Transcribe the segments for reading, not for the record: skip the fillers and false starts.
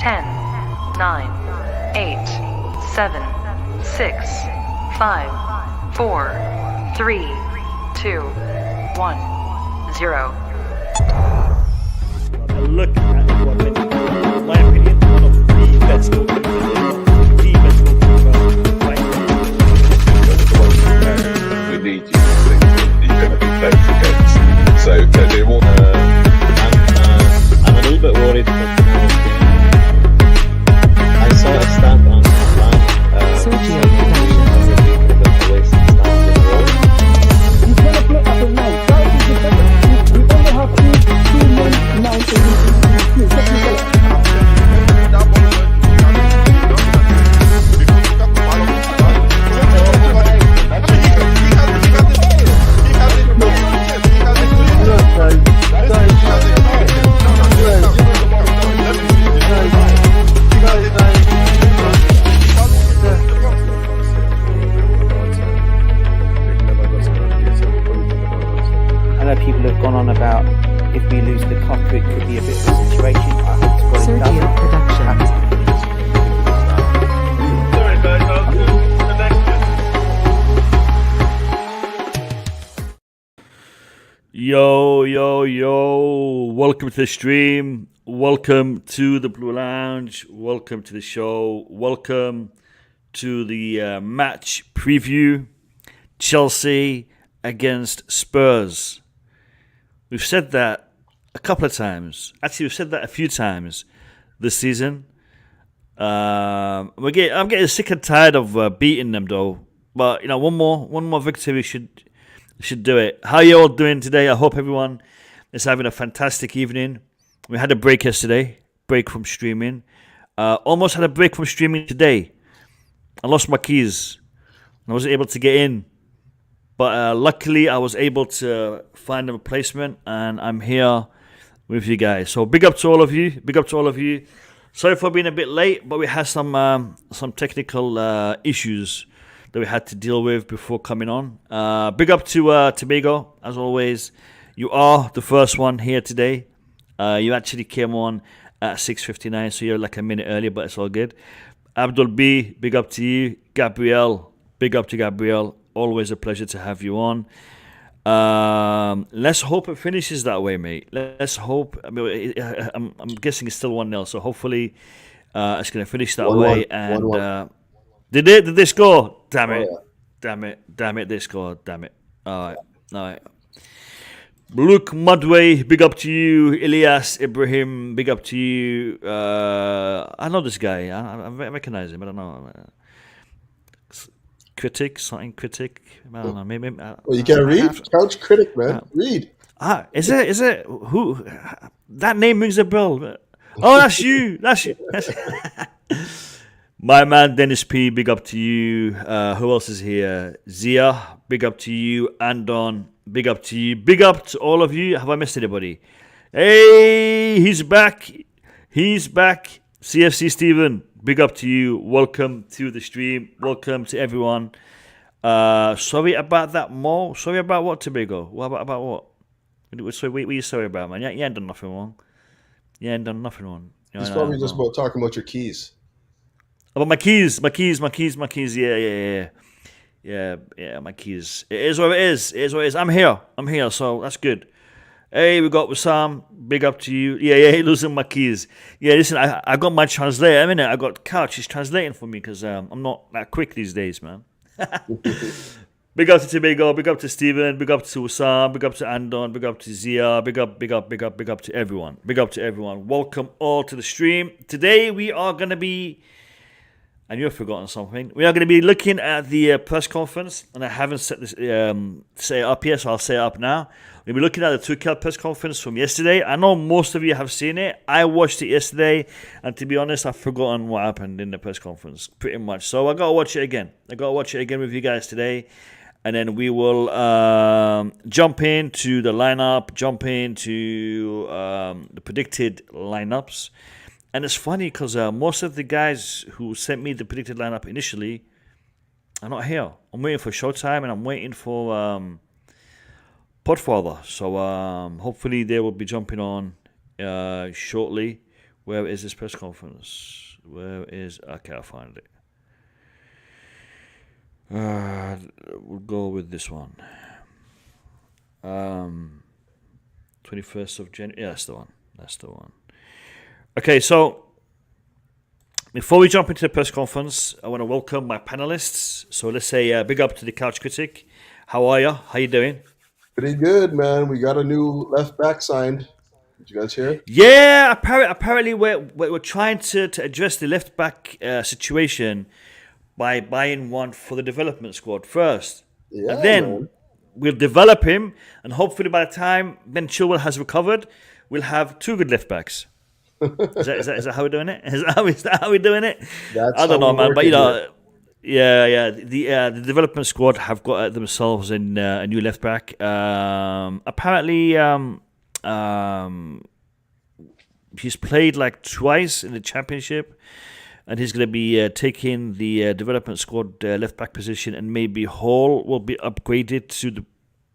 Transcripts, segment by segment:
10, 9, 8, 7, 6, 5, 4, 3, 2, 1, 0. Look at what in my opinion, one of the best goalkeepers we need you to think that you're going to be played against. So they want I'm a little bit worried for tomorrow's game. I saw a stat on Sergio as a big bit of a waste of stat in the road. He's going to play up and down. That is the second. We only have two men now to do I know people have gone on about if we lose the cup, it could be a bit of a situation. I hope to God it Sergio doesn't. Productions. Sorry guys, I'll do the next. Yo, welcome to the stream, welcome to the Blue Lounge, welcome to the show, welcome to the match preview, Chelsea against Spurs. We've said that a couple of times, actually we've said that a few times this season. I'm getting sick and tired of beating them though, but you know, one more victory should do it. How are you all doing today? I hope everyone is having a fantastic evening. We had a break yesterday, break from streaming. Almost had a break from streaming today. I lost my keys. I wasn't able to get in. But luckily I was able to find a replacement and I'm here with you guys. So big up to all of you. Sorry for being a bit late, but we had some technical issues that we had to deal with before coming on. Big up to Tobago, as always. You are the first one here today. You actually came on at 6:59, so you're like a minute early, but it's all good. Abdul B, big up to you. Gabrielle, big up to Gabrielle. Always a pleasure to have you on. Let's hope it finishes that way, mate. Let's hope. I mean, I'm guessing it's still 1-0, so hopefully it's going to finish that way. And did they score? Damn it! They scored. Damn it! All right. Luke Mudway, big up to you. Elias Ibrahim, big up to you. I know this guy. I recognize him. I don't know. Critic. I don't know. Maybe. Well, you can't read? Couch critic, man. Read. Is it who? That name rings a bell. Oh, that's you. My man Dennis P, big up to you. Who else is here? Zia, big up to you. Andon, big up to you. Big up to all of you. Have I missed anybody? Hey, he's back. CFC Stephen, big up to you. Welcome to the stream. Welcome to everyone. Sorry about that, Mo. Sorry about what, Tobago? What about what? What are you sorry about, man? You ain't done nothing wrong. You ain't done nothing wrong. He's probably just about talking about your keys. About my keys. Yeah, my keys. It is what it is. I'm here, so that's good. Hey, we got Wissam, big up to you. Yeah, losing my keys. Yeah, listen, I got my translator. I mean, I got Couch, he's translating for me because I'm not that quick these days, man. Big up to Tobago, big up to Steven, big up to Wissam, big up to Andon, big up to Zia, big up to everyone. Welcome all to the stream. Today we are going to be, and you've forgotten something, we are going to be looking at the press conference, and I haven't set it up yet, so I'll set it up now. We'll be looking at the Tuchel press conference from yesterday. I know most of you have seen it. I watched it yesterday, and to be honest, I've forgotten what happened in the press conference, pretty much. So I got to watch it again. With you guys today, and then we will jump into the lineup, jump into the predicted lineups. And it's funny because most of the guys who sent me the predicted lineup initially are not here. I'm waiting for Showtime, and I'm waiting for Podfather. So hopefully they will be jumping on shortly Where is this press conference? Okay, I'll find it. We'll go with this one. 21st of January. Yeah, that's the one. Okay, so before we jump into the press conference, I want to welcome my panelists. So let's say big up to the Couch Critic. How are you? How you doing? Pretty good, man. We got a new left back signed. Did you guys hear? Yeah, apparently we're trying to address the left back situation by buying one for the development squad first. Yeah, And then man. we'll develop him, and hopefully by the time Ben Chilwell has recovered, we'll have two good left backs. Is that how we're doing it? Is that how we're doing it? That's I don't how know, we're man. But working yeah. The development squad have got themselves in a new left back. Apparently, he's played like twice in the championship, and he's going to be taking the development squad left back position, and maybe Hall will be upgraded to the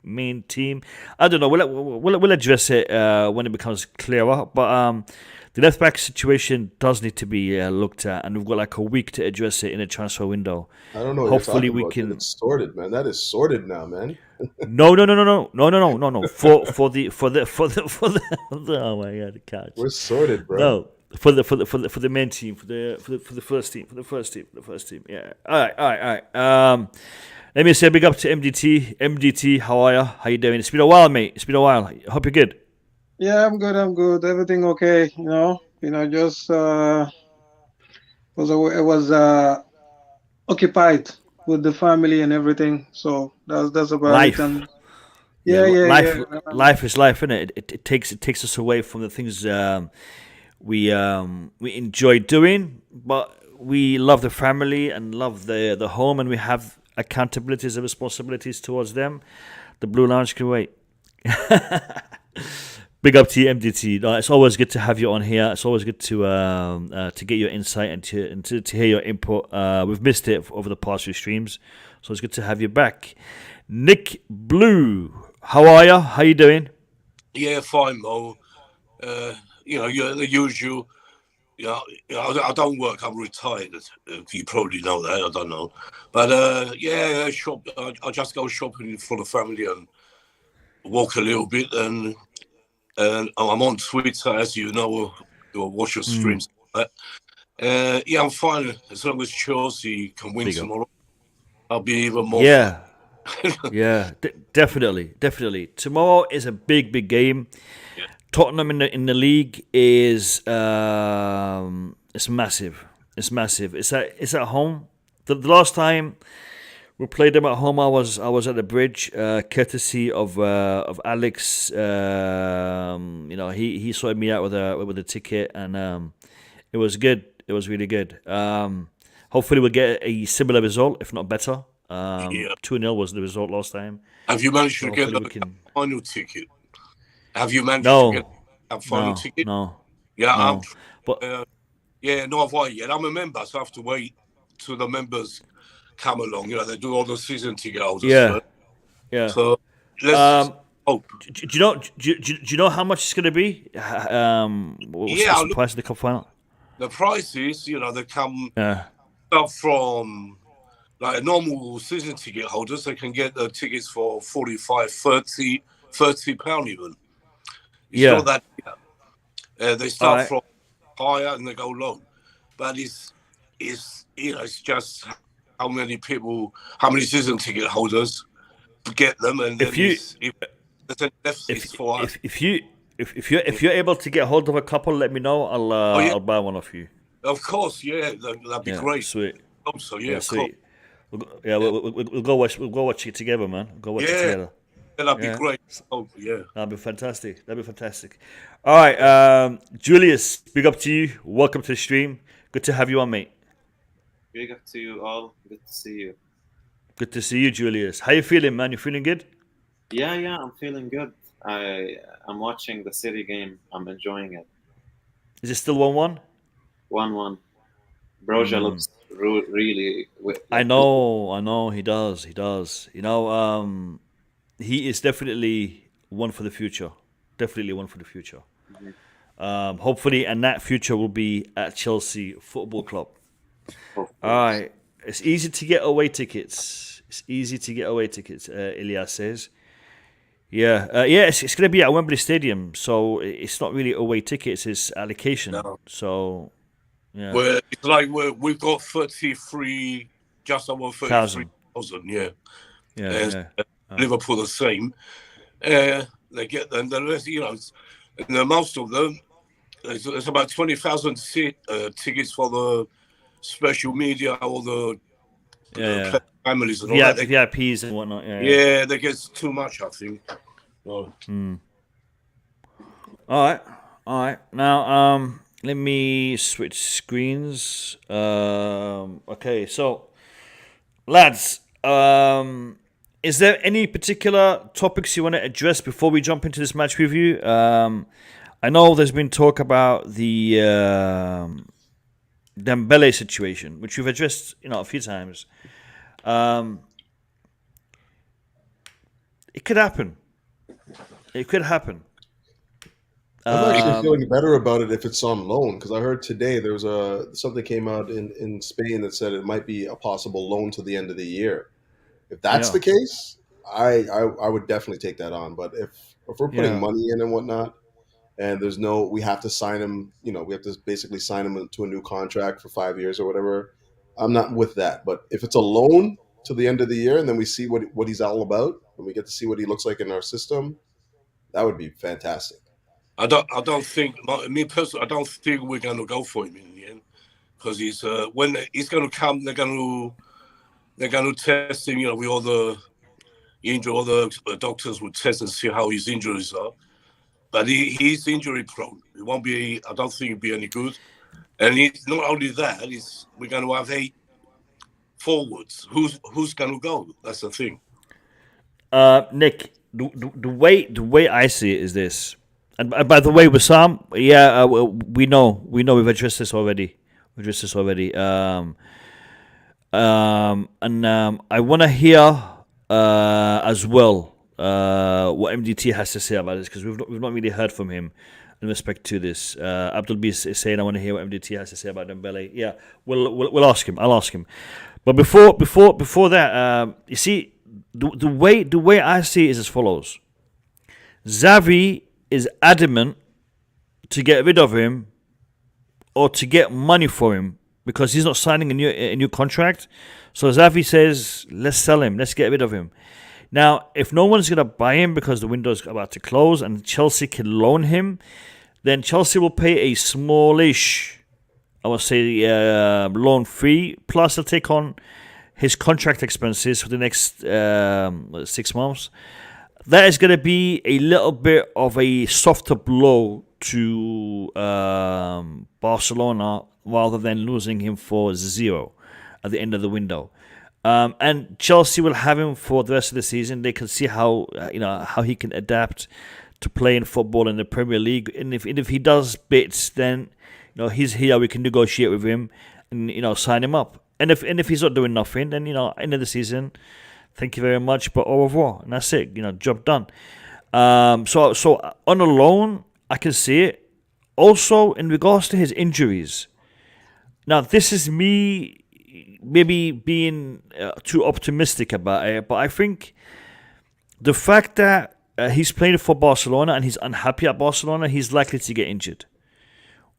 main team. I don't know. We'll address it when it becomes clearer. But the left back situation does need to be looked at, and we've got like a week to address it in a transfer window. I don't know what Hopefully you're we talking about, can. dude. It's sorted, man. That is sorted now, man. No. For the oh my god, the Couch. We're sorted, bro. No, for the main team, for the first team. Yeah. All right. Let me say big up to MDT. MDT, how are you? How you doing? It's been a while, mate. It's been a while. I hope you're good. Yeah, I'm good. Everything okay, just was occupied with the family and everything. So that's about Life. it. And Life is life, isn't it? It takes us away from the things we enjoy doing, but we love the family and love the home, and we have accountabilities and responsibilities towards them. The Blue Lounge can wait. Big up to you, MDT. No, it's always good to have you on here. It's always good to get your insight and to hear your input. We've missed it over the past few streams, so it's good to have you back. Nick Blue, how are you? How you doing? Yeah, fine, Mo. You're the usual. I don't work. I'm retired. You probably know that. I don't know, but shop. I just go shopping for the family and walk a little bit, and I'm on Twitter, as you know. Or watch your streams. I'm fine as long as Chelsea can win tomorrow. I'll be even more. Yeah. Definitely. Tomorrow is a big game. Yeah. Tottenham in the league is it's massive. It's at home. The last time we played them at home, I was at the bridge, courtesy of Alex. He sorted me out with a ticket, and it was good. It was really good. Hopefully we'll get a similar result, if not better. 2-0 was the result last time. Have you managed to get a final ticket? Have you managed to get a final ticket? No. Yeah, no. Not have I yet. I'm a member, so I have to wait till the members come along. They do all the season ticket holders. Yeah. So let's hope. Do you know how much it's going to be? What's the price of the cup final? The prices, they come up from like normal season ticket holders. They can get the tickets for 45, 30 £30 even. It's not that. They start from higher and they go low, but it's just how many season ticket holders get them, and then if you're able to get hold of a couple, let me know. I'll buy one off you. Of course, that'd be great. Sweet. Hope so, sweet. We'll go watch it together, man. We'll go watch it together. That'd be great. Oh, yeah. That'd be fantastic. All right, Julius, big up to you. Welcome to the stream. Good to have you on, mate. Big up to you all. Good to see you. Good to see you, Julius. How you feeling, man? You feeling good? Yeah, I'm feeling good. I'm watching the City game. I'm enjoying it. Is it still 1-1? 1-1. Broja looks really... I know. He does. He is definitely one for the future. Mm-hmm. hopefully, and that future will be at Chelsea Football Club. All right. It's easy to get away tickets. Elias says. Yeah, it's going to be at Wembley Stadium, so it's not really away tickets, it's allocation. No. So, yeah. It's like we've got 33, just over 33,000, yeah. Yeah. Liverpool the same. They get them, the rest, and most of them, there's about 20,000 tickets for the special media or the families and all that. VIPs and whatnot. Yeah, they get too much, I think. Oh. All right. Now, let me switch screens. Okay, so, lads, is there any particular topics you want to address before we jump into this match review? I know there's been talk about the Dembele situation, which we've addressed, a few times. It could happen. I'm actually feeling better about it if it's on loan, because I heard today there was something came out in Spain that said it might be a possible loan to the end of the year. If that's the case, I would definitely take that on. But if we're putting money in and whatnot, and we have to sign him, we have to basically sign him to a new contract for 5 years or whatever, I'm not with that. But if it's a loan to the end of the year and then we see what he's all about and we get to see what he looks like in our system, that would be fantastic. I don't think, me personally, I don't think we're going to go for him in the end, because when he's going to come, they're going to test him, with all the injury, all the doctors will test and see how his injuries are. But he's injury prone. It won't be. I don't think it'll be any good. And it's not only that. We're going to have 8 forwards. Who's going to go? That's the thing. Nick, the way I see it is this. And by the way, Wissam, we know we've addressed this already. And I want to hear as well. What MDT has to say about this, because we've not really heard from him in respect to this. Abdul B is saying I want to hear what MDT has to say about Dembele. Yeah, we'll ask him. I'll ask him. But before that, you see, the way I see it is as follows: Xavi is adamant to get rid of him or to get money for him because he's not signing a new contract. So Xavi says, let's sell him, let's get rid of him. Now, if no one's going to buy him because the window's about to close and Chelsea can loan him, then Chelsea will pay a smallish, I would say, loan fee, plus they'll take on his contract expenses for the next 6 months. That is going to be a little bit of a softer blow to Barcelona rather than losing him for 0 at the end of the window. And Chelsea will have him for the rest of the season. They can see how he can adapt to playing football in the Premier League. And if he does bits, then he's here. We can negotiate with him and sign him up. And if he's not doing nothing, then end of the season, thank you very much, but au revoir, and that's it. Job done. So on a loan, I can see it. Also, in regards to his injuries, now this is me maybe being too optimistic about it, but I think the fact that he's playing for Barcelona and he's unhappy at Barcelona, he's likely to get injured.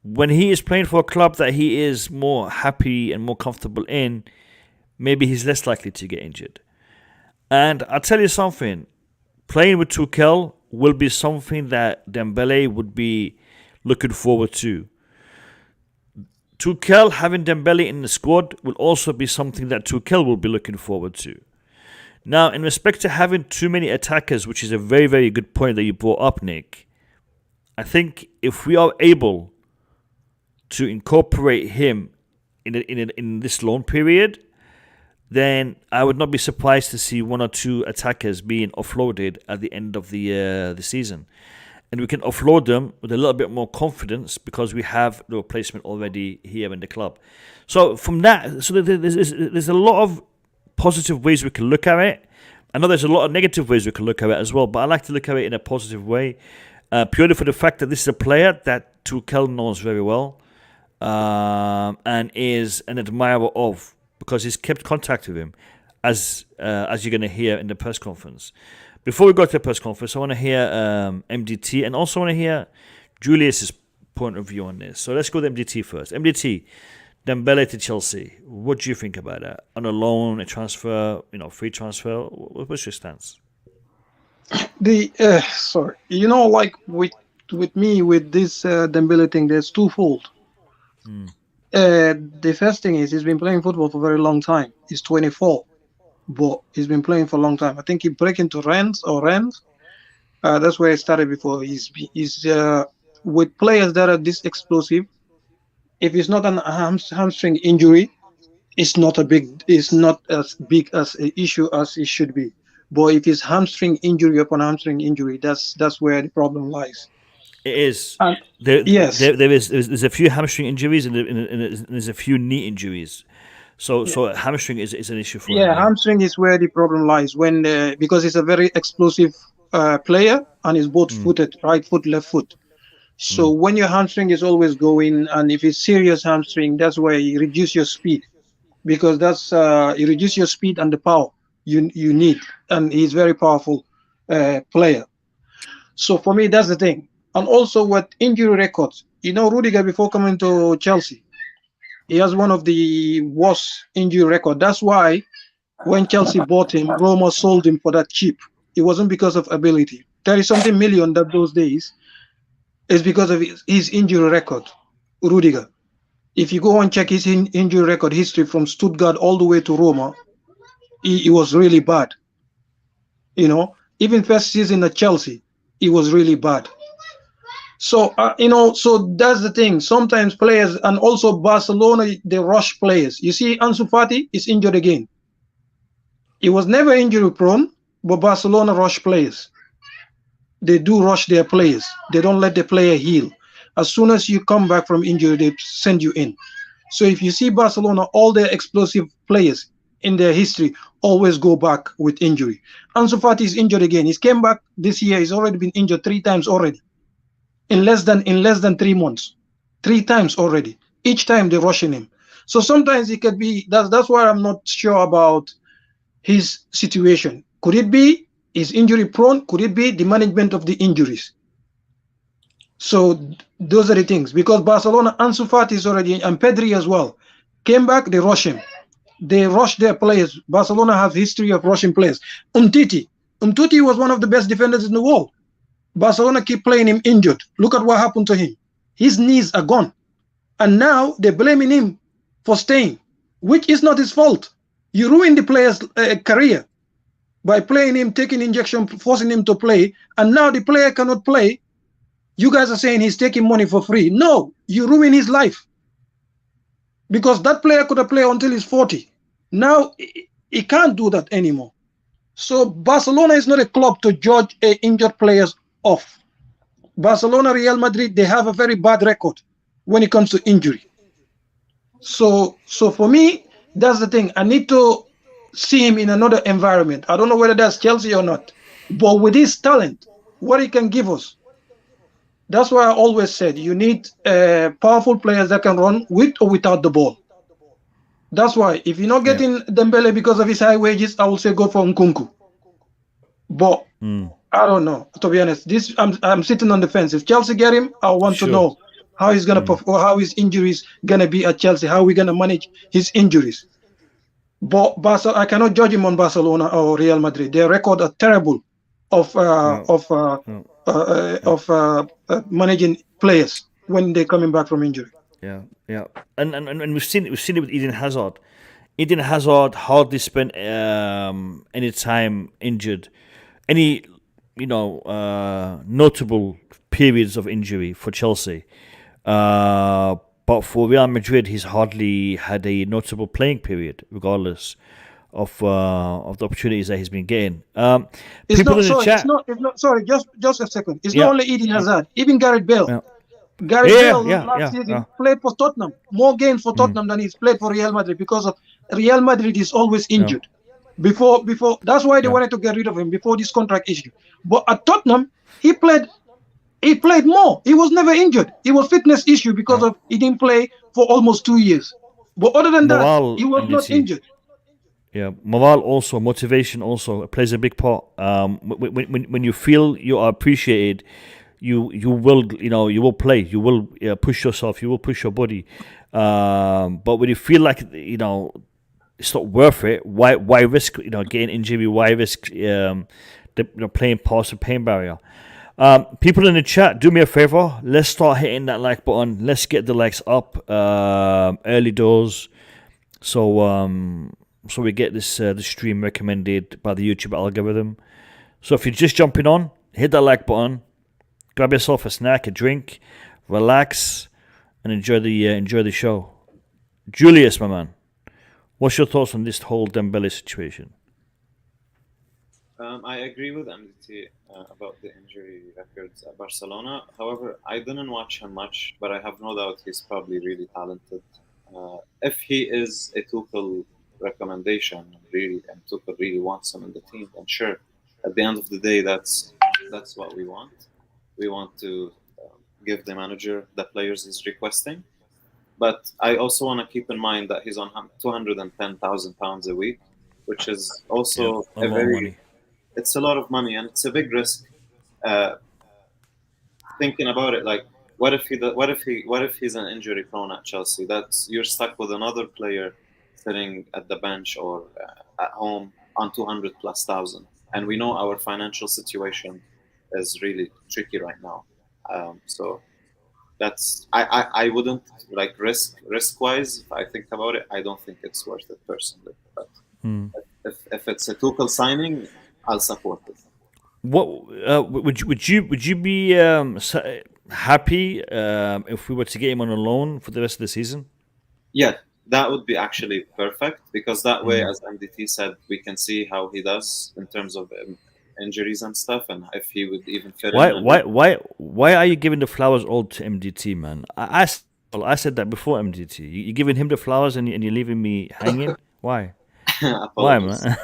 When he is playing for a club that he is more happy and more comfortable in, maybe he's less likely to get injured. And I'll tell you something, playing with Tuchel will be something that Dembele would be looking forward to. Tuchel having Dembele in the squad will also be something that Tuchel will be looking forward to. Now, in respect to having too many attackers, which is a very, very good point that you brought up, Nick, I think if we are able to incorporate him in this loan period, then I would not be surprised to see 1 or 2 attackers being offloaded at the end of the season. And we can offload them with a little bit more confidence because we have the replacement already here in the club. So from that, there's a lot of positive ways we can look at it. I know there's a lot of negative ways we can look at it as well, but I like to look at it in a positive way, purely for the fact that this is a player that Tuchel knows very well, and is an admirer of, because he's kept contact with him, as you're going to hear in the press conference. Before we go to the press conference, I want to hear MDT, and also want to hear Julius's point of view on this. So let's go to MDT first. MDT, Dembele to Chelsea. What do you think about that? On a loan, a transfer, free transfer? What's your stance? Sorry, like with me with this Dembele thing, there's twofold. The first thing is he's been playing football for a very long time. He's 24, but he's been playing for a long time. I think he break into Rennes. That's where he started before. He's with players that are this explosive. If it's not an hamstring injury, it's not as big as an issue as it should be. But if it's hamstring injury upon hamstring injury, that's where the problem lies. It is. Yes. There's a few hamstring injuries and there's a few knee injuries. So hamstring is an issue for him. Yeah, hamstring is where the problem lies because he's a very explosive player and he's both footed, right foot, left foot. So when your hamstring is always going, and if it's serious hamstring, that's where you reduce your speed, because that's you reduce your speed and the power you need, and he's very powerful player. So for me, that's the thing. And also with injury records, Rudiger before coming to Chelsea, he has one of the worst injury record. That's why when Chelsea bought him, Roma sold him for that cheap. It wasn't because of ability. 30-something million that those days is because of his injury record, Rudiger. If you go and check his injury record history from Stuttgart all the way to Roma, he was really bad. Even first season at Chelsea, he was really bad. So, so that's the thing. Sometimes players, and also Barcelona, they rush players. You see, Ansu Fati is injured again. He was never injury prone, but Barcelona rush players. They do rush their players. They don't let the player heal. As soon as you come back from injury, they send you in. So if you see Barcelona, all their explosive players in their history always go back with injury. Ansu Fati is injured again. He's came back this year. He's already been injured 3 times already. In less than 3 months. 3 times already. Each time they're rushing him. So sometimes it could be, that's why I'm not sure about his situation. Could it be is injury prone? Could it be the management of the injuries? So those are the things, because Barcelona, Ansu Fati is already, and Pedri as well, came back, they rush him. They rush their players. Barcelona have history of rushing players. Umtiti was one of the best defenders in the world. Barcelona keep playing him injured. Look at what happened to him. His knees are gone. And now they're blaming him for staying, which is not his fault. You ruin the player's career by playing him, taking injection, forcing him to play, and now the player cannot play. You guys are saying he's taking money for free. No, you ruin his life. Because that player could have played until he's 40. Now, he can't do that anymore. So Barcelona is not a club to judge injured players off. Barcelona, Real Madrid, they have a very bad record when it comes to injury. So for me, that's the thing. I need to see him in another environment. I don't know whether that's Chelsea or not, but with his talent, what he can give us, that's why I always said you need powerful players that can run with or without the ball. That's why if you're not getting Dembele because of his high wages, I will say go for Nkunku. But I don't know, to be honest. I'm sitting on the fence. If Chelsea get him, I want to know how he's gonna perform, how his injuries gonna be at Chelsea, how we gonna manage his injuries. But I cannot judge him on Barcelona or Real Madrid. Their record are terrible of managing players when they're coming back from injury. Yeah. And we've seen it with Eden Hazard. Eden Hazard hardly spent any time injured. Any notable periods of injury for Chelsea. But for Real Madrid, he's hardly had a notable playing period, regardless of the opportunities that he's been getting. Just a second. It's not only Eden Hazard, even Gareth Bale. Yeah. Gareth Bale last season played for Tottenham, more games for Tottenham than he's played for Real Madrid, because of Real Madrid is always injured. Before that's why they wanted to get rid of him before this contract issue. But at Tottenham, he played he played more. He was never injured. It was fitness issue because of he didn't play for almost 2 years. But other than that, he was not injured. Yeah, morale also, motivation also plays a big part. When you feel you are appreciated, you will play, you will push yourself, you will push your body. But when you feel like it's not worth it, why risk getting injury? Why risk playing past the pain barrier? People in the chat, do me a favor. Let's start hitting that like button. Let's get the likes up early doors. So we get this stream recommended by the YouTube algorithm. So if you're just jumping on, hit that like button, grab yourself a snack, a drink, relax, and enjoy the show. Julius, my man, what's your thoughts on this whole Dembele situation? I agree with MDT about the injury records at Barcelona. However, I didn't watch him much, but I have no doubt he's probably really talented. If he is a Tuchel recommendation, really, and Tuchel really wants him in the team, then sure. At the end of the day, that's what we want. We want to give the manager the players he's requesting. But I also want to keep in mind that he's on £210,000 a week, which is also it's a lot of money, and it's a big risk. Thinking about it, like, what if he's an injury prone at Chelsea? That's you're stuck with another player sitting at the bench or at home on 200,000+, and we know our financial situation is really tricky right now. So that's I wouldn't like risk wise. If I think about it, I don't think it's worth it personally. But if it's a Tuchel signing, I'll support it. What would you be happy if we were to get him on a loan for the rest of the season? Yeah, that would be actually perfect, because that way, as MDT said, we can see how he does in terms of injuries and stuff, and if he would even fit in. Why are you giving the flowers all to MDT, man? I said that before, MDT. You're giving him the flowers and you're leaving me hanging. Why? Why, man?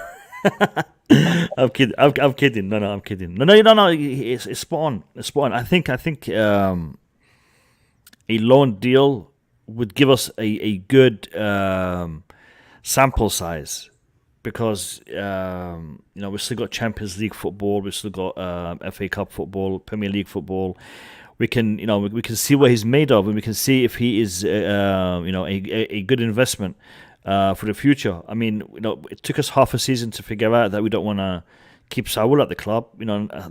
I'm kidding. I'm kidding. No, I'm kidding. No. It's spot on. It's spot on. I think a loan deal would give us a good sample size, because we've still got Champions League football, we've still got FA Cup football, Premier League football. We can we can see what he's made of, and we can see if he is a good investment for the future. I mean, it took us half a season to figure out that we don't want to keep Saul at the club.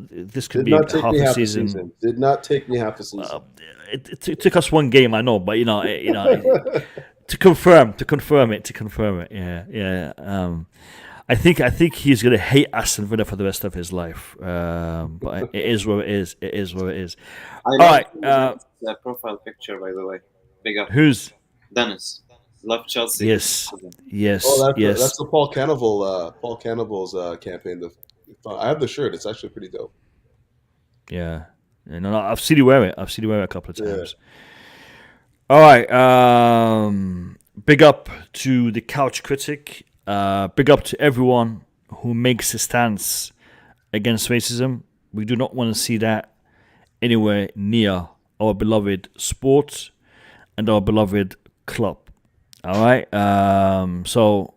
This could be half a season. Did not take me half a season. It took us one game, I know, but to confirm it. Yeah. I think he's gonna hate Aston Villa for the rest of his life. But it is what it is. It is what it is. All right. That profile picture, by the way. Big up. Who's? Dennis. Love Chelsea. Yes. Oh, that's the Paul Cannibal's campaign. I have the shirt. It's actually pretty dope. Yeah. No, I've seen you wear it. A couple of times. Yeah. All right. Big up to the Couch Critic. Big up to everyone who makes a stance against racism. We do not want to see that anywhere near our beloved sport and our beloved club. All right. So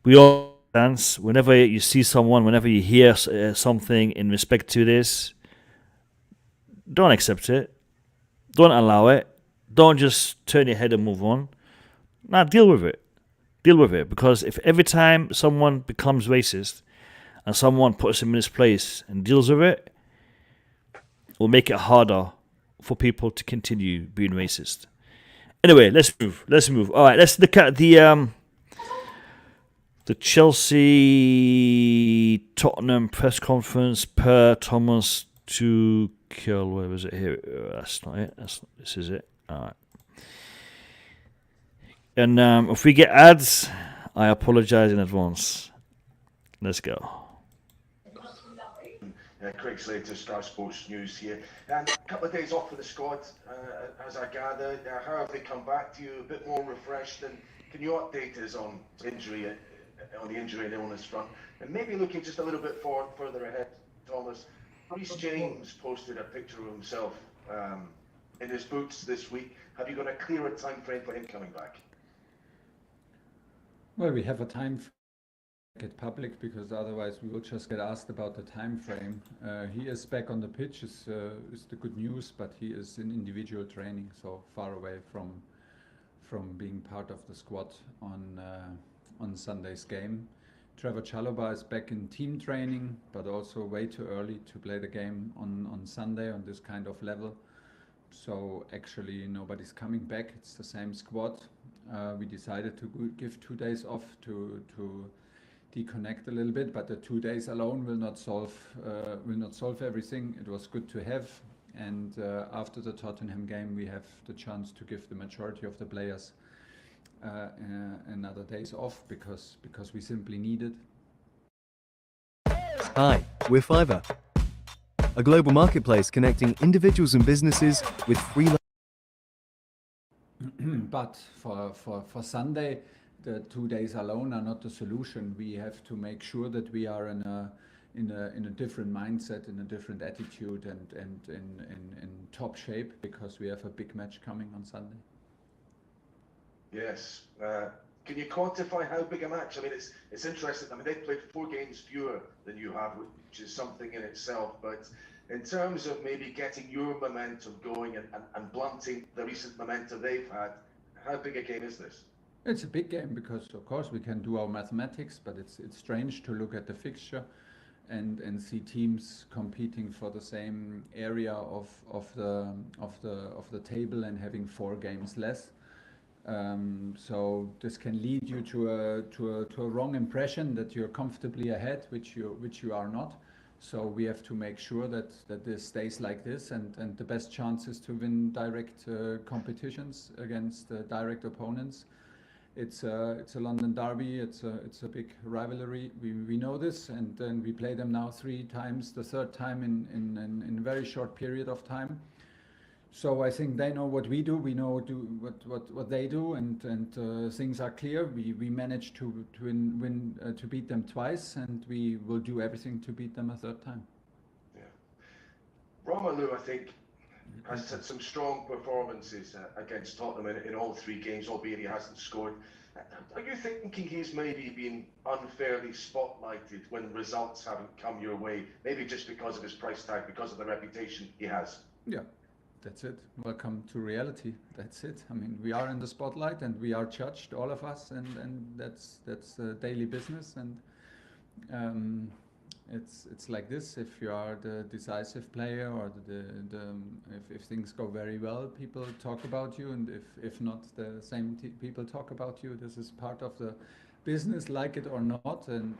we all dance. Whenever you see someone, whenever you hear something in respect to this, don't accept it. Don't allow it. Don't just turn your head and move on. Nah, deal with it. Deal with it. Because if every time someone becomes racist and someone puts him in his place and deals with it, it will make it harder for people to continue being racist. Anyway, let's move. All right, let's look at the Chelsea Tottenham press conference per Thomas Tuchel. Where was it here? That's not it. This is it. All right. And if we get ads, I apologize in advance. Let's go. Craig Slater, Sky Sports News here. And a couple of days off for the squad, as I gather. How have they come back to you? A bit more refreshed? And can you update us on the injury and illness front? And maybe looking just a little bit further ahead, Thomas, Reece James posted a picture of himself in his boots this week. Have you got a clearer time frame for him coming back? Well, we have a time frame to make it public, because otherwise we will just get asked about the time frame. He is back on the pitch, is the good news, but he is in individual training, so far away from being part of the squad on Sunday's game. Trevor Chalobah is back in team training, but also way too early to play the game on Sunday on this kind of level. So actually nobody's coming back. It's the same squad. We decided to give 2 days off to deconnect a little bit, but the 2 days alone will not solve everything. It was good to have, and after the Tottenham game we have the chance to give the majority of the players another days off because we simply need it. Hi, we're Fiverr, a global marketplace connecting individuals and businesses with freelance. But for Sunday, the 2 days alone are not the solution. We have to make sure that we are in a different mindset, in a different attitude, and in top shape, because we have a big match coming on Sunday. Yes. Can you quantify how big a match? I mean, it's interesting. I mean, they've played 4 games fewer than you have, which is something in itself. But in terms of maybe getting your momentum going and blunting the recent momentum they've had, how big a game is this? It's a big game because, of course, we can do our mathematics, but it's strange to look at the fixture and see teams competing for the same area of the table and having 4 games less. So this can lead you to a wrong impression that you're comfortably ahead, which you are not. So we have to make sure that this stays like this, and the best chance is to win direct competitions against direct opponents. It's a London derby. It's a big rivalry. We know this, and then we play them now 3 times, the 3rd time in a very short period of time. So I think they know what we do. We know what they do, and things are clear. We managed to beat them twice, and we will do everything to beat them a 3rd time. Yeah, Romelu, I think, has had some strong performances against Tottenham in all 3 games, albeit he hasn't scored. Are you thinking he's maybe been unfairly spotlighted when results haven't come your way? Maybe just because of his price tag, because of the reputation he has? Yeah. That's it. Welcome to reality. That's it. I mean, we are in the spotlight and we are judged, all of us, and that's daily business. And it's like this. If you are the decisive player, or if things go very well, people talk about you, and if not, the same people talk about you. This is part of the business, like it or not. And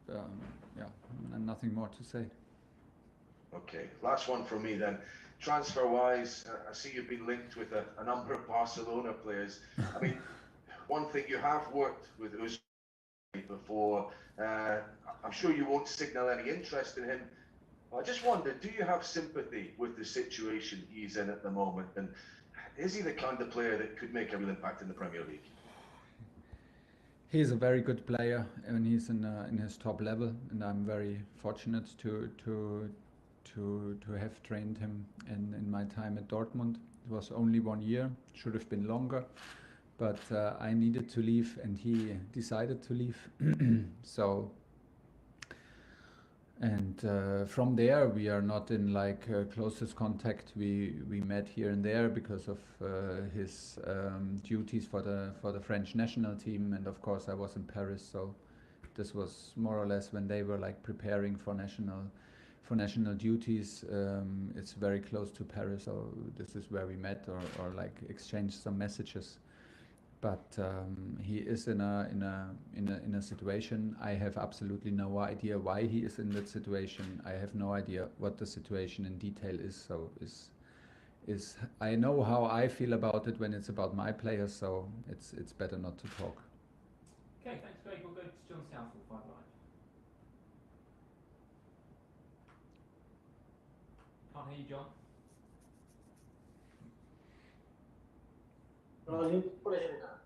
yeah, and nothing more to say. Okay, last one from me then. Transfer-wise, I see you've been linked with a number of Barcelona players. I mean, one thing, you have worked with Uzbek before. I'm sure you won't signal any interest in him. I just wonder, do you have sympathy with the situation he's in at the moment? And is he the kind of player that could make a real impact in the Premier League? He's a very good player, and he's in his top level. And I'm very fortunate to have trained him in my time at Dortmund. It was only 1 year, should have been longer, but I needed to leave, and he decided to leave. So, and from there we are not in like closest contact. We met here and there because of his duties for the French national team, and of course I was in Paris, so this was more or less when they were like preparing for national duties. It's very close to Paris, so this is where we met or like exchanged some messages. But he is in a situation. I have absolutely no idea why he is in that situation. I have no idea what the situation in detail is. So is I know how I feel about it when it's about my players. So it's better not to talk. Okay, thanks, Greg. We'll go to John Southall, 5 line. Can't hear you, John.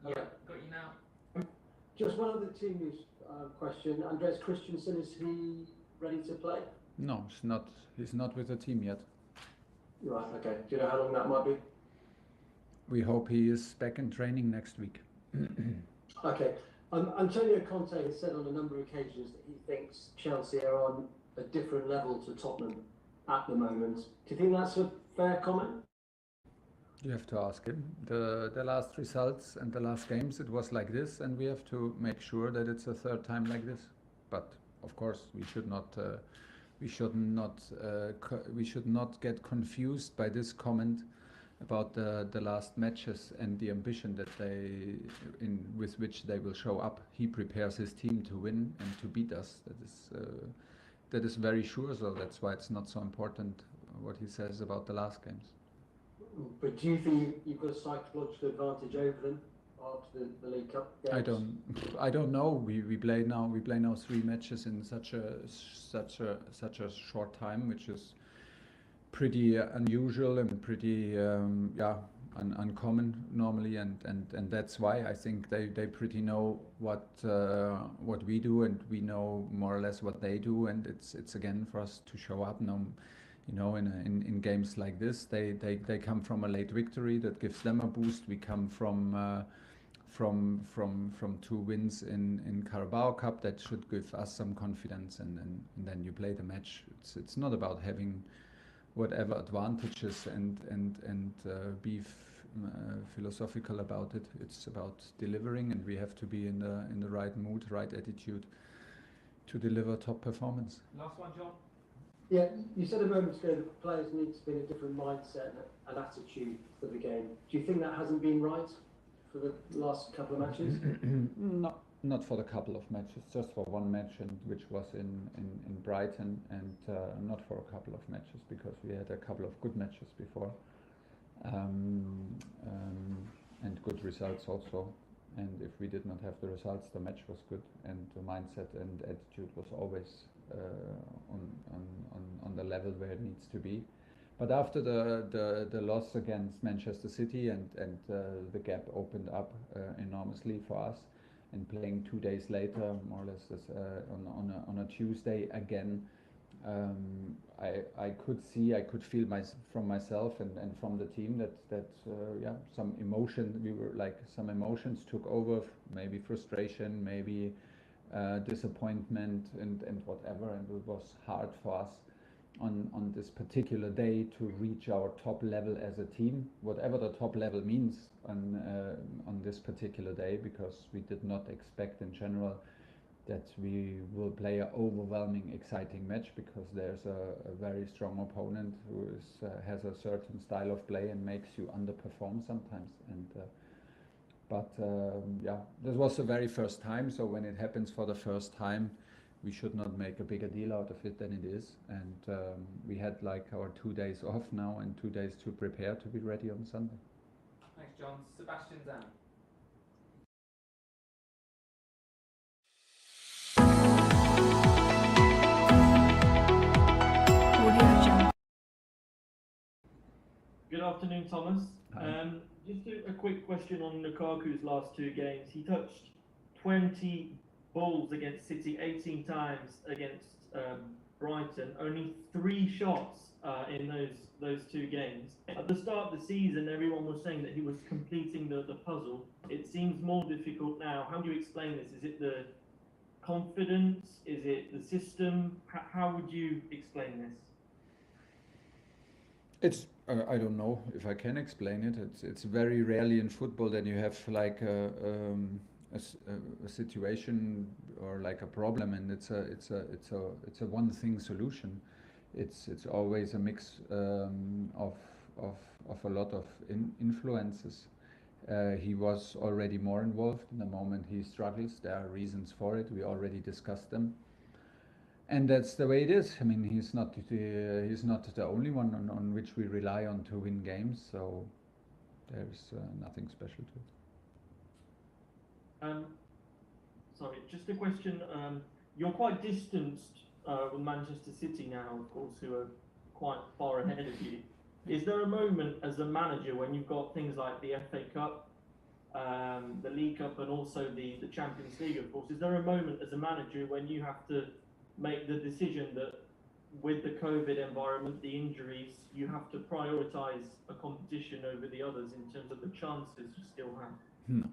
Yeah, got you now. Just one other team news question. Andreas Christensen, is he ready to play? No, it's not. He's not with the team yet. Right. Okay. Do you know how long that might be? We hope he is back in training next week. Okay. Antonio Conte has said on a number of occasions that he thinks Chelsea are on a different level to Tottenham at the moment. Do you think that's a fair comment? You have to ask him. The last results and the last games, it was like this, and we have to make sure that it's a third time like this. But of course, we should not get confused by this comment about the last matches and the ambition that with which they will show up. He prepares his team to win and to beat us. That is very sure. So that's why it's not so important what he says about the last games. But do you think you've got a psychological advantage over them after the League Cup games? I don't know. We play now 3 matches in such a short time, which is pretty unusual and pretty uncommon normally, and that's why I think they pretty know what we do, and we know more or less what they do, and it's again for us to show up now. You know, in games like this, they come from a late victory that gives them a boost. We come from 2 wins in Carabao Cup that should give us some confidence, and then you play the match. It's not about having whatever advantages and be philosophical about it. It's about delivering, and we have to be in the right mood, right attitude to deliver top performance. Last one, John. Yeah, you said a moment ago that players need to be in a different mindset and attitude for the game. Do you think that hasn't been right for the last couple of matches? Not for the couple of matches, just for one match, and which was in Brighton, and not for a couple of matches, because we had a couple of good matches before, and good results also. And if we did not have the results, the match was good, and the mindset and attitude was always on the level where it needs to be. But after the loss against Manchester City and the gap opened up enormously for us, and playing 2 days later, more or less on a Tuesday again, I could feel from myself and from the team that some emotions took over, maybe frustration, maybe disappointment and whatever, and it was hard for us on this particular day to reach our top level as a team, whatever the top level means on this particular day, because we did not expect in general that we will play an overwhelming, exciting match, because there's a very strong opponent who has a certain style of play and makes you underperform sometimes. And this was the very first time, so when it happens for the first time, we should not make a bigger deal out of it than it is. And we had like our 2 days off now and 2 days to prepare to be ready on Sunday. Thanks, John. Sebastian Zhang. Good afternoon, Thomas. Just a quick question on Lukaku's last 2 games. He touched 20 balls against City, 18 times against Brighton. Only 3 shots in those 2 games. At the start of the season, everyone was saying that he was completing the puzzle. It seems more difficult now. How do you explain this? Is it the confidence? Is it the system? How would you explain this? It's I don't know if I can explain it. It's very rarely in football that you have like a situation or like a problem, and it's a one thing solution. It's always a mix of a lot of influences. He was already more involved. In the moment he struggles, there are reasons for it. We already discussed them. And that's the way it is. I mean, he's not the only one on which we rely on to win games. So there's nothing special to it. Sorry, just a question. You're quite distanced with Manchester City now, of course, who are quite far ahead of you. Is there a moment as a manager when you've got things like the FA Cup, the League Cup, and also the Champions League, of course, is there a moment as a manager when you have to make the decision that with the COVID environment, the injuries, you have to prioritise a competition over the others in terms of the chances you still have? No.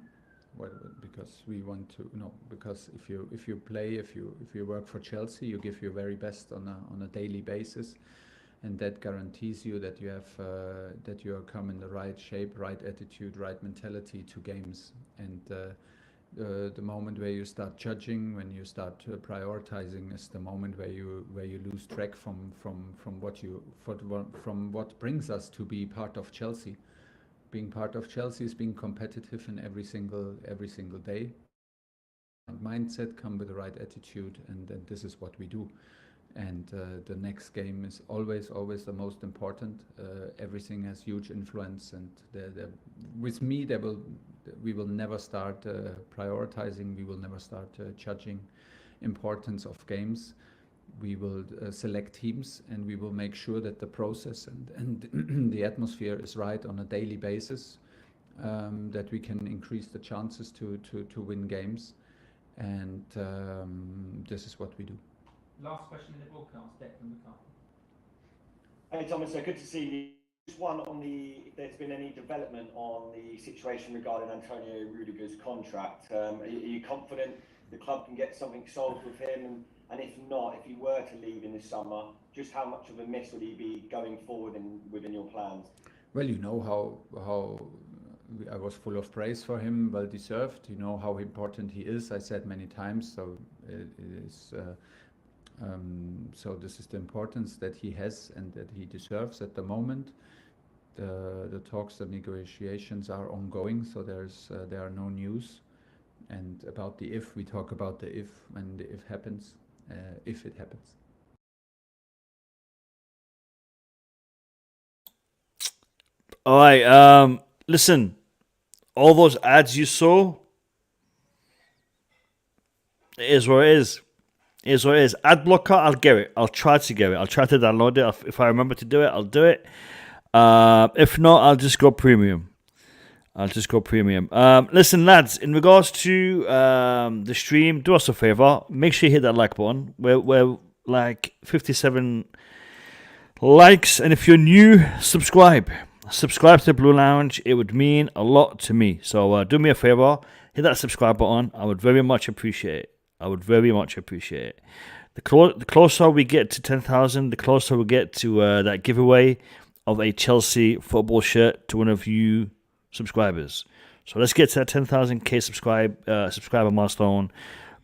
Well, because we want to because if you play, if you work for Chelsea, you give your very best on a daily basis, and that guarantees you that you have that you come in the right shape, right attitude, right mentality to games. And the moment where you start judging, when you start prioritizing, is the moment where you lose track from what brings us to be part of Chelsea. Being part of Chelsea is being competitive in every single day. And mindset, come with the right attitude, and this is what we do. And the next game is always the most important. Everything has huge influence, and with me, we will never start prioritizing. We will never start judging importance of games. We will select teams, and we will make sure that the process and the atmosphere is right on a daily basis, that we can increase the chances to win games, and this is what we do. Last question in the broadcast, Declan McCarthy. Hey Thomas, good to see you. Just one on if there's been any development on the situation regarding Antonio Rudiger's contract. Are you confident the club can get something solved with him? And if not, if he were to leave in the summer, just how much of a miss would he be going forward within your plans? Well, you know how I was full of praise for him, well deserved. You know how important he is. I said many times. So it is. So this is the importance that he has and that he deserves at the moment. The talks, the negotiations are ongoing. So there are no news. And about the if, we talk about the if, when the if happens. If it happens. All right. Listen, all those ads you saw, it is what it is. It is what it is. Ad blocker, I'll get it. I'll try to get it. I'll try to download it. If I remember to do it, I'll do it. If not, I'll just go premium. Listen, lads, in regards to the stream, do us a favor. Make sure you hit that like button. We're like 57 likes. And if you're new, subscribe. Subscribe to the Blue Lounge. It would mean a lot to me. So do me a favor. Hit that subscribe button. I would very much appreciate it. The closer we get to 10,000, the closer we get to that giveaway of a Chelsea football shirt to one of you subscribers. So let's get to that 10,000k subscriber milestone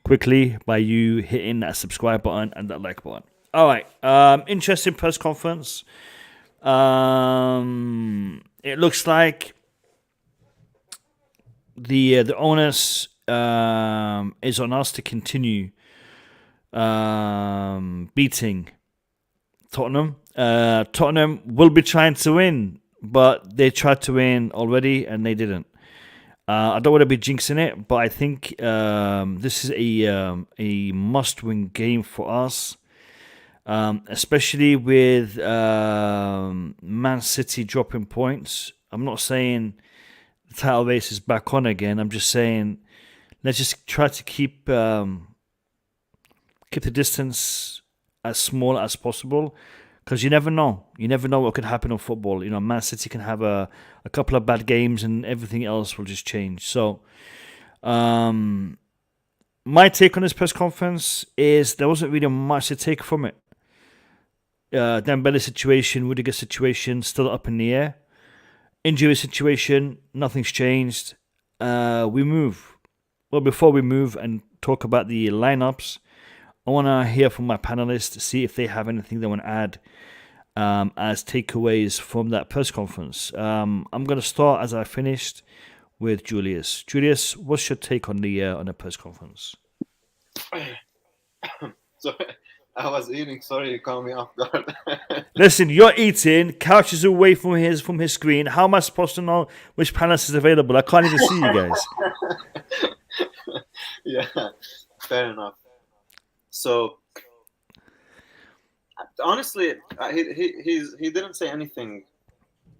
quickly by you hitting that subscribe button and that like button. All right. Interesting press conference. It looks like the onus is on us to continue beating Tottenham. Tottenham will be trying to win, but they tried to win already and they didn't. I don't want to be jinxing it, but I think this is a must-win game for us, especially with Man City dropping points. I'm not saying the title race is back on again. I'm just saying let's just try to keep the distance as small as possible. Because you never know. You never know what could happen in football. You know, Man City can have a couple of bad games and everything else will just change. So, my take on this press conference is there wasn't really much to take from it. Dembele situation, Rudiger situation, still up in the air. Injury situation, nothing's changed. We move. Well, before we move and talk about the lineups, I want to hear from my panelists to see if they have anything they want to add as takeaways from that press conference. I'm going to start, as I finished, with Julius. Julius, what's your take on the press conference? So I was eating. Sorry, you caught me off guard. Listen, you're eating. Couch is away from his screen. How am I supposed to know which panelist is available? I can't even see you guys. Yeah, fair enough. So honestly, he didn't say anything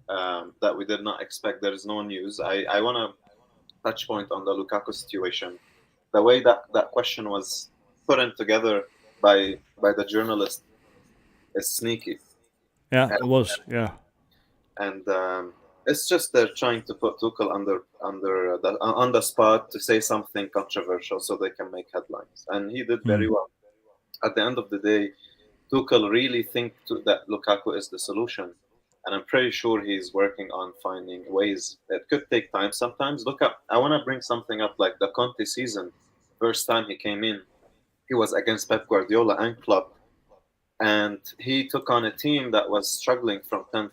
that we did not expect. There is no news. I want to touch point on the Lukaku situation. The way that question was put in together by the journalist, is sneaky. Yeah, it was. Yeah. And it's just they're trying to put Tuchel on the spot to say something controversial so they can make headlines. And he did very well. At the end of the day, Tuchel really think that Lukaku is the solution. And I'm pretty sure he's working on finding ways. It could take time sometimes. I want to bring something up like the Conte season. First time he came in, he was against Pep Guardiola and Klopp. And he took on a team that was struggling from 10th.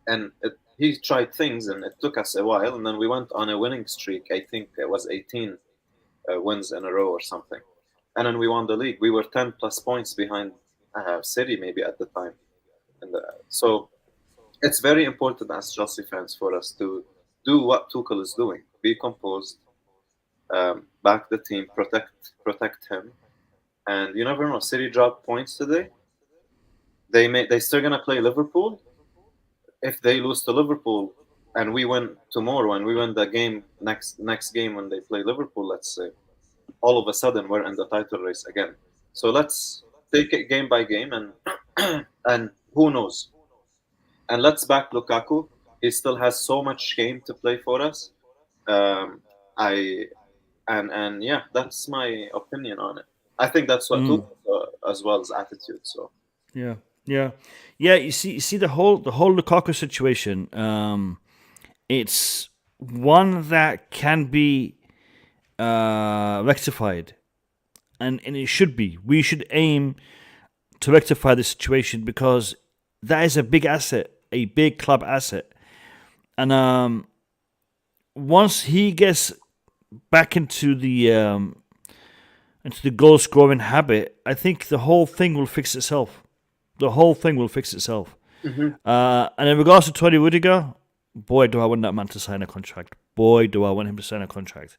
And he tried things, and it took us a while. And then we went on a winning streak. I think it was 18 wins in a row or something. And then we won the league. We were 10 plus points behind City maybe at the time. And so it's very important as Chelsea fans for us to do what Tuchel is doing. Be composed, back the team, protect him. And you never know, City dropped points today. They still going to play Liverpool. If they lose to Liverpool and we win tomorrow and we win the game next game when they play Liverpool, let's say, all of a sudden we're in the title race again. So let's take it game by game and who knows. And let's back Lukaku. He still has so much game to play for us. Yeah, that's my opinion on it. I think that's what Tuchel as well as attitude. So yeah. You see the whole Lukaku situation. It's one that can be rectified, and it should be. We should aim to rectify the situation because that is a big asset, a big club asset, and once he gets back into the goal scoring habit, I think the whole thing will fix itself. Mm-hmm. And in regards to Tony Rudiger, boy, do I want that man to sign a contract. Boy, do I want him to sign a contract.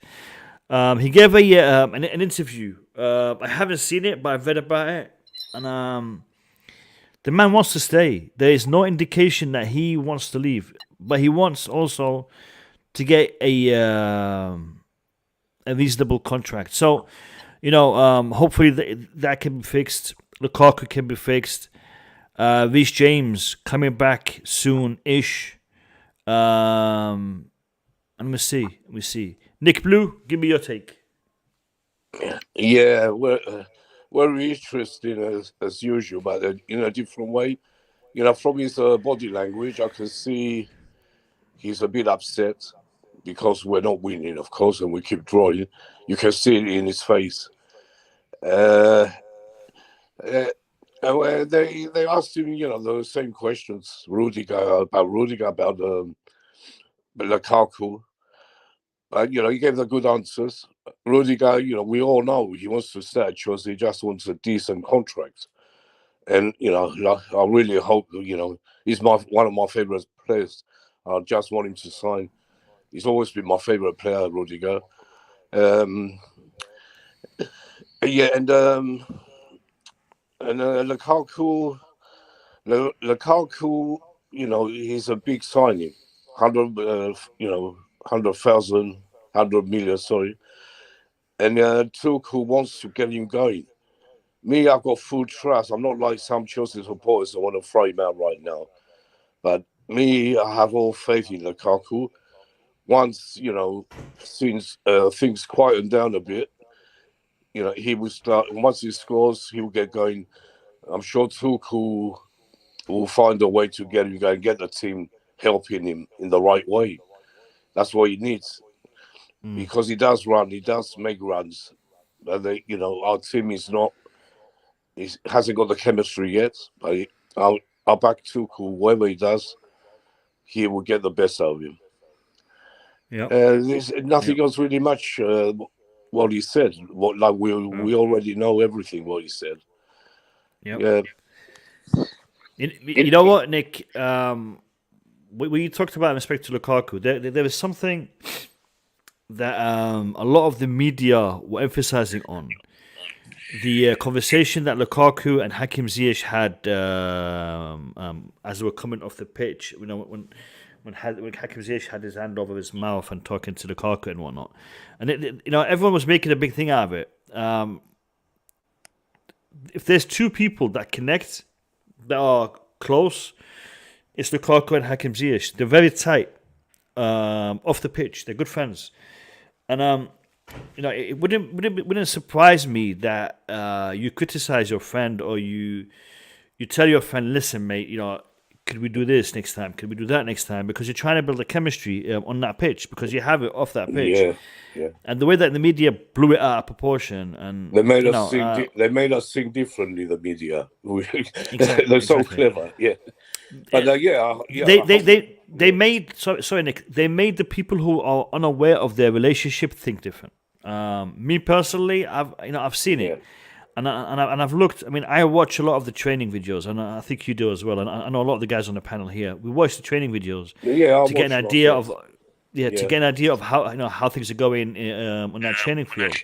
He gave an interview. I haven't seen it, but I've read about it. And the man wants to stay. There is no indication that he wants to leave. But he wants also to get a reasonable contract. So, hopefully that can be fixed. Lukaku can be fixed. Reece James coming back soon-ish. And we see. Nick Blue, give me your take. Yeah, we're interesting as usual, but in a different way. From his body language, I can see he's a bit upset because we're not winning, of course, and we keep drawing. You can see it in his face. They asked him, the same questions, Rudiger about Lukaku. But, he gave the good answers. Rudiger, we all know he wants to stay at Chelsea. He just wants a decent contract. And, I really hope, he's one of my favourite players. I just want him to sign. He's always been my favourite player, Rudiger. Lukaku, he's a big signing. 100,000, 100 million, sorry. And Tuchel wants to get him going. Me, I've got full trust. I'm not like some Chelsea supporters that want to throw him out right now. But me, I have all faith in Lukaku. Once, since things quieten down a bit, he will start. Once he scores, he will get going. I'm sure Tuchel will find a way to get him going, get the team helping him in the right way. That's what he needs. Because he does run, he does make runs. But our team hasn't got the chemistry yet. But I'll back Tuchel, whatever he does, he will get the best out of him. Yeah. There's nothing else really much what he said. We already know everything what he said. Yeah. You know what, Nick? We talked about in respect to Lukaku. There was something that a lot of the media were emphasizing on. The conversation that Lukaku and Hakim Ziyech had as they were coming off the pitch, when Hakim Ziyech had his hand over his mouth and talking to Lukaku and whatnot, and everyone was making a big thing out of it. If there's two people that connect, that are close, it's Lukaku and Hakim Ziyech. They're very tight off the pitch. They're good friends, and it wouldn't surprise me that you criticize your friend or you tell your friend, listen, mate, could we do this next time? Could we do that next time? Because you're trying to build a chemistry on that pitch because you have it off that pitch. Yeah. And the way that the media blew it out of proportion, and they made us think. They made us think differently. The media, they're so clever. Yeah, but they made sorry Nick. They made the people who are unaware of their relationship think different. Me personally, I've seen it. And I've looked. I mean, I watch a lot of the training videos, and I think you do as well. And I know a lot of the guys on the panel here. We watch the training videos to get an idea of how things are going on that training field.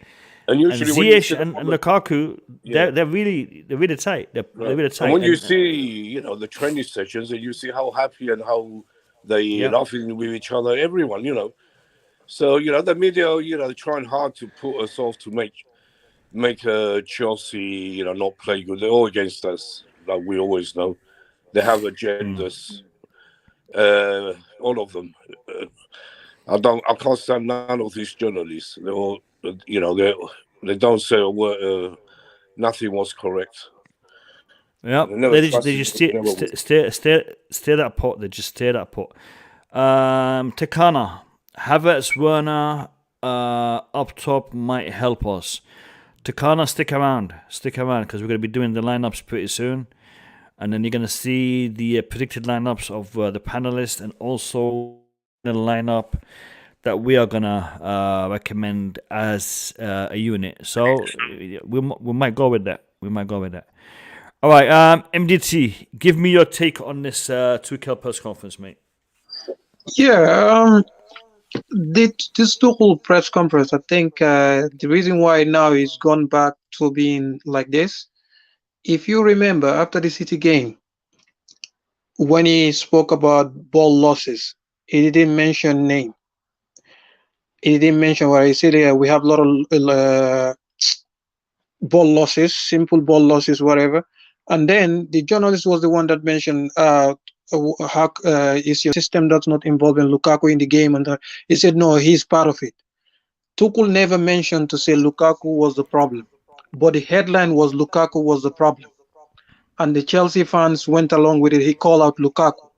And usually, Ziyech and Lukaku, they're really tight. They're really tight. And when you see the training sessions, and you see how happy and how they laughing with each other, everyone, So the media, they're trying hard to put us off to make Chelsea, not play good. They're all against us, like we always know. They have agendas, all of them. I can't stand none of these journalists. They're all, they don't say a word. Nothing was correct. Yeah, they just stare at pot. They just stare at pot. Tekana, Havertz, Werner up top might help us. Tekana, stick around because we're going to be doing the lineups pretty soon, and then you're going to see the predicted lineups of the panelists and also the lineup that we are going to recommend as a unit. So we might go with that. All right, MDT, give me your take on this Tuchel press conference, mate. Yeah, this Tuchel press conference, I think the reason why now he's gone back to being like this, if you remember after the City game, when he spoke about ball losses, he didn't mention name. He didn't mention where he said we have a lot of ball losses, simple ball losses, whatever. And then the journalist was the one that mentioned how is your system that's not involving Lukaku in the game, and he said no, he's part of it. Tuchel never mentioned to say Lukaku was the problem, but the headline was Lukaku was the problem, and the Chelsea fans went along with it. He called out Lukaku,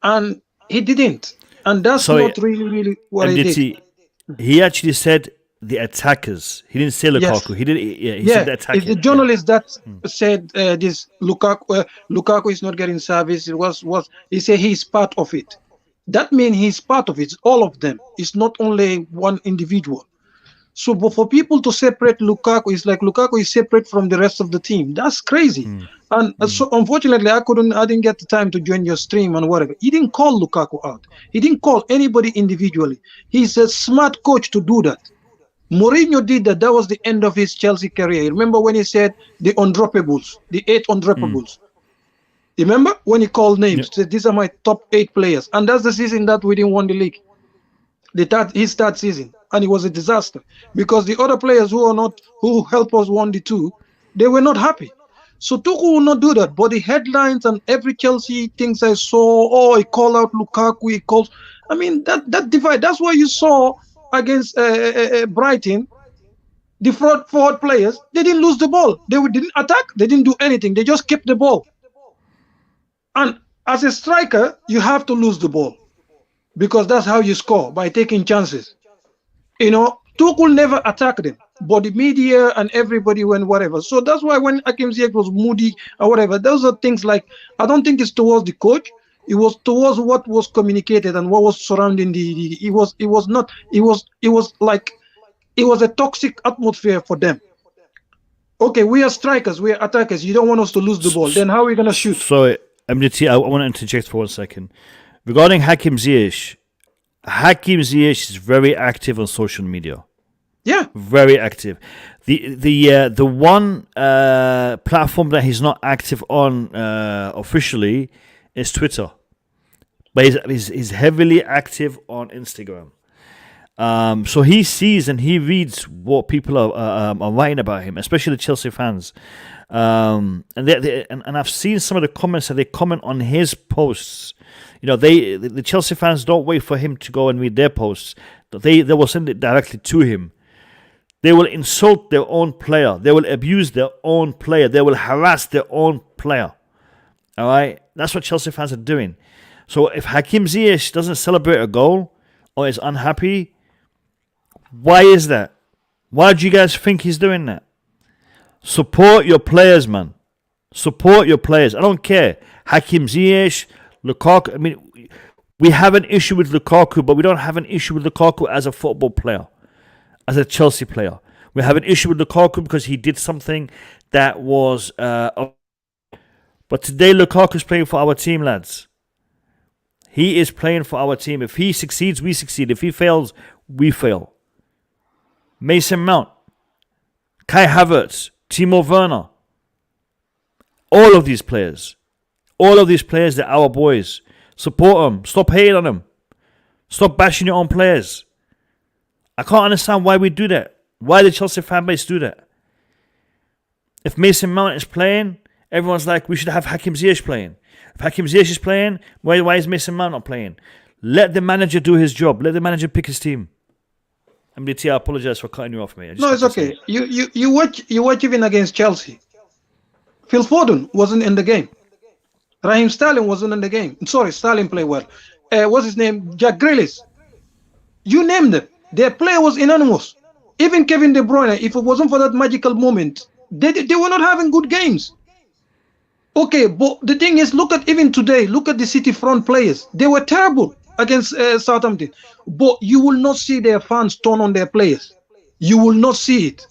and he didn't, and that's not really what he did. He actually said the attackers. He didn't say Lukaku. He said the attackers. It's the journalist that said this Lukaku is not getting service. It was he said he's part of it. That means he's part of it. It's all of them. It's not only one individual. So, but for people to separate Lukaku, it's like Lukaku is separate from the rest of the team. That's crazy. So, unfortunately, I didn't get the time to join your stream and whatever. He didn't call Lukaku out. He didn't call anybody individually. He's a smart coach to do that. Mourinho did that. That was the end of his Chelsea career. Remember when he said the undroppables, the 8 undroppables? Remember when he called names? Said, these are my top 8 players. And that's the season that we didn't win the league. His third season. And it was a disaster. Because the other players who helped us won the 2, they were not happy. So Tuchel will not do that. But the headlines and every Chelsea things I saw, he called out Lukaku, he calls. I mean, that divide, that's why you saw against Brighton, the forward players, they didn't lose the ball. They didn't attack. They didn't do anything. They just kept the ball. And as a striker, you have to lose the ball because that's how you score, by taking chances. Tuchel never attacked them, but the media and everybody went whatever. So that's why when Hakim Ziyech was moody or whatever, those are things like, I don't think it's towards the coach. It was towards what was communicated and what was surrounding it was a toxic atmosphere for them. Okay, we are strikers, we are attackers. You don't want us to lose the ball. Then how are we gonna shoot? Sorry, MDT, I want to interject for 1 second. Regarding Hakim Ziyech is very active on social media. Yeah, very active. The one platform that he's not active on officially is Twitter. But he's heavily active on Instagram. So he sees and he reads what people are writing about him, especially the Chelsea fans. And I've seen some of the comments that they comment on his posts. You know, the Chelsea fans don't wait for him to go and read their posts. They will send it directly to him. They will insult their own player. They will abuse their own player. They will harass their own player. All right? That's what Chelsea fans are doing. So if Hakim Ziyech doesn't celebrate a goal or is unhappy, why is that? Why do you guys think he's doing that? Support your players, man. Support your players. I don't care. Hakim Ziyech, Lukaku. I mean, we have an issue with Lukaku, but we don't have an issue with Lukaku as a football player, as a Chelsea player. We have an issue with Lukaku because he did something that was... but today Lukaku's playing for our team, lads. He is playing for our team. If he succeeds, we succeed. If he fails, we fail. Mason Mount, Kai Havertz, Timo Werner, all of these players, they're our boys. Support them. Stop hating on them. Stop bashing your own players. I can't understand why we do that. Why the Chelsea fan base do that. If Mason Mount is playing, everyone's like, we should have Hakim Ziyech playing. If Hakim Ziyech is playing, why is Mason Mount not playing? Let the manager do his job. Let the manager pick his team. MDT, I apologize for cutting you off, mate. No, it's okay. You watch even against Chelsea. Phil Foden wasn't in the game. Raheem Sterling wasn't in the game. Sorry, Sterling played well. What's his name? Jack Grealish. You named them. Their player was unanimous. Even Kevin De Bruyne, if it wasn't for that magical moment, they were not having good games. Okay, but the thing is, look at even today, look at the City front players. They were terrible against Southampton. But you will not see their fans turn on their players. You will not see it.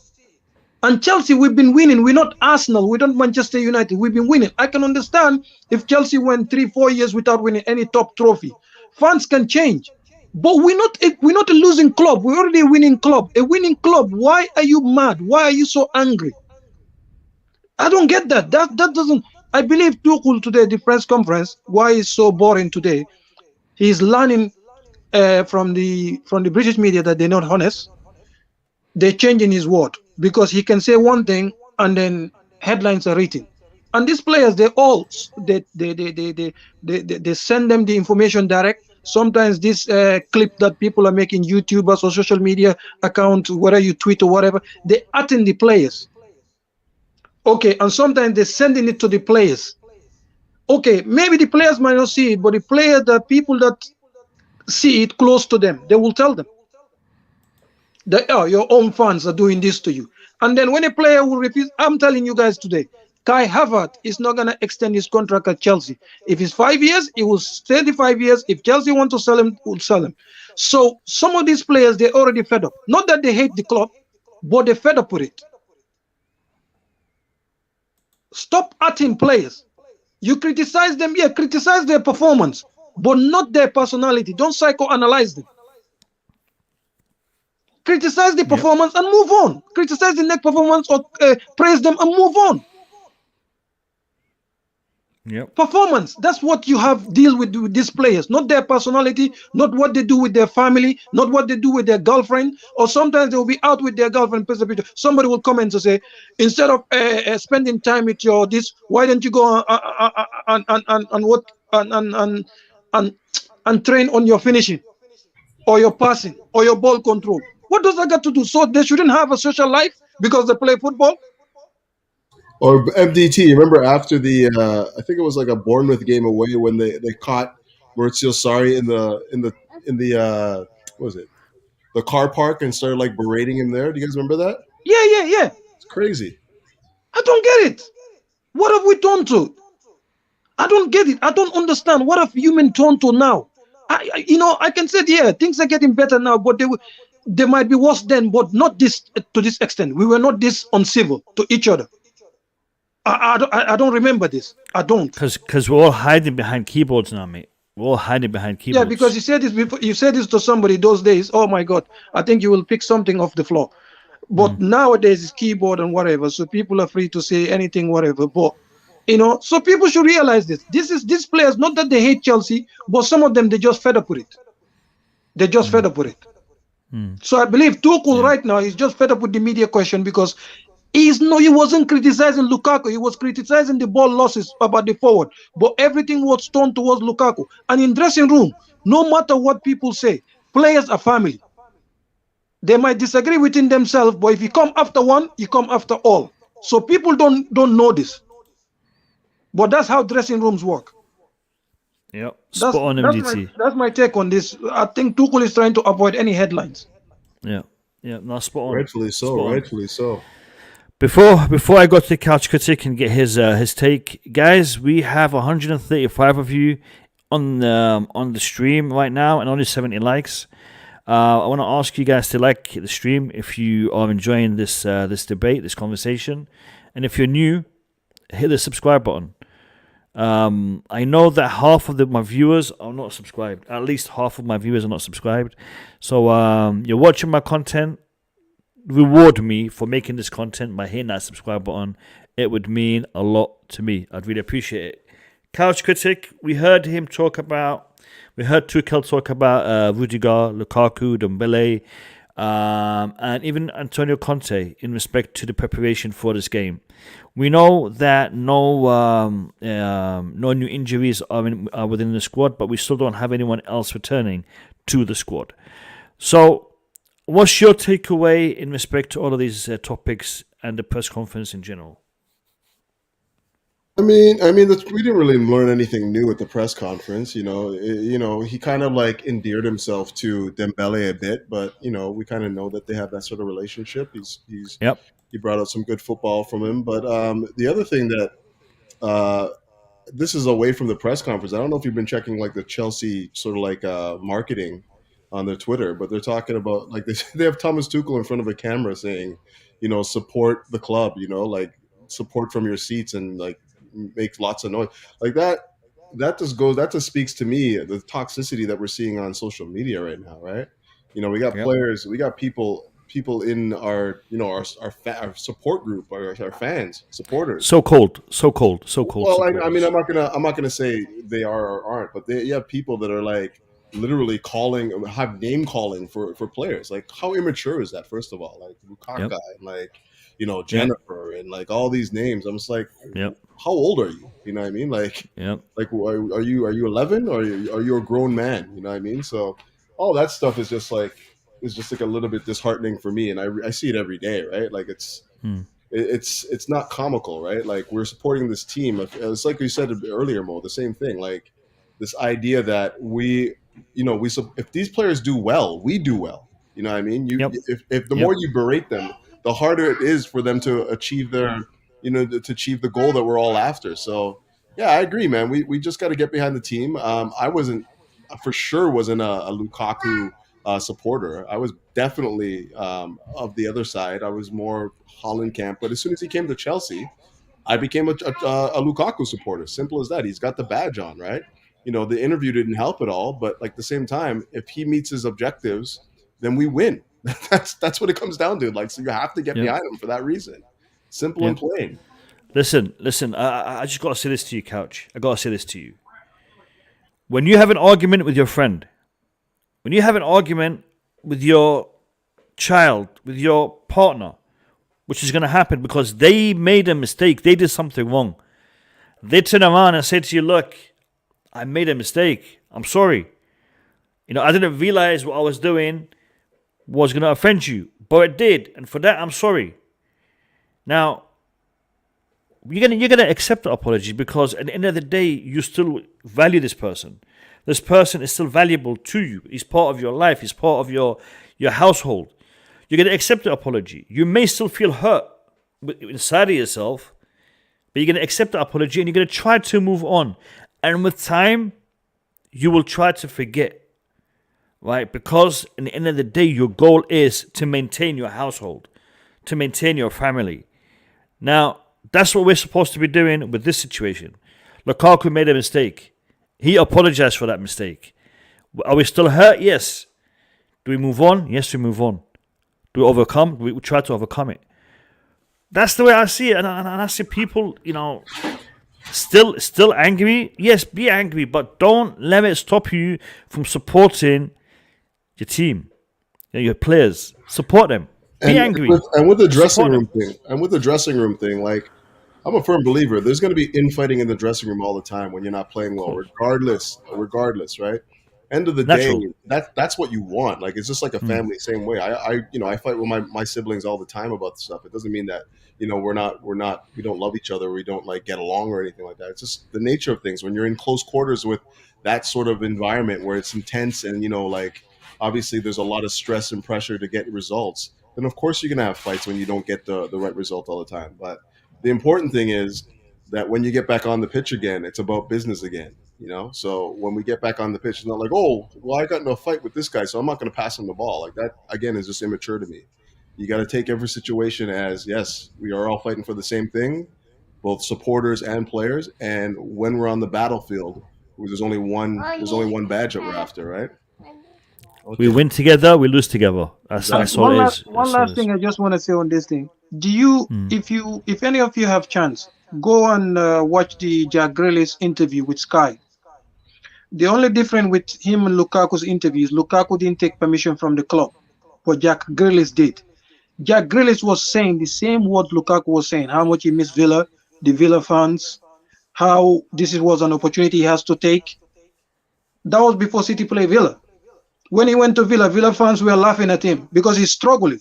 And Chelsea, we've been winning. We're not Arsenal. We're not Manchester United. We've been winning. I can understand if Chelsea went 3-4 years without winning any top trophy. Fans can change. But we're not a losing club. We're already a winning club. A winning club. Why are you mad? Why are you so angry? I don't get that. That doesn't... I believe Tuchel today, the press conference, why it's so boring today, he's learning from the British media that they're not honest. They're changing his word because he can say one thing and then headlines are written. And these players, they send them the information direct. Sometimes this clip that people are making, YouTubers or social media account, whether you tweet or whatever, they attend the players. Okay, and sometimes they're sending it to the players. Okay, maybe the players might not see it, but the people that see it close to them, they will tell them that, oh, your own fans are doing this to you. And then when a player will refuse, I'm telling you guys today, Kai Havertz is not going to extend his contract at Chelsea. If it's 5 years, it will stay the 5 years. If Chelsea want to sell him, we'll sell him. So some of these players, they're already fed up. Not that they hate the club, but they're fed up with it. Stop atting players. You criticize them, yeah, criticize their performance, but not their personality. Don't psychoanalyze them. Criticize the performance and move on. Criticize the next performance or praise them and move on. Performance, that's what you have deal with these players, not their personality, not what they do with their family, not what they do with their girlfriend, or sometimes they will be out with their girlfriend. Somebody will comment to say, instead of spending time with your this, why don't you go and train on your finishing or your passing or your ball control? What does that got to do? So they shouldn't have a social life because they play football? Or MDT, remember after the I think it was like a Bournemouth game away when they caught Maurizio Sarri in the what was it? The car park and started like berating him there. Do you guys remember that? Yeah. It's crazy. I don't get it. What have we done to? I don't get it. I don't understand. What have human turned to now? I can say, yeah, things are getting better now, but they might be worse then, but not this to this extent. We were not this uncivil to each other. I don't remember this. I don't. Because we're all hiding behind keyboards now, mate. We're all hiding behind keyboards. Yeah, because you said this before. You said this to somebody those days. Oh my God, I think you will pick something off the floor. But nowadays it's keyboard and whatever, so people are free to say anything, whatever. But so people should realize this. These players, not that they hate Chelsea, but some of them they just fed up with it. They just fed up with it. So I believe Tuchel right now is just fed up with the media question because he wasn't criticizing Lukaku. He was criticizing the ball losses about the forward, but everything was turned towards Lukaku. And in dressing room, no matter what people say, players are family. They might disagree within themselves, but if you come after one, you come after all. So people don't know this, but that's how dressing rooms work. Yep, spot on, MGT. That's my take on this. I think Tuchel is trying to avoid any headlines. Yeah, no, spot on. Rightfully so. Before I go to the couch critic and get his take, guys, we have 135 of you on the stream right now and only 70 likes. I want to ask you guys to like the stream if you are enjoying this debate, this conversation, and if you're new, hit the subscribe button. I know that half of my viewers are not subscribed. At least half of my viewers are not subscribed. So you're watching my content. Reward me for making this content by hitting that subscribe button. It would mean a lot to me. I'd really appreciate it. Couch critic, we heard Tuchel talk about Rudiger, Lukaku, Dembele, and even Antonio Conte in respect to the preparation for this game. We know that no new injuries are within the squad, but we still don't have anyone else returning to the squad. So, what's your takeaway in respect to all of these topics and the press conference in general? I mean, we didn't really learn anything new at the press conference. He kind of like endeared himself to Dembele a bit, but we kind of know that they have that sort of relationship. He brought out some good football from him. But the other thing that this is away from the press conference. I don't know if you've been checking like the Chelsea sort of like marketing on their Twitter, but they're talking about like they have Thomas Tuchel in front of a camera saying, support the club, like support from your seats and like make lots of noise like that. That just speaks to me the toxicity that we're seeing on social media right now, right? We got players, we got people in our our support group, our fans, supporters. So cold. Well, I mean, I'm not gonna say they are or aren't, but you have people that are like literally have name calling for players. Like, how immature is that? First of all, like Lukaku and like Jennifer and like all these names. I'm just like, how old are you? You know what I mean? Like, like are you 11 or are you a grown man? You know what I mean? So all that stuff is just like a little bit disheartening for me, and I see it every day, right? Like it's not comical, right? Like we're supporting this team. It's like you said earlier, Mo. The same thing. Like this idea that if these players do well, we do well. You know what I mean? If the more you berate them, the harder it is for them to achieve to achieve the goal that we're all after. So yeah, I agree, man. We just got to get behind the team. I wasn't a Lukaku supporter. I was definitely of the other side. I was more Holland camp. But as soon as he came to Chelsea, I became a Lukaku supporter. Simple as that. He's got the badge on, right? The interview didn't help at all. But like the same time, if he meets his objectives, then we win. That's what it comes down to. Like, so you have to get behind him for that reason. Simple and plain. Listen. I just got to say this to you, Couch. I got to say this to you. When you have an argument with your friend, when you have an argument with your child, with your partner, which is going to happen because they made a mistake, they did something wrong. They turn around and say to you, look, I made a mistake. I'm sorry. I didn't realize what I was doing was going to offend you, but it did. And for that, I'm sorry. Now, you're gonna accept the apology because at the end of the day, you still value this person. This person is still valuable to you. He's part of your life. He's part of your household. You're going to accept the apology. You may still feel hurt inside of yourself, but you're going to accept the apology and you're going to try to move on. And with time, you will try to forget, right? Because at the end of the day, your goal is to maintain your household, to maintain your family. Now, that's what we're supposed to be doing with this situation. Lukaku made a mistake. He apologized for that mistake. Are we still hurt? Yes. Do we move on? Yes, we move on. Do we overcome? We try to overcome it. That's the way I see it. And I see people, still angry. Yes, be angry, but don't let it stop you from supporting your team. your players. Support them. Be angry. With the dressing room thing, like, I'm a firm believer. There's going to be infighting in the dressing room all the time when you're not playing well, regardless, right? End of the day, that's what you want. Like, it's just like a family, same way. I fight with my siblings all the time about this stuff. It doesn't mean that, we don't love each other, we don't like get along or anything like that. It's just the nature of things. When you're in close quarters with that sort of environment where it's intense and, obviously there's a lot of stress and pressure to get results, then of course you're going to have fights when you don't get the right result all the time. But the important thing is that when you get back on the pitch again, it's about business again, So when we get back on the pitch, it's not like, oh, well, I got into a fight with this guy, so I'm not going to pass him the ball. Like that, again, is just immature to me. You got to take every situation as, yes, we are all fighting for the same thing, both supporters and players. And when we're on the battlefield, there's only one badge that we're after, right? Okay. We win together, we lose together. That's all it is. One last thing I just want to say on this thing. Do you, if any of you have chance, go and watch the Jack Grealish interview with Sky. The only difference with him and Lukaku's interview is Lukaku didn't take permission from the club, but Jack Grealish did. Jack Grealish was saying the same word Lukaku was saying, how much he missed Villa, the Villa fans, how this was an opportunity he has to take. That was before City played Villa. When he went to Villa, Villa fans were laughing at him because he's struggling.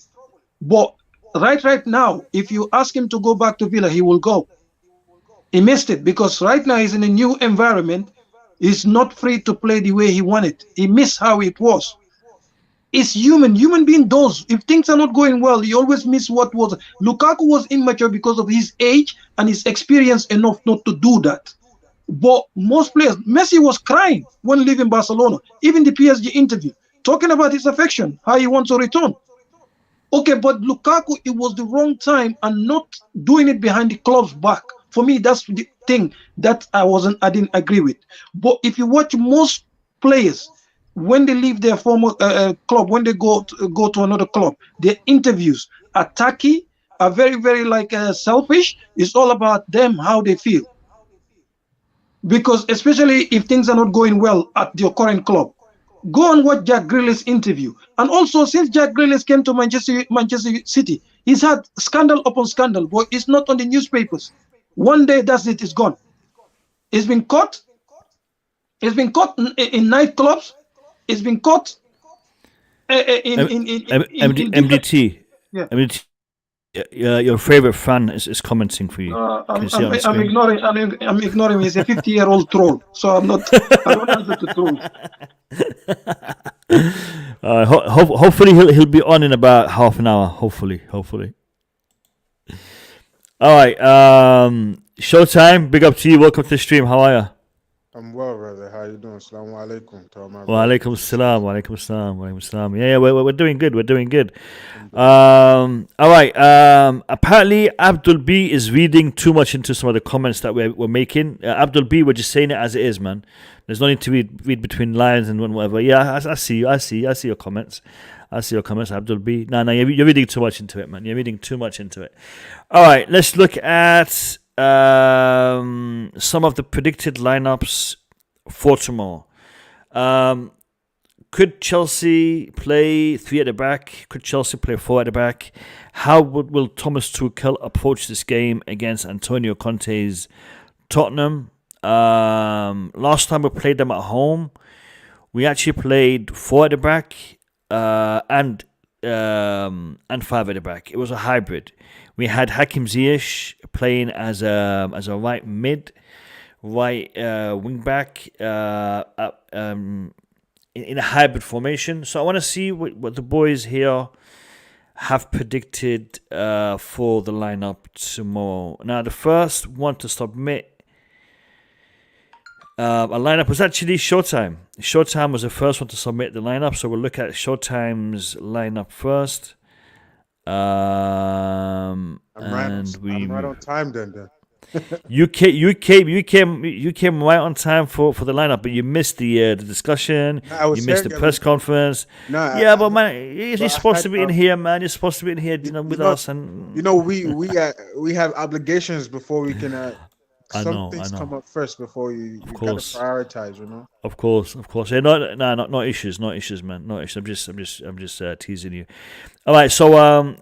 But right now, if you ask him to go back to Villa, he will go. He missed it because right now he's in a new environment. He's not free to play the way he wanted. He missed how it was. It's human. Human being does. If things are not going well, he always miss what was. Lukaku was immature because of his age and his experience enough not to do that. But most players, Messi was crying when leaving Barcelona, even the PSG interview, talking about his affection, how he wants to return. Okay, but Lukaku, it was the wrong time and not doing it behind the club's back. For me, that's the thing that I didn't agree with. But if you watch most players, when they leave their former club, when they go to another club, their interviews are tacky, are very, very selfish. It's all about them, how they feel. Because especially if things are not going well at your current club, go and watch Jack Grealish's interview. And also, since Jack Grealish came to Manchester City, he's had scandal upon scandal, but it's not on the newspapers. One day, that's it, it's gone. It's been caught. It's been caught in nightclubs. It's been caught in MDT. Yeah. MDT. Your favorite fan is commenting for you. I'm ignoring. He's a 50-year-old troll, so I don't answer to trolls. Hopefully he'll be on in about half an hour. Hopefully. All right. Showtime. Big up to you. Welcome to the stream. How are you? I'm well, brother. How you doing? Assalamu alaikum. Wa alaikum assalam. Wa alaikum assalam. Yeah, we're doing good. All right. Apparently, Abdul B is reading too much into some of the comments that we're making. Abdul B, we're just saying it as it is, man. There's no need to read between lines and whatever. Yeah, I see you. I see your comments. Abdul B. No, you're reading too much into it, man. You're reading too much into it. All right, let's look at some of the predicted lineups for tomorrow. Could Chelsea play 3 at the back? Could Chelsea play 4 at the back? How will Thomas Tuchel approach this game against Antonio Conte's Tottenham? Last time we played them at home, we actually played 4 at the back and 5 at the back. It was a hybrid. We had Hakim Ziyech playing as a right mid, right wing back in a hybrid formation. So I want to see what the boys here have predicted for the lineup tomorrow. Now, the first one to submit a lineup was actually Showtime. Showtime was the first one to submit the lineup, so we'll look at Showtime's lineup first. I'm right on time then. You came right on time for the lineup, but you missed the discussion. You missed the press conference. But man, you're supposed to be in here, man. You're supposed to be in here, with us. And we have obligations before we can some things come up first before you gotta prioritize, you know. Of course. Yeah, not issues, man. Not issues. I'm just teasing you. All right, so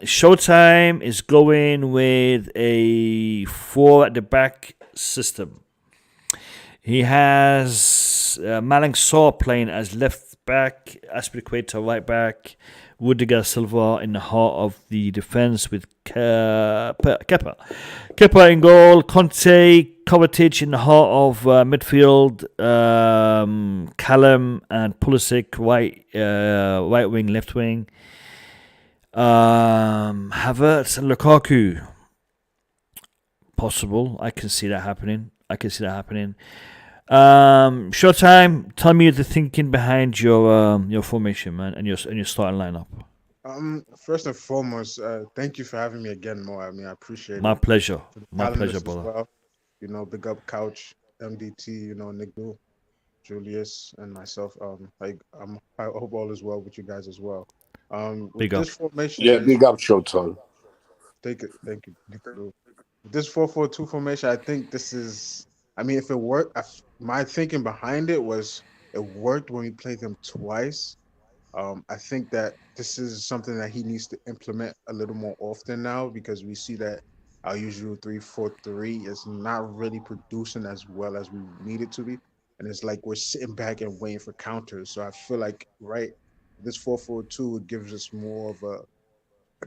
Showtime is going with a 4 at the back system. He has Malang Sarr playing as left back, Azpilicueta right back, Rudiger Silva in the heart of the defense with Kepa in goal, Conte, Kovačić in the heart of midfield, Callum and Pulisic right wing, left wing, Havertz and Lukaku. Possible. I can see that happening. Showtime, tell me the thinking behind your formation, man, and your starting lineup. First and foremost, thank you for having me again, Mo. I mean, I appreciate My it. pleasure, Panelists as brother. well. You know, big up Couch, MDT, you know, Nick, Julius, and myself. I hope all is well with you guys as well. Big up. This formation, big up Showtime. Thank you. This 4-4-2 formation, I think this is. I mean, if it worked, my thinking behind it was it worked when we played them twice. I think that this is something that he needs to implement a little more often now, because we see that our usual 3-4-3 is not really producing as well as we need it to be. And it's like we're sitting back and waiting for counters. So I feel like, this 4-4-2 gives us more of a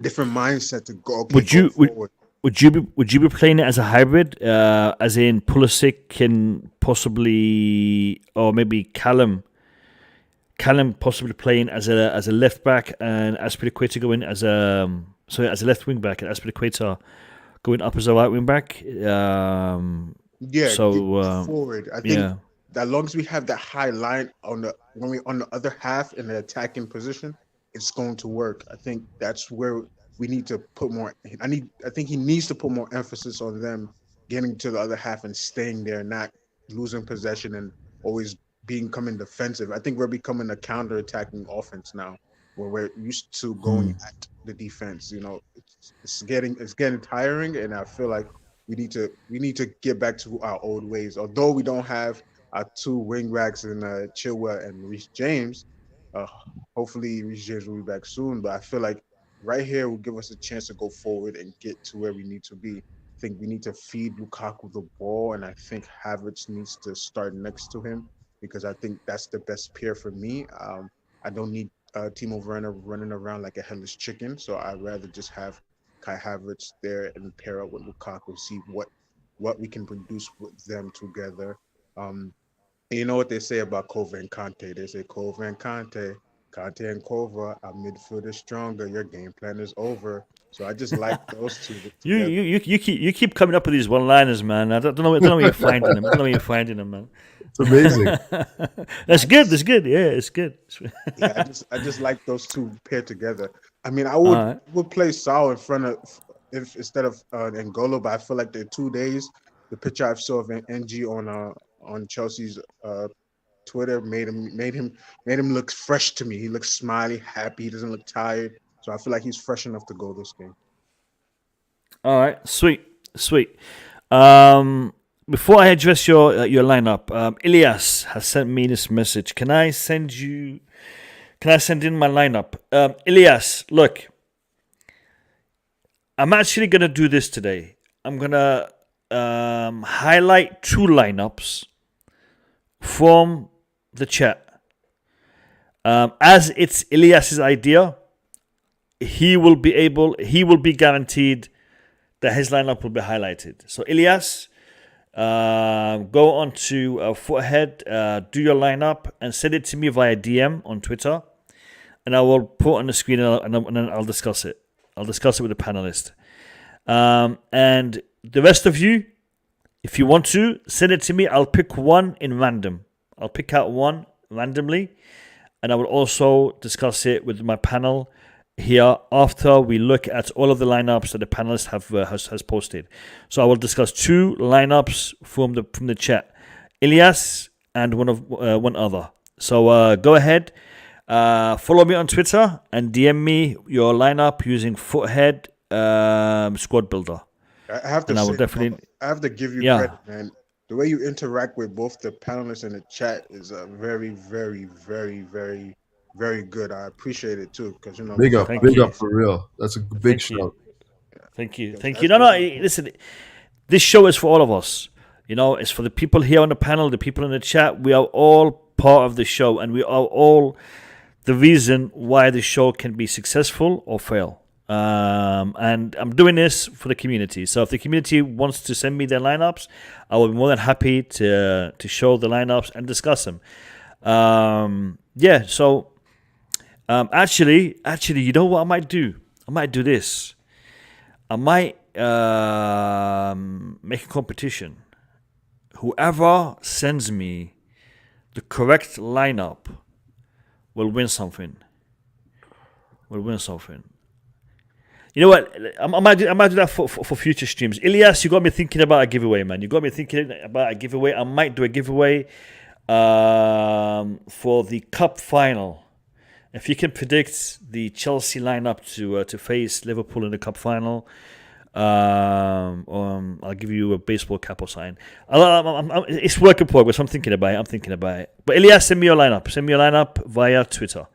different mindset to go forward. Would you be playing it as a hybrid, as in Pulisic can possibly, or maybe Callum possibly playing as a left back and Azpilicueta going as a left wing back and Azpilicueta going up as a right wing back? Forward. I think that as long as we have that high line on the other half in the attacking position, it's going to work. I think that's where we need to put more. I think he needs to put more emphasis on them getting to the other half and staying there, not losing possession and always becoming defensive. I think we're becoming a counter-attacking offense now, where we're used to going at the defense. You know, it's getting tiring, and I feel like we need to get back to our old ways. Although we don't have our 2 wing backs in Chilwell and Reece James, hopefully Reece James will be back soon. But I feel like right here will give us a chance to go forward and get to where we need to be. I think we need to feed Lukaku the ball, and I think Havertz needs to start next to him, because I think that's the best pair for me. I don't need Timo Werner running around like a headless chicken, so I'd rather just have Kai Havertz there and pair up with Lukaku, see what we can produce with them together. You know what they say about Kova and Kante? They say Kova and Kante and Kova, our midfield is stronger. Your game plan is over. So I just like those two. You keep coming up with these one-liners, man. I don't know where you're finding them. Man. It's amazing. That's good. Yeah, it's good. I just like those two paired together. I mean, I would play Saul in front of instead of N'Golo, but I feel like the 2 days, the picture I saw of NG on Chelsea's Twitter made him look fresh to me. He looks smiley, happy. He doesn't look tired. So I feel like he's fresh enough to go this game. All right, sweet. Before I address your lineup, Elias has sent me this message. Can I send in my lineup? Elias, look, I'm actually gonna do this today. I'm gonna highlight 2 lineups from the chat. As it's Elias's idea, he will be guaranteed that his lineup will be highlighted. So Elias, go on to Foothead, do your lineup and send it to me via DM on Twitter, and I will put it on the screen and then I'll discuss it. I'll discuss it with the panelist. And the rest of you, if you want to, send it to me. I'll pick one in random. I'll pick out one randomly, and I will also discuss it with my panel here after we look at all of the lineups that the panelists has posted. So I will discuss 2 lineups from the chat, Elias and one other. So go ahead, follow me on Twitter and DM me your lineup using Foothead Squad Builder. I have to and I will say, definitely. I have to give you Yeah. credit, man. The way you interact with both the panelists in the chat is very, very, very, very, very good. I appreciate it too, because Big up, Thank big you. up for real. That's a big Thank shout. you. Thank you. Yes, Thank that's you. No, really listen, this show is for all of us. You know, it's for the people here on the panel, the people in the chat. We are all part of the show, and we are all the reason why the show can be successful or fail. And I'm doing this for the community. So if the community wants to send me their lineups, I will be more than happy to show the lineups and discuss them. Yeah. So actually, you know what I might do? I might do this. I might make a competition. Whoever sends me the correct lineup will win something. You know what? I might do that for future streams. Ilyas, you got me thinking about a giveaway, man. You got me thinking about a giveaway. I might do a giveaway for the cup final. If you can predict the Chelsea lineup to face Liverpool in the cup final, I'll give you a baseball cap or sign. It's work in progress. I'm thinking about it. But Ilyas, send me your lineup. Send me your lineup via Twitter.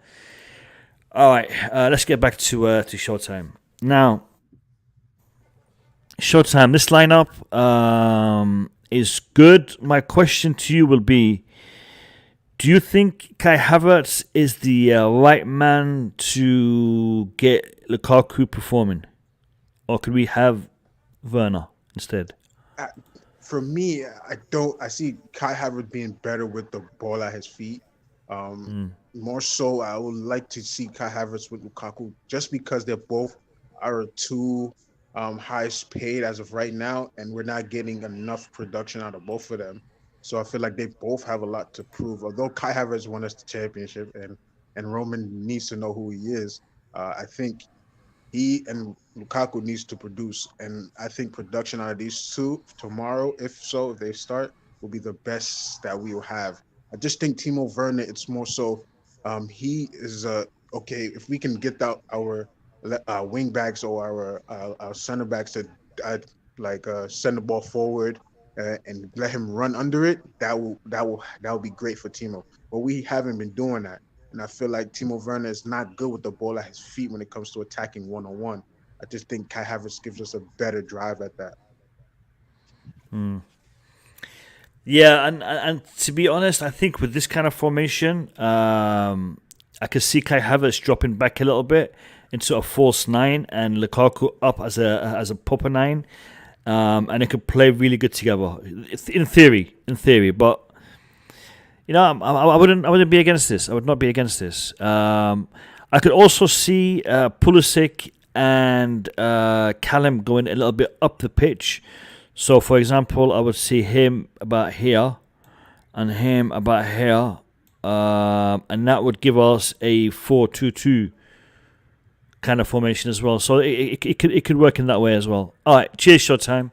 All right, let's get back to Showtime. Now, Showtime, this lineup is good. My question to you will be, do you think Kai Havertz is the right man to get Lukaku performing? Or could we have Werner instead? For me, I don't. I see Kai Havertz being better with the ball at his feet. More so, I would like to see Kai Havertz with Lukaku, just because they're both are two highest paid as of right now, and we're not getting enough production out of both of them. So I feel like they both have a lot to prove. Although Kai Havertz won us the championship, and Roman needs to know who he is, I think he and Lukaku needs to produce. And I think production out of these two tomorrow, if they start, will be the best that we will have. I just think Timo Werner, it's more so he is okay, if we can get out our wing backs or our center backs to send the ball forward and let him run under it, that will be great for Timo. But we haven't been doing that. And I feel like Timo Werner is not good with the ball at his feet when it comes to attacking one-on-one. I just think Kai Havertz gives us a better drive at that. Yeah, and to be honest, I think with this kind of formation, I could see Kai Havertz dropping back a little bit into a false 9 and Lukaku up as a proper 9, and it could play really good together. In theory, but you know, I wouldn't be against this. I would not be against this. I could also see Pulisic and Callum going a little bit up the pitch. So, for example, I would see him about here and him about here, and that would give us a 4-2-2 kind of formation as well. So it could work in that way as well. All right, cheers, Showtime.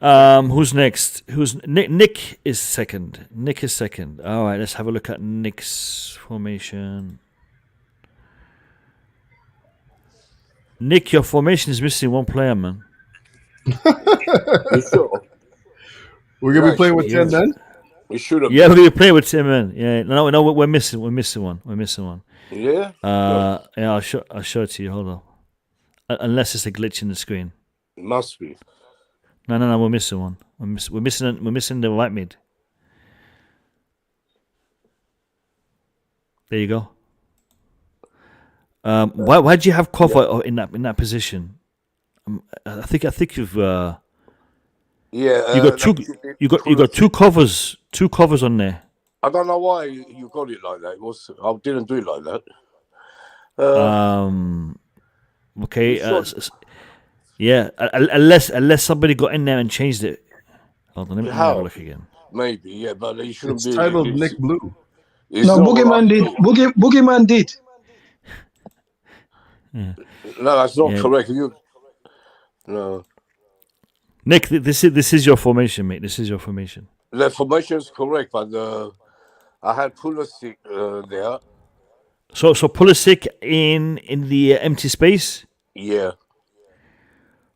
Who's next? Who's Nick is second. All right, let's have a look at Nick's formation. Nick, your formation is missing one player, man. Sure? We're gonna be playing with 10 men. We should have. Yeah, we're gonna be playing with 10 men. Yeah, no, we're missing one. Yeah. Yeah, I'll show it to you. Hold on. Unless it's a glitch in the screen. It must be. No, we're missing one. We're missing the right mid. There you go. Why do you have cover in that position? I think you've you got two covers on there. I don't know why you got it like that. I didn't do it like that. Okay. Yeah, unless somebody got in there and changed it. Hold on, let me have a look again. Maybe, yeah, but it shouldn't it's be. It's titled Nick Blue. No, Boogeyman did. Boogeyman did. Yeah. No, that's not correct. No. Nick, this is your formation, mate. This is your formation. The formation is correct, but I had Pulisic there. So Pulisic in the empty space. Yeah.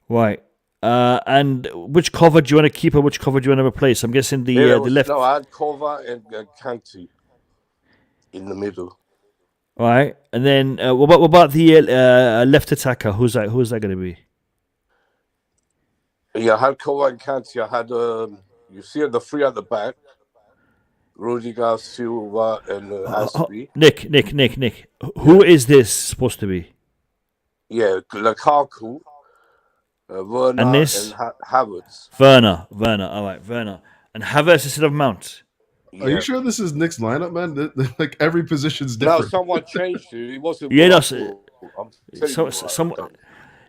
Right. And which cover do you want to keep, or which cover do you want to replace? I'm guessing the left. No, I had Kova and Kanti in the middle. All right, and then what about the left attacker? Who's that going to be? Yeah, I had Kova and Kanti. I had you see the three at the back, Rudiger, Silva, and Aspi. Nick. Who is this supposed to be? Yeah, Lukaku, Werner, And this? Havertz. Werner. All right, Werner. And Havertz instead of Mount. Are you sure this is Nick's lineup, man? Like every position's No, different. someone changed it. It wasn't. Yeah, no.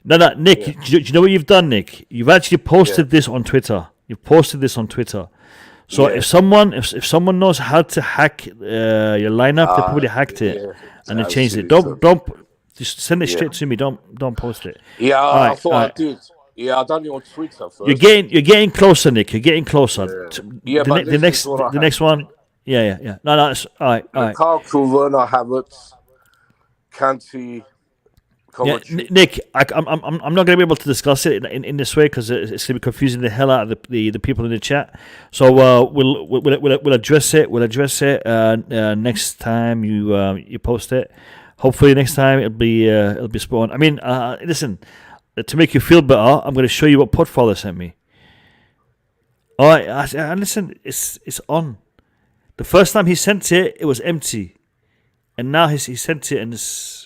No, Nick. Yeah. Do you know what you've done, Nick? You've actually posted this on Twitter. You've posted this on Twitter. So if someone knows how to hack your lineup, they probably hacked it and they changed it. Don't just send it straight to me. Don't post it. Yeah, I thought I did. Yeah, I done it on Twitter first. You're getting closer, Nick. You're getting closer. Yeah, but the next one. Yeah. No, it's all right. Lukaku, Werner, Havertz, Kanti. Yeah, Nick, I'm not going to be able to discuss it in this way because it's going to be confusing the hell out of the people in the chat. So we'll address it. We'll address it next time you post it. Hopefully next time it'll be spot on. I mean, listen, to make you feel better, I'm going to show you what Podfather sent me. All right, and listen, it's on. The first time he sent it, it was empty, and now he sent it and it's.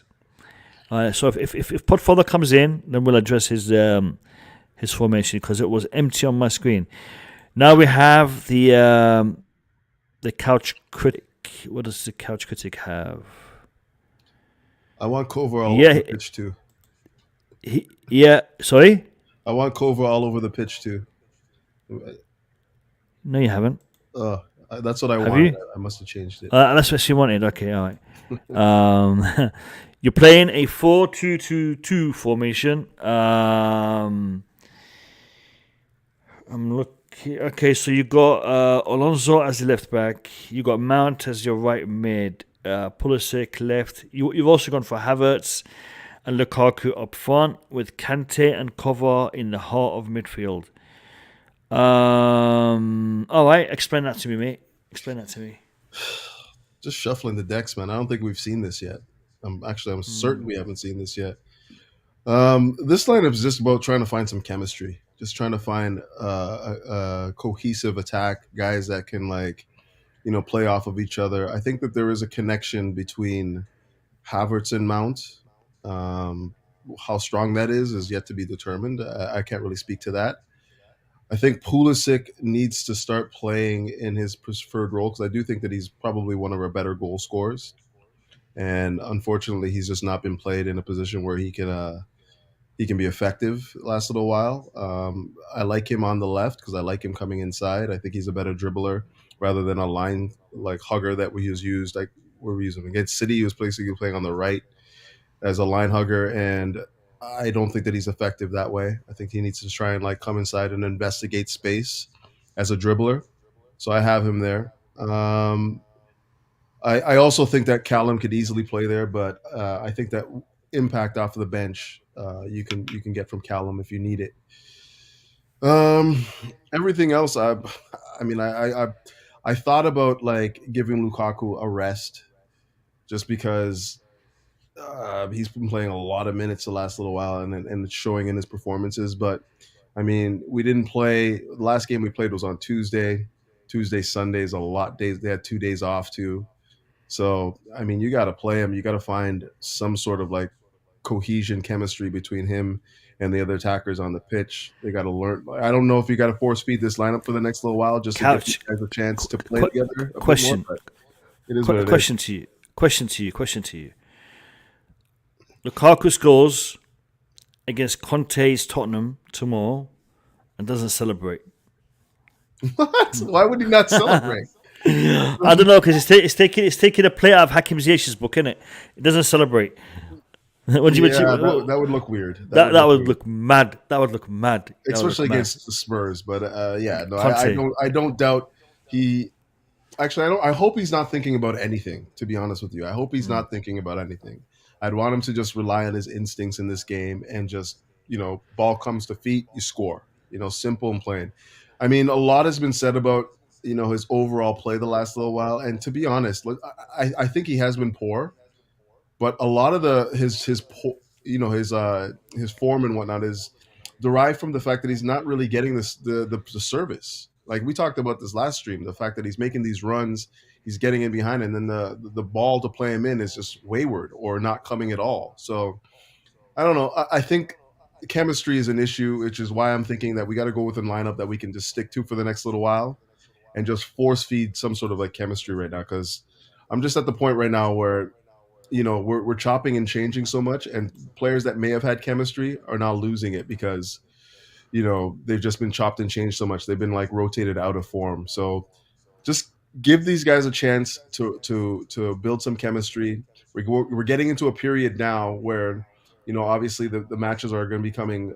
So if Podfather comes in, then we'll address his formation because it was empty on my screen. Now we have the couch critic. What does the couch critic have? I want Kova all over the pitch too. Sorry? I want Kova all over the pitch too. No, you haven't. That's what I Have wanted. you? I must have changed it. That's what you wanted. Okay, all right. You're playing a 4-2-2-2 formation. I'm looking. Okay, so you got Alonso as the left back. You got Mount as your right mid. Pulisic left. You've also gone for Havertz and Lukaku up front with Kante and Kova in the heart of midfield. All right, explain that to me, mate. Explain that to me. Just shuffling the decks, man. I don't think we've seen this yet. I'm certain we haven't seen this yet. This lineup is just about trying to find some chemistry, just trying to find a cohesive attack, guys that can play off of each other. I think that there is a connection between Havertz and Mount. How strong that is yet to be determined. I can't really speak to that. I think Pulisic needs to start playing in his preferred role because I do think that he's probably one of our better goal scorers. And unfortunately, he's just not been played in a position where he can be effective the last little while. I like him on the left because I like him coming inside. I think he's a better dribbler rather than a line like hugger that we used. Like where we used him against City, he was basically playing on the right as a line hugger, and I don't think that he's effective that way. I think he needs to try and come inside and investigate space as a dribbler. So I have him there. I also think that Callum could easily play there, but I think that impact off of the bench you can get from Callum if you need it. Everything else, I thought about giving Lukaku a rest, just because he's been playing a lot of minutes the last little while and it's showing in his performances. But I mean, we didn't play. The last game we played was on Tuesday. Sunday is a lot days. They had 2 days off too. So, I mean, you got to play him. You got to find some sort of cohesion, chemistry between him and the other attackers on the pitch. They got to learn. I don't know if you got to force feed this lineup for the next little while just to give you guys a chance to play together. Question. More, it is what it question is. to you. Question to you. Lukaku scores against Conte's Tottenham tomorrow and doesn't celebrate. What? Why would he not celebrate? I don't know, because it's taking a play out of Hakim Ziyech's book, isn't it? It doesn't celebrate. That would look weird. That would look mad. That would look mad. Especially against the Spurs. But I don't doubt he. Actually, I hope he's not thinking about anything. To be honest with you, I hope he's not thinking about anything. I'd want him to just rely on his instincts in this game and just ball comes to feet, you score. Simple and plain. I mean, a lot has been said about his overall play the last little while, and to be honest, look, I think he has been poor, but a lot of his form and whatnot is derived from the fact that he's not really getting the service. Like we talked about this last stream, the fact that he's making these runs, he's getting in behind, and then the ball to play him in is just wayward or not coming at all. So I don't know. I think chemistry is an issue, which is why I'm thinking that we got to go with a lineup that we can just stick to for the next little while and just force feed some sort of like chemistry right now. Because I'm just at the point right now where, we're chopping and changing so much, and players that may have had chemistry are now losing it because, they've just been chopped and changed so much. They've been like rotated out of form. So just give these guys a chance to build some chemistry. We're getting into a period now where, obviously the matches are going to be coming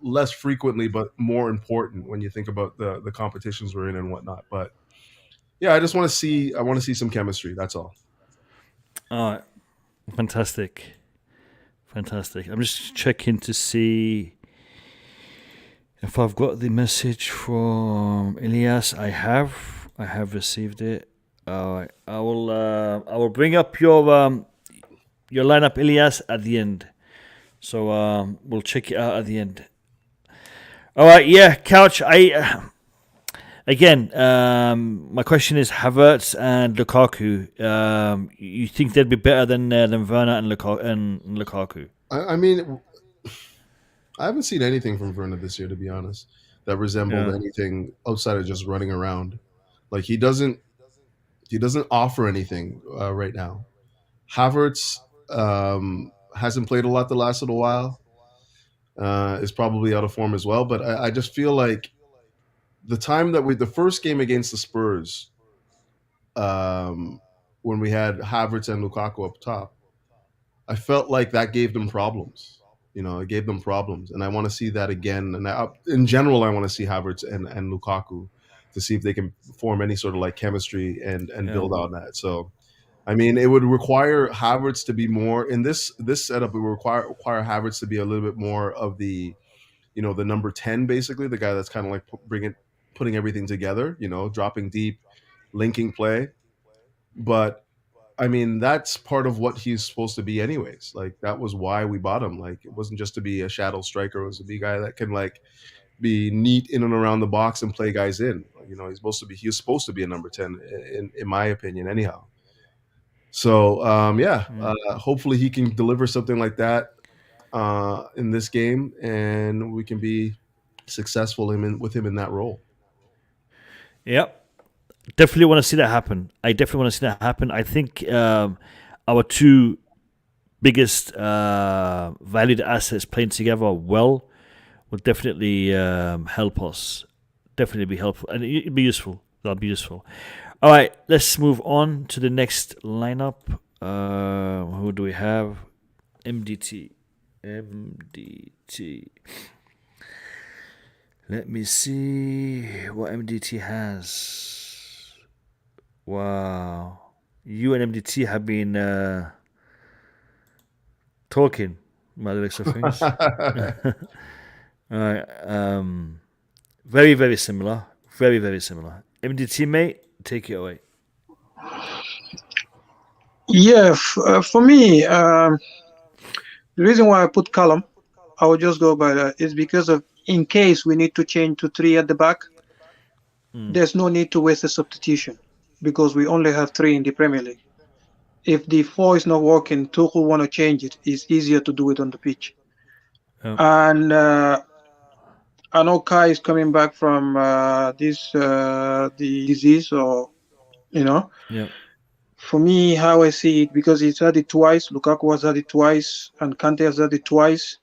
less frequently, but more important when you think about the competitions we're in and whatnot. But yeah, I want to see some chemistry. That's all. All right. Fantastic. I'm just checking to see if I've got the message from Elias. I have received it. All right. I will bring up your lineup, Elias, at the end. So we'll check it out at the end. All right, yeah, Couch. My question is Havertz and Lukaku. You think they'd be better than Werner and Lukaku? I mean, I haven't seen anything from Werner this year, to be honest, that resembled anything outside of just running around. Like he doesn't offer anything right now. Havertz hasn't played a lot the last little while. Is probably out of form as well. But I just feel like the first game against the Spurs, when we had Havertz and Lukaku up top, I felt like that gave them problems. It gave them problems, and I want to see that again. And in general, I want to see Havertz and Lukaku to see if they can form any sort of like chemistry and build on that. So, I mean, it would require Havertz to be more in this setup. It would require Havertz to be a little bit more of the, the number 10, basically, the guy that's kind of like putting everything together, dropping deep, linking play. But I mean, that's part of what he's supposed to be anyways. Like that was why we bought him. Like it wasn't just to be a shadow striker. It was to be a guy that can like be neat in and around the box and play guys in. He's supposed to be a number 10 in my opinion anyhow. So hopefully he can deliver something like that in this game, and we can be successful with him in that role. Yep. Definitely want to see that happen. I think our two biggest valued assets playing together well will definitely help us. Definitely be helpful. And it'll be useful. That'll be useful. All right, let's move on to the next lineup. Who do we have? MDT. Let me see what MDT has. Wow. You and MDT have been talking, by the looks of things. All right. Very, very similar. Very, very similar. MDT, mate, take it away. Yeah, for me, the reason why I put Callum, I will just go by that, is because of in case we need to change to 3 at the back, there's no need to waste a substitution because we only have 3 in the Premier League. If the 4 is not working, Tuchel want to change it. It's easier to do it on the pitch. Oh. And I know Kai is coming back from the disease, or Yeah. For me, how I see it, because he's had it twice, Lukaku has had it twice, and Kante has had it twice.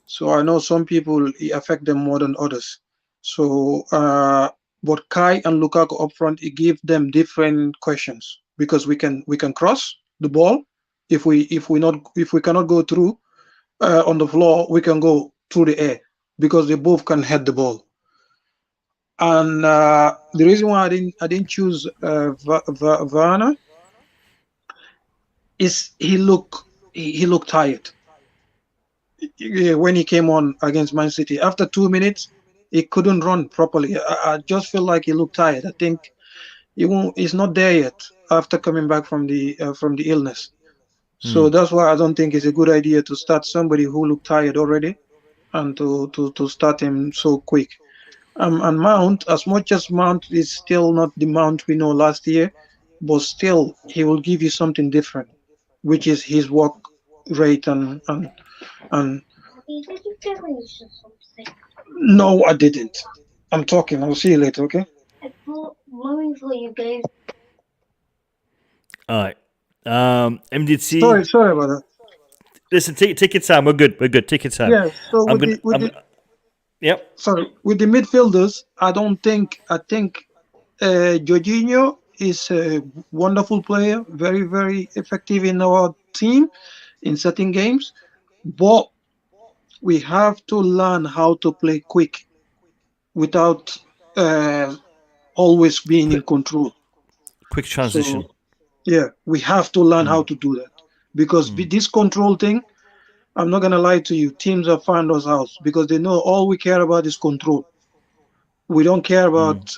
So I know some people it affect them more than others. So, but Kai and Lukaku up front, it gives them different questions because we can cross the ball. If we cannot go through on the floor, we can go through the air because they both can head the ball. And the reason why I didn't choose Werner is he looked tired. when he came on against Man City. After 2 minutes, he couldn't run properly. I just feel like he looked tired. I think he's not there yet after coming back from the illness. So that's why I don't think it's a good idea to start somebody who looked tired already and to start him so quick. And Mount, as much as Mount is still not the Mount we know last year, but still he will give you something different, which is his work rate and no, I didn't. I'm talking. I'll see you later, okay? All right. MDT. Sorry about that. Listen, take your time. We're good. Take your time. Yeah. So yep. Sorry, with the midfielders, I think Jorginho is a wonderful player, very, very effective in our team in certain games, but we have to learn how to play quick without always being in control. Quick transition. So, yeah, we have to learn how to do that because this control thing, I'm not going to lie to you, teams have found us out because they know all we care about is control. We don't care about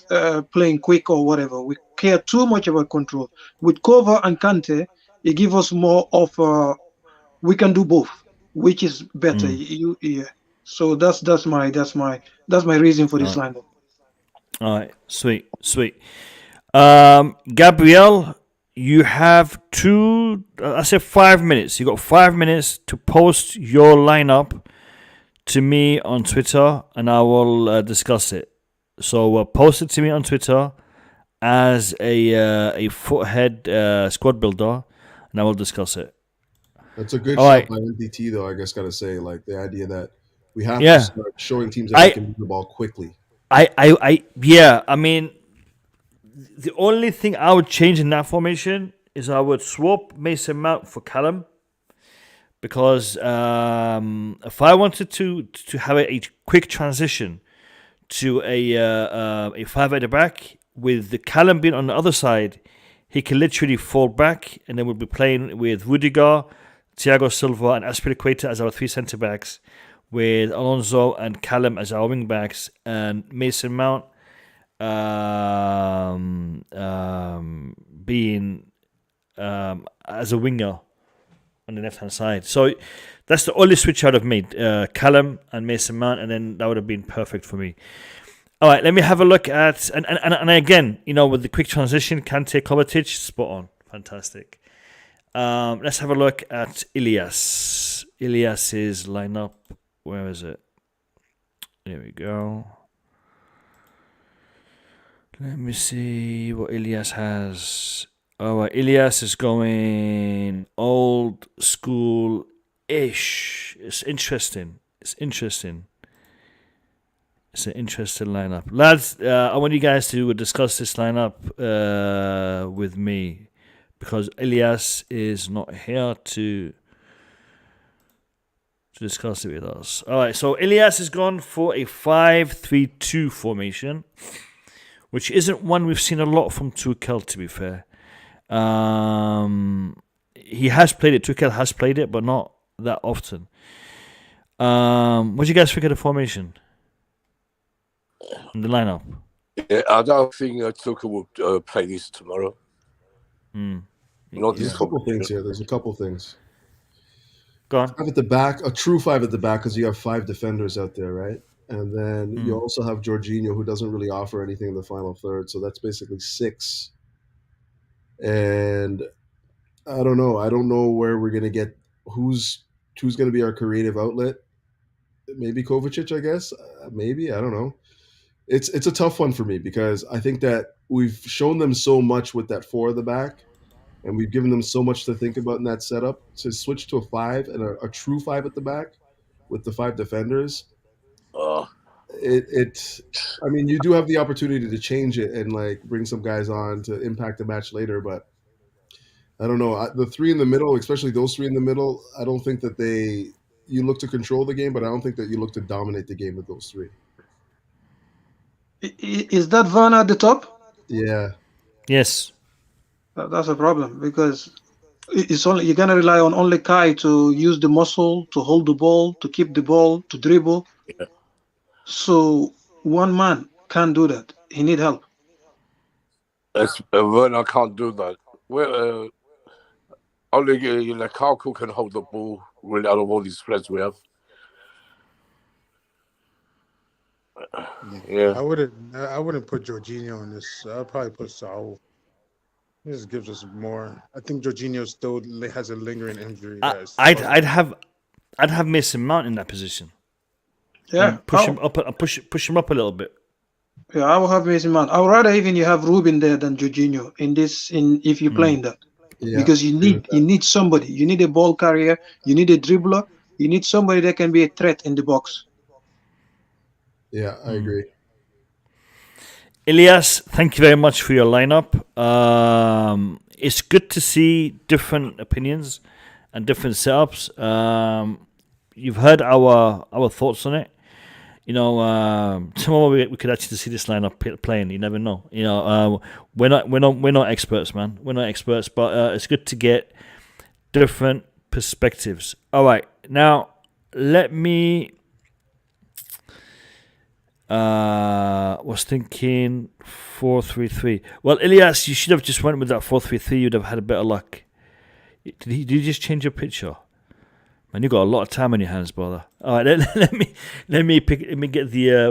playing quick or whatever. We care too much about control. With Kova and Kante, it gives us more of we can do both, which is better. Yeah. So that's my reason for this lineup. All right, sweet. Gabriel, you have 5 minutes. You got 5 minutes to post your lineup to me on Twitter, and I will discuss it. So post it to me on Twitter as a foothead squad builder, and I will discuss it. That's a good shot by MDT, though. I guess gotta say, like the idea that we have to start showing teams that we can move the ball quickly. I mean, the only thing I would change in that formation is I would swap Mason Mount for Callum, because if I wanted to have a quick transition to a five at the back with the Callum being on the other side, he can literally fall back, and then we'll be playing with Rudiger, Thiago Silva, and Azpilicueta as our three centre backs, with Alonso and Callum as our wing backs, and Mason Mount being as a winger on the left hand side. So that's the only switch I would have made, Callum and Mason Mount, and then that would have been perfect for me. All right, let me have a look at and again, with the quick transition, Kante, Kovačić, spot on, fantastic. Let's have a look at Ilias. Ilias's lineup. Where is it? There we go. Let me see what Ilias has. Oh, Ilias is going old school-ish. It's interesting. It's an interesting lineup. Lads, I want you guys to discuss this lineup with me, because Ilias is not here to discuss it with us. All right, so Ilias has gone for a 5-3-2 formation, which isn't one we've seen a lot from Tuchel, to be fair. He has played it. Tuchel has played it, but not that often. What do you guys think of the formation? The lineup? Yeah, I don't think Tuchel will play this tomorrow. There's a couple things here. There's a couple things. Go on. Five at the back, a true five at the back, because you have five defenders out there, right? And then you also have Jorginho, who doesn't really offer anything in the final third. So that's basically six. And I don't know. I don't know where we're gonna get who's gonna be our creative outlet. Maybe Kovačić, I guess. Maybe, I don't know. It's a tough one for me, because I think that we've shown them so much with that four at the back, and we've given them so much to think about in that setup. To switch to a five and a true five at the back with the five defenders. I mean, you do have the opportunity to change it and like bring some guys on to impact the match later, but I don't know. The three in the middle, especially those three in the middle, I don't think that you look to control the game, but I don't think that you look to dominate the game with those three. Is that Werner at the top? Yeah. Yes. That's a problem, because It's only you're gonna rely on only Kai to use the muscle, to hold the ball, to keep the ball, to dribble. Yeah. So one man can't do that. He need help. Werner can't do that. Well, only Lukaku can hold the ball really out of all these players we have. Yeah. I wouldn't put Jorginho on this. I'd probably put Saul. This gives us more. I think Jorginho still has a lingering injury. I'd have Mason Mount in that position. Yeah, and push him up a little bit. Yeah, I will have Mason Mount. I would rather even you have Ruben there than Jorginho if you're playing that. Yeah, because you need somebody. You need a ball carrier. You need a dribbler. You need somebody that can be a threat in the box. Yeah, I agree. Elias, thank you very much for your lineup. It's good to see different opinions and different setups. You've heard our thoughts on it. You know, tomorrow we could actually see this lineup playing. You never know. You know, we're not experts, man. We're not experts, but it's good to get different perspectives. All right, now let me. Was thinking 4-3-3. Well, Elias, you should have just went with that 4-3-3. You'd have had a bit of luck. Did you just change your picture? Man, you got a lot of time on your hands, brother. All right, let me get the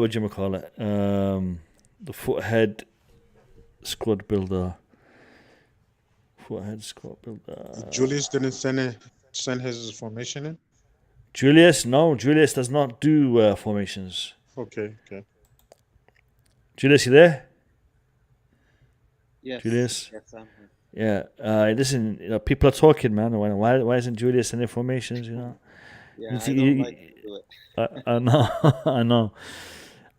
the foothead squad builder. Foothead squad builder. Julius didn't send his formation in. Julius does not do formations. Okay. Julius, you there? Yes. Julius. Yes, I'm here. Yeah. Listen, people are talking, man. Why isn't Julius in formations? You know. Yeah, I don't like to do it. I know. I know.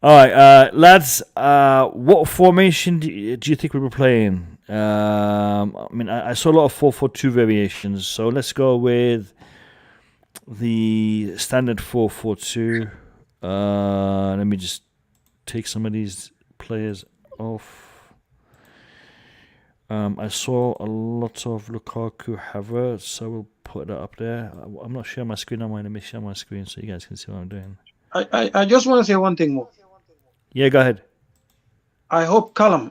All right, lads. What formation do you think we were playing? I mean, I saw a lot of 4-4-2 variations. So let's go with the standard 4-4-2. Let me just take some of these players off. I saw a lot of Lukaku, Havertz, so we'll put that up there. I'm not sharing my screen. I'm going to share my screen so you guys can see what I'm doing. I just want to say one thing more. Yeah, go ahead. I hope Callum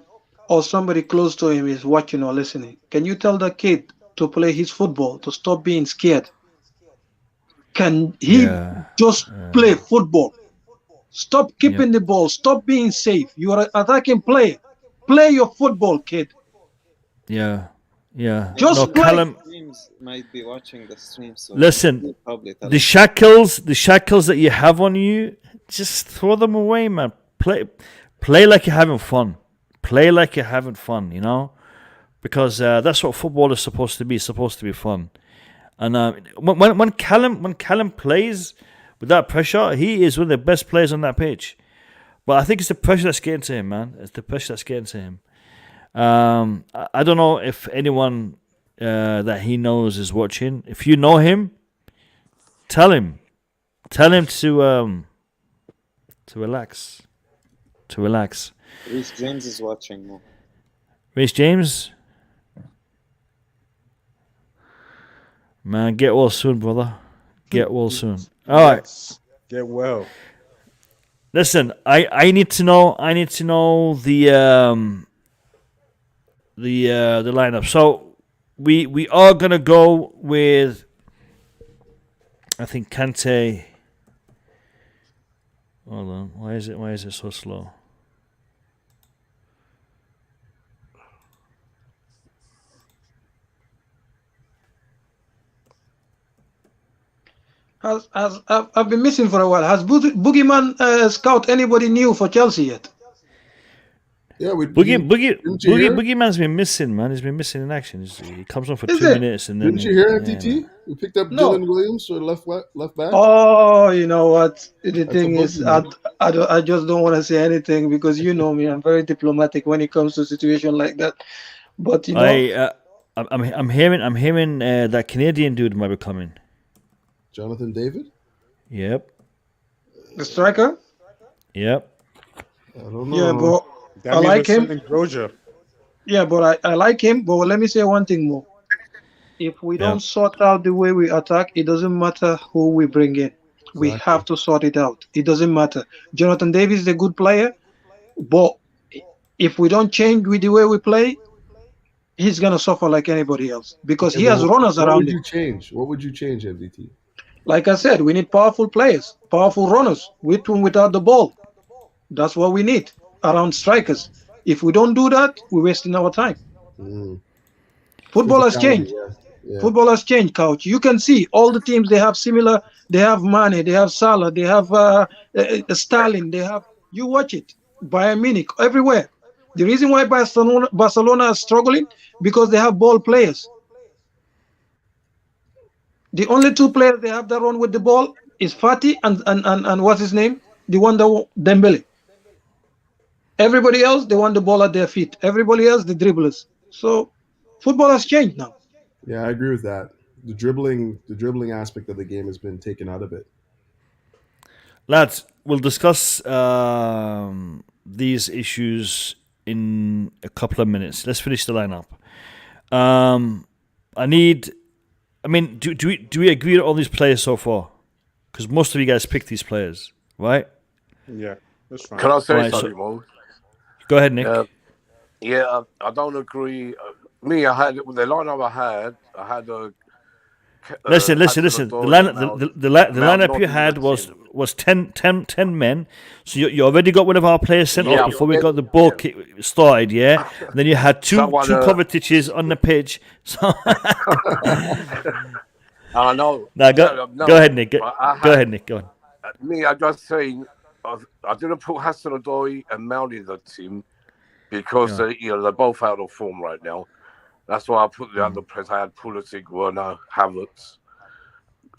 or somebody close to him is watching or listening. Can you tell the kid to play his football, to stop being scared? Can he just play football? Stop keeping the ball. Stop being safe. You are an attacking player. Play your football, kid. Yeah. Just play. Callum, might be watching the stream, so listen, the shackles that you have on you, just throw them away, man. Play like you're having fun. Play like you're having fun, you know, because that's what football is supposed to be. It's supposed to be fun. And when Callum plays with that pressure, he is one of the best players on that pitch. But I think it's the pressure that's getting to him, man. It's the pressure that's getting to him. I don't know if anyone that he knows is watching. If you know him, tell him to relax. To relax. Reece James is watching now. Reece James? Man, get well soon, brother. Get well soon. All right. Get well. Listen, I need to know the lineup. So we are gonna go with, I think, Kante. Hold on. Why is it so slow? I've been missing for a while. Has Boogeyman scout anybody new for Chelsea yet? Yeah, Boogeyman's been missing, man. He's been missing in action. He comes on for 2 minutes and then. Didn't you hear FTT? We picked up Dylan Williams for left back. Oh, you know what? The thing is, I just don't want to say anything because you know me. I'm very diplomatic when it comes to a situation like that. But you know, I'm hearing that Canadian dude might be coming. Jonathan David? Yep. The striker? Yep. I don't know. Yeah, but I like him. Roger. Yeah, but I like him. But let me say one thing more. If we don't sort out the way we attack, it doesn't matter who we bring in. We have to sort it out. It doesn't matter. Jonathan Davis is a good player, but if we don't change with the way we play, he's gonna suffer like anybody else because he has runners around him. What would you change? What would you change, MDT? Like I said, we need powerful players, powerful runners, with and without the ball. That's what we need around strikers. If we don't do that, we're wasting our time. Football has changed. Football has changed, Coach. You can see all the teams, they have similar, they have Mane, they have Salah, they have Stalin, they have, you watch it, Bayern Munich, everywhere. The reason why Barcelona is struggling, because they have ball players. The only two players they have that run with the ball is Fati and what's his name? The one that Dembele. Everybody else, they want the ball at their feet. Everybody else, the dribblers. So football has changed now. Yeah, I agree with that. The dribbling aspect of the game has been taken out of it. Lads, we'll discuss these issues in a couple of minutes. Let's finish the lineup. Do we agree on all these players so far? Because most of you guys picked these players, right? Yeah, that's fine. Can I say Right, something, Mo? Go ahead, Nick. I don't agree. Me, I had the lineup I had a. Listen. The lineup you had was 10 men. So you already got one of our players sent off before we got the ball started, yeah? And then you had two Kovačićes on the pitch. So I know. Now go ahead, Nick. Go ahead, Nick. Go on. Me, I just saying, I didn't put Hudson-Odoi and Mount in the team because they're both out of form right now. That's why I put the under press. I had Pulisic, Werner, Havertz,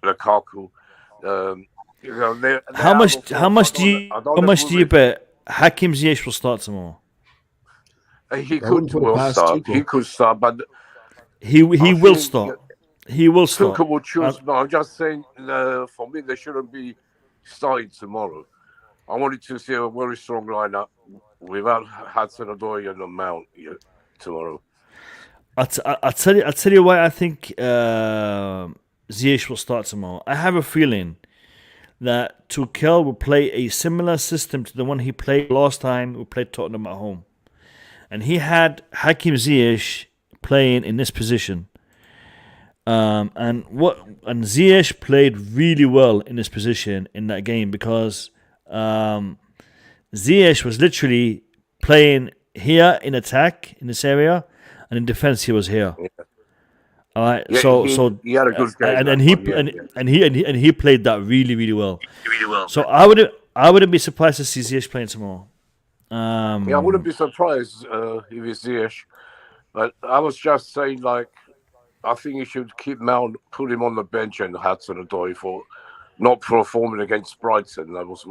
Lukaku. How much do you bet Hakim Ziyech will start tomorrow? He could start. He could start, but he will start. He will start. Tuchel will choose. No, I'm just saying. For me, they shouldn't be starting tomorrow. I wanted to see a very strong lineup without Hudson-Odoi and Mount tomorrow. I'll tell you why I think Ziyech will start tomorrow. I have a feeling that Tuchel will play a similar system to the one he played last time we played Tottenham at home. And he had Hakim Ziyech playing in this position. And Ziyech played really well in this position in that game because Ziyech was literally playing here in attack in this area, and in defense he was here. Yeah. All right, so he had a good game, and he played that really, really well. So I wouldn't be surprised to see Ziyech playing tomorrow. I wouldn't be surprised if it's Ziyech, but I was just saying, like, I think you should keep Mount, put him on the bench, and Hudson-Odoi for not performing against Brighton. That was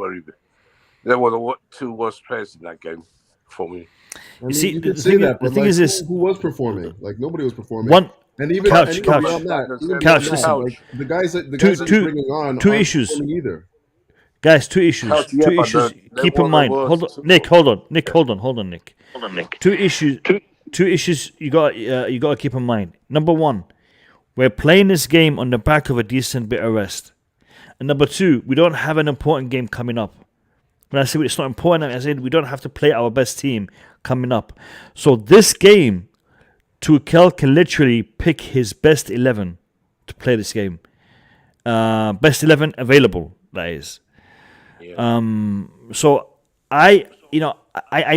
they were the two worst players in that game for me. You see, the thing is this: who was performing? Like nobody was performing. The guys that you're bringing on two issues. Either. Guys, two issues. Keep in mind. Hold on, Nick. Two issues. You got to keep in mind. Number one, we're playing this game on the back of a decent bit of rest, and number two, we don't have an important game coming up. When I say it's not important, I said we don't have to play our best team coming up. So this game, Tuchel can literally pick his best 11 to play this game. Best 11 available, that is. Yeah. So I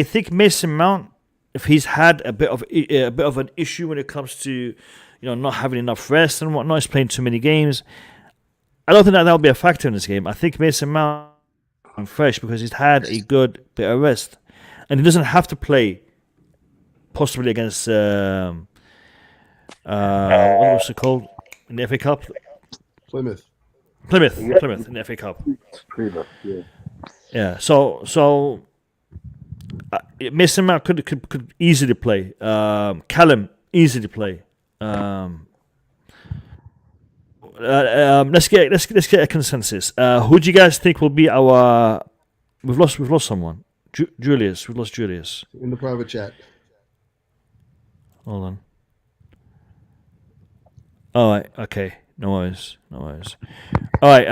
think Mason Mount, if he's had a bit of an issue when it comes to not having enough rest and whatnot, he's playing too many games. I don't think that'll be a factor in this game. I think Mason Mount is fresh because he's had a good bit of rest, and he doesn't have to play possibly against what was it called in the FA Cup? Plymouth in the FA Cup. Plymouth, yeah. Yeah. So Mason Mount could easily play. Callum easily play. Let's get a consensus. Who do you guys think will be our? We've lost someone. Julius. We've lost Julius in the private chat. Hold on. All right. Okay. No worries. No worries. All right.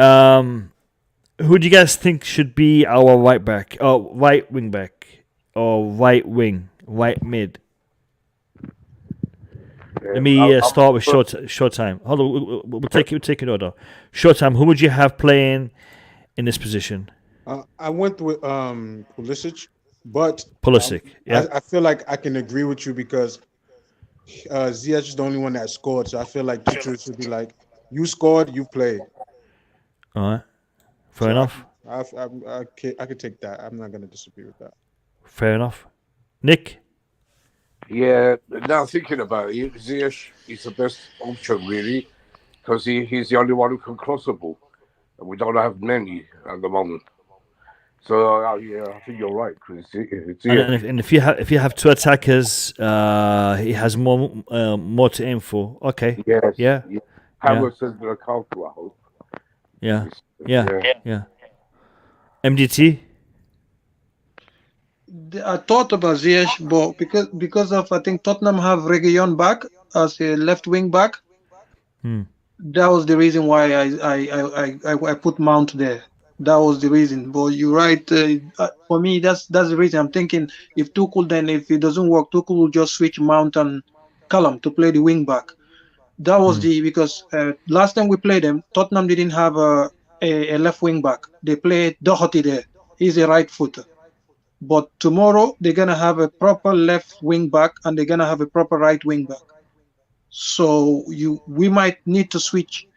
Who do you guys think should be our right back? Oh, right wing back, or right wing, right mid? Let me start with short time. Hold on. We'll take it order. Short time. Who would you have playing in this position? I went with Pulisic, but Pulisic. Yeah. I feel like I can agree with you because Ziyech is the only one that scored. So I feel like Tuchel should be like, you scored, you played. All right. Fair enough. I could take that. I'm not going to disagree with that. Fair enough. Nick? Yeah, now thinking about it, Ziyech is the best option, really, because he's the only one who can cross the ball. And we don't have many at the moment. So, yeah, I think you're right. And if you have two attackers, he has more to aim for. Okay. Yes. Yeah. Havertz is going to counter, I hope. Yeah. MDT? I thought about Ziyech, but because of I think Tottenham have Reguilon back as a left wing back. That was the reason why I put Mount there. That was the reason. But you're right. For me, that's the reason. I'm thinking if it doesn't work, Tuchel will just switch Mount and Callum to play the wing back. That was because last time we played them, Tottenham didn't have a left wing back. They played Doherty there. He's a right footer. But tomorrow they're gonna have a proper left wing back and they're gonna have a proper right wing back. So we might need to switch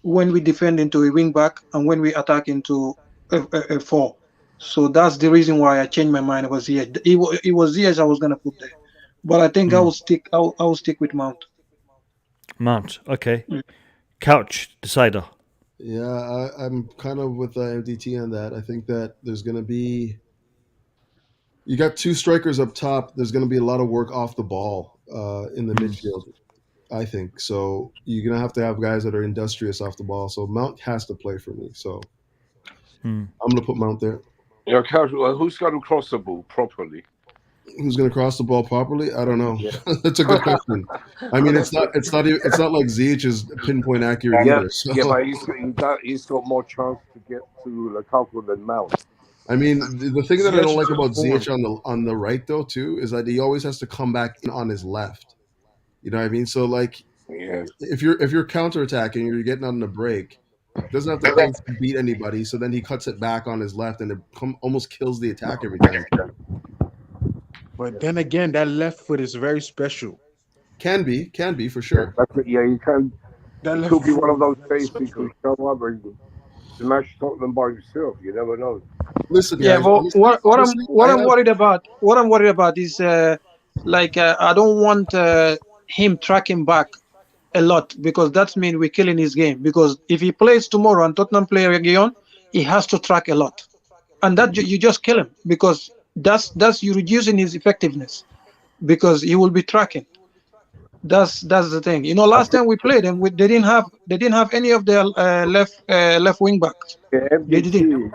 when we defend into a wing back and when we attack into a 4. So that's the reason why I changed my mind about Ziyech. It was Ziyech I was gonna put there, but I think I will stick with Mount. Mount, okay. Couch decider. Yeah, I'm kind of with MDT on that. I think that there's going to be. You got two strikers up top. There's going to be a lot of work off the ball in the midfield, I think. So you're going to have guys that are industrious off the ball. So Mount has to play for me. So I'm going to put Mount there. Yeah, who's going to cross the ball properly? Who's going to cross the ball properly? I don't know. Yeah. That's a good question. I mean, it's not like Ziyech is pinpoint accurate either. So. Yeah, but he's got more chance to get to Lukaku than Mount. I mean, the thing that I don't like about Ziyech on the right though too is that he always has to come back in on his left. You know what I mean? So like, if you're counterattacking or you're getting on the break, doesn't have to beat anybody. So then he cuts it back on his left, and it almost kills the attack every time. But then again, that left foot is very special. Can be for sure. You can. That could be one of those days you can show up and smash Tottenham by yourself. You never know. Listen, guys, but what I'm worried about is I don't want him tracking back a lot, because that means we're killing his game. Because if he plays tomorrow and Tottenham play Reguilon, he has to track a lot, and that you just kill him, because that's you reducing his effectiveness, because he will be tracking. That's the thing. You know, last time we played them, they didn't have any of their left wing backs. Yeah, MDT,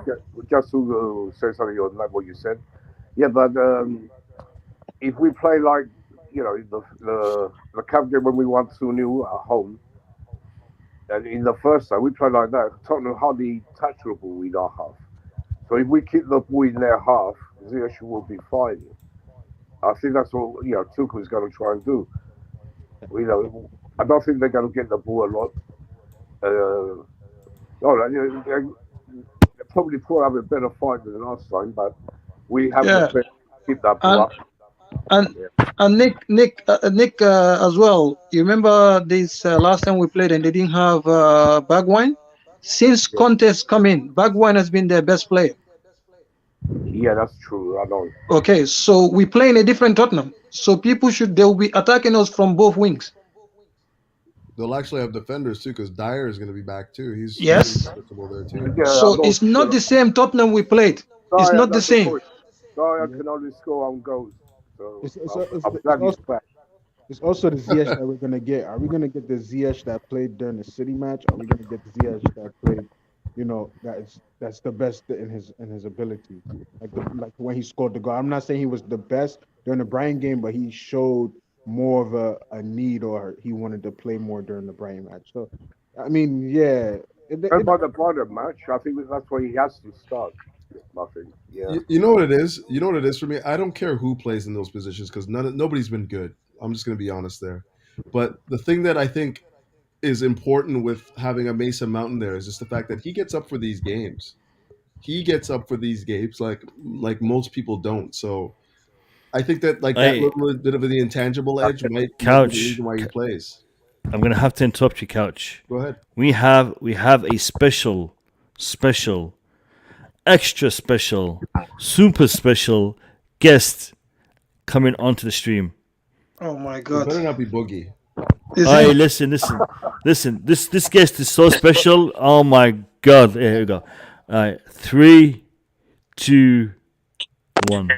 just to say something on like what you said. Yeah, but if we play like, you know, the cup game when we won 2-0 at home, and in the first time we played like that, Tottenham hardly touched the ball in our half. So if we keep the ball in their half, Ziyech will be fine. I think that's what Tuchel is going to try and do. You know, I don't think they're going to get the ball a lot. They probably have a better fight than last time, but we have to keep that ball up. And Nick as well. You remember this last time we played and they didn't have Bergwijn? Since Conte's come in, Bergwijn has been their best player. Yeah, that's true. I know. Okay, so we play in a different Tottenham. So they'll be attacking us from both wings. They'll actually have defenders too, because Dyer is going to be back too. He's there too. Yeah, so it's not the same Tottenham we played. It's not the same. Dyer can only score on goals. So it's also the Ziyech that we're going to get. Are we going to get the Ziyech that played during the City match? Or are we going to get the Ziyech that played, that's the best in his ability? Like when he scored the goal. I'm not saying he was the best during the Brian game, but he showed more of a need, or he wanted to play more during the Brighton match. So, I mean, yeah. What about the Brother match? I think that's where he has to start. Nothing. Yeah. You know what it is? You know what it is for me? I don't care who plays in those positions because nobody's been good. I'm just going to be honest there. But the thing that I think is important with having a Mason Mount there is just the fact that he gets up for these games. He gets up for these games like most people don't. So I think that that little bit of the intangible edge might be the reason why he plays. I'm gonna have to interrupt you, Couch. Go ahead. We have a special, extra special, super special guest coming onto the stream. Oh my It God! better not be Boogie. Hey, listen. This guest is so special. Oh my God! Here we go. All right, 3, 2, 1.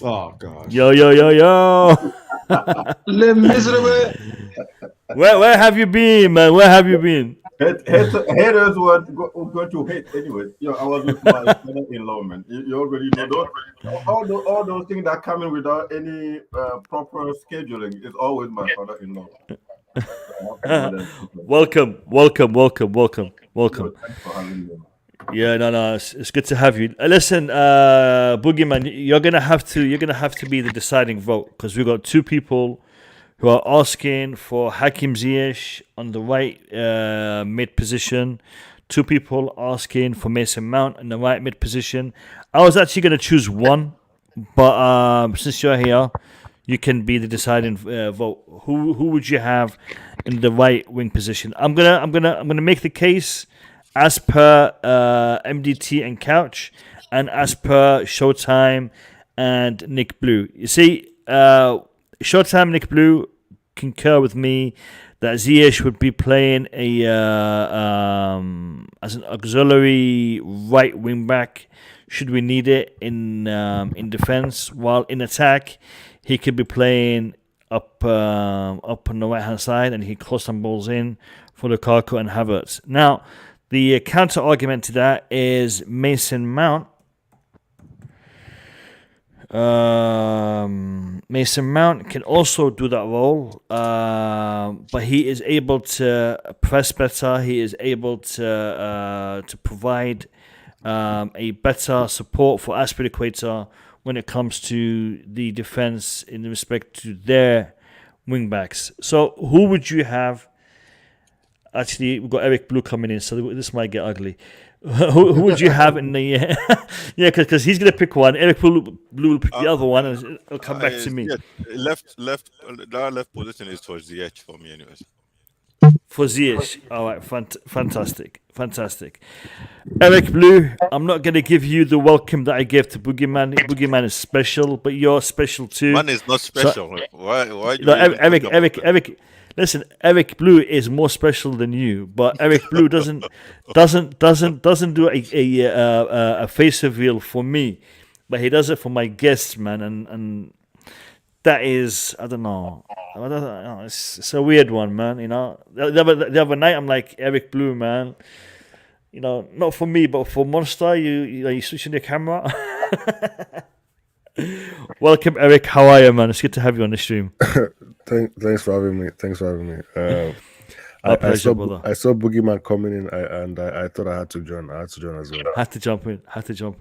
Oh gosh. Yo. Le miserable. Where have you been, man? Where have you been? Haters were going to hate anyway. I was with my father-in-law, man. You already know all those things that come in without any proper scheduling is always my father-in-law. Welcome. Yeah, no, it's good to have you. Listen, Boogeyman, you're gonna have to be the deciding vote because we've got two people who are asking for Hakim Ziyech on the right mid position. Two people asking for Mason Mount in the right mid position. I was actually going to choose one, but since you're here, you can be the deciding vote. Who would you have in the right wing position? I'm gonna make the case as per MDT and Couch, and as per Showtime and Nick Blue. You see, Showtime Nick Blue concur with me that Ziyech would be playing as an auxiliary right wing back should we need it in defense, while in attack he could be playing up on the right hand side and he cross some balls in for Lukaku and Havertz. Now, the counter argument to that is Mason Mount. Mason Mount can also do that role, but he is able to press better. He is able to provide a better support for Azpilicueta when it comes to the defense in respect to their wing backs. So, who would you have? Actually, we've got Eric Blue coming in, so this might get ugly. Who would you have in the yeah? Because he's gonna pick one. Eric Blue will pick the other one, and it'll come back to me. The left position is for Ziyech for me, anyways. For Ziyech, all right, fantastic. Eric Blue, I'm not gonna give you the welcome that I gave to Boogeyman. Boogeyman is special, but you're special too. Man is not special. So, why? Eric. Listen, Eric Blue is more special than you, but Eric Blue doesn't do a face reveal for me, but he does it for my guests, man, and that is I don't know, it's a weird one, man. The other night I'm like, Eric Blue, man, not for me, but for Monster, you switching your camera. Welcome, Eric. How are you, man? It's good to have you on the stream. Thanks for having me. My pleasure, brother. I saw Boogeyman coming in, and I thought I had to join. I had to join as well. Had to jump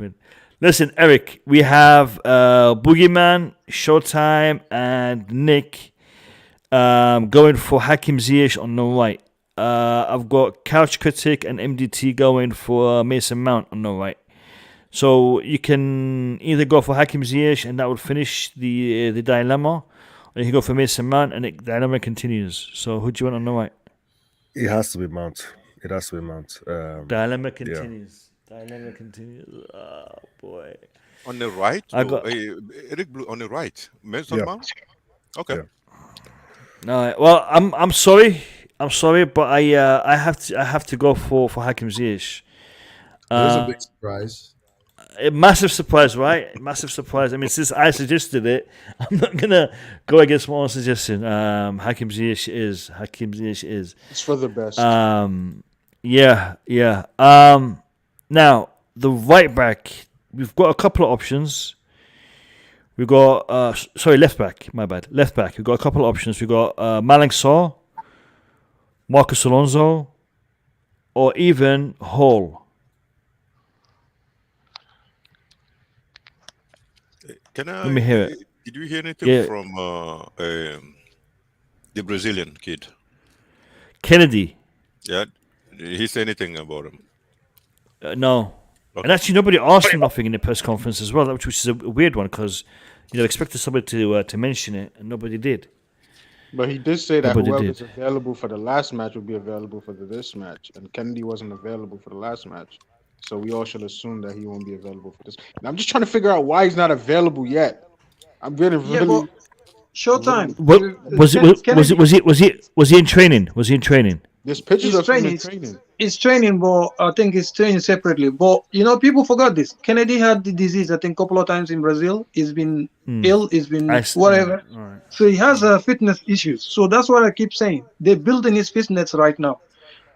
in. Listen, Eric, we have Boogeyman, Showtime, and Nick going for Hakim Ziyech on the right. I've got Couch Critic and MDT going for Mason Mount on the right. So you can either go for Hakim Ziyech and that would finish the dilemma, or you can go for Mason Mount and the dilemma continues. So who do you want on the right? It has to be Mount. Dilemma continues. Yeah. Dilemma continues. Oh boy. On the right? I got Eric Blue on the right. Mason Mount? Okay. Yeah. All right. Well, I'm sorry, but I have to go for Hakim Ziyech. There's a big surprise. A massive surprise, right? Massive surprise. I mean, since I suggested it, I'm not gonna go against my own suggestion. Hakim Ziyech is. It's for the best. Yeah. Now the right back, we've got a couple of options. We got left back. My bad. Left back. We got a couple of options. We got Malang Sarr, Marcos Alonso, or even Hall. Let me hear it. Did you hear anything from the Brazilian kid? Kennedy. Yeah. Did he say anything about him? No. Okay. And actually, nobody asked him nothing in the press conference as well, which is a weird one because expected somebody to mention it, and nobody did. But he did say that whoever's available for the last match will be available for this match, and Kennedy wasn't available for the last match, so we all should assume that he won't be available for this. And I'm just trying to figure out why he's not available yet. I'm getting really showtime. Was he in training? Was he in training? There's pictures of him in training. He's training, but I think he's training separately. But people forgot this. Kennedy had the disease, I think, a couple of times in Brazil. He's been ill. He's been whatever. Right. So he has fitness issues. So that's what I keep saying. They're building his fitness right now.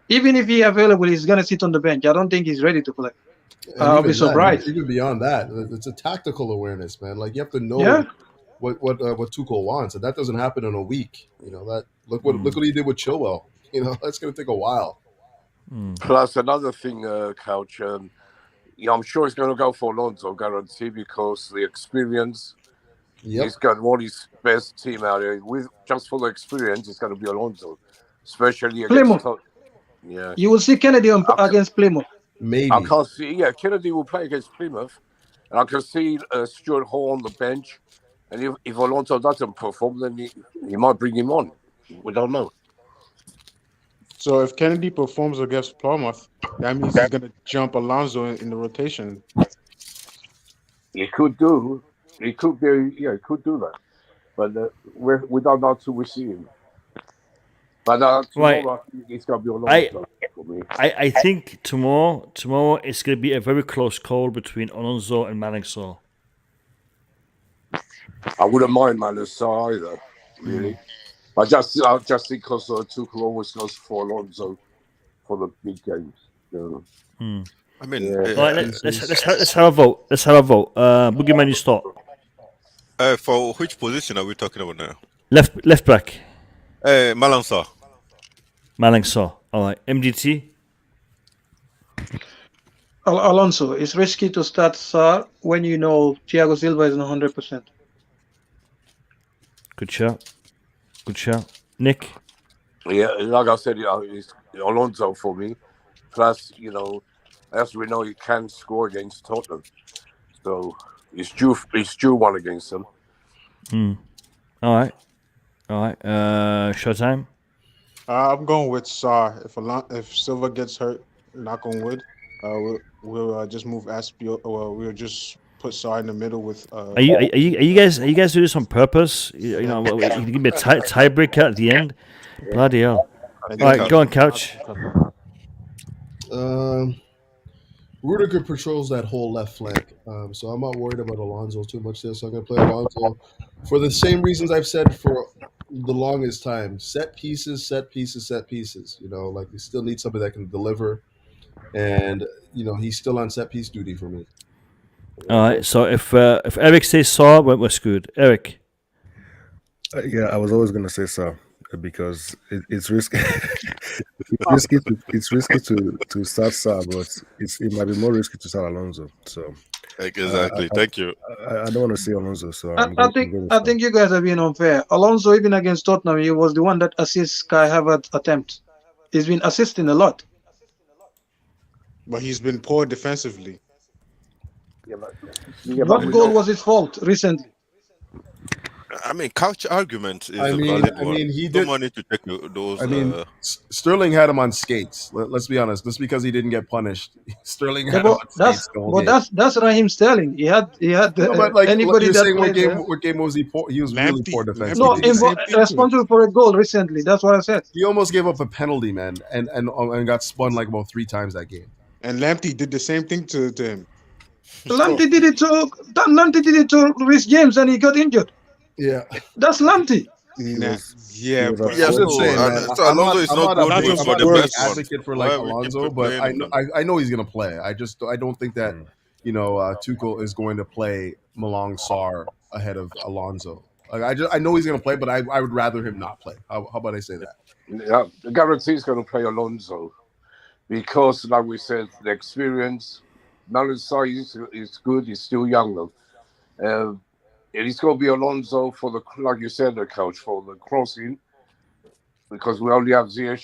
Even if he's available, he's gonna sit on the bench. I don't think he's ready to play. I'll be surprised. Even beyond that, it's a tactical awareness, man. Like you have to know what Tuchel wants, and that doesn't happen in a week. Look what he did with Chilwell. That's going to take a while. Plus another thing, Couch. I'm sure he's going to go for Alonso, guarantee, because the experience. He's got one of his best team out here. Just for the experience, it's going to be Alonso, especially against Plymouth. Yeah, you will see Kennedy against Plymouth. Maybe I can't see. Yeah, Kennedy will play against Plymouth, and I can see Stuart Hall on the bench. And if Alonso doesn't perform, then he might bring him on. We don't know. So if Kennedy performs against Plymouth, that means he's going to jump Alonso in the rotation. He could do. He could be. Yeah, he could do that. But we don't know until we see him. But tomorrow, it's going to be Alonso for me. I think tomorrow it's going to be a very close call between Alonso and Malang Sarr. I wouldn't mind Malang Sarr either, really. I just think because Tuchel always goes for Alonso for the big games. I mean, let's have a vote. Let's have a vote. Boogeyman, you start. For which position are we talking about now? Left back. Malang Sarr. Malang Sarr. All right. MDT. Alonso. It's risky to start Sarr when you know Thiago Silva is 100%. Good shout. Good shout. Nick? Yeah, like I said, it's Alonso for me. Plus, as we know, he can score against Tottenham. So, it's due one against them. All right. Showtime? I'm going with Sarr. If Silva gets hurt, knock on wood, we'll just move Aspio. We'll just put Sarr in the middle with. Are you guys doing this on purpose? You give me a tiebreaker at the end. Bloody hell! All right, go on, Couch. Rudiger patrols that whole left flank, so I'm not worried about Alonso too much there. So I'm going to play Alonso for the same reasons I've said for the longest time: set pieces. Like we still need somebody that can deliver, and he's still on set piece duty for me. All right. So if Eric says Sarr, we're screwed. Eric. Yeah, I was always going to say Sarr because it's risky. it's risky to start Sarr, but it might be more risky to start Alonso. So exactly. Thank you. I don't want to say Alonso. So I think you guys are being unfair. Alonso, even against Tottenham, he was the one that assists Kai Havertz attempt. He's been assisting a lot, but he's been poor defensively. What goal was his fault recently? I mean, Couch argument is a valid one. He did. No money to take those. Sterling had him on skates. Let's be honest. Just because he didn't get punished, Sterling had him on skates. That's Raheem Sterling. He had. Anybody you're that saying what game was he poor? He was really poor defensively. No, responsible for a goal recently. That's what I said. He almost gave up a penalty, man, and got spun like about 3 times that game. And Lamptey did the same thing to him. Lamptey did it to Reece James, and he got injured. Yeah, that's Lamptey. Yeah, but Alonso is not good for the best advocate for Alonso, but I know he's gonna play. I don't think that Tuchel is going to play Malang Sarr ahead of Alonso. Like, I know he's going to play, but I would rather him not play. How about I say that? Yeah, the guarantee is going to play Alonso because, like we said, the experience. Malang Sarr is good. He's still young though. It's going to be Alonso for the, like you said, the coach, for the crossing, because we only have Ziyech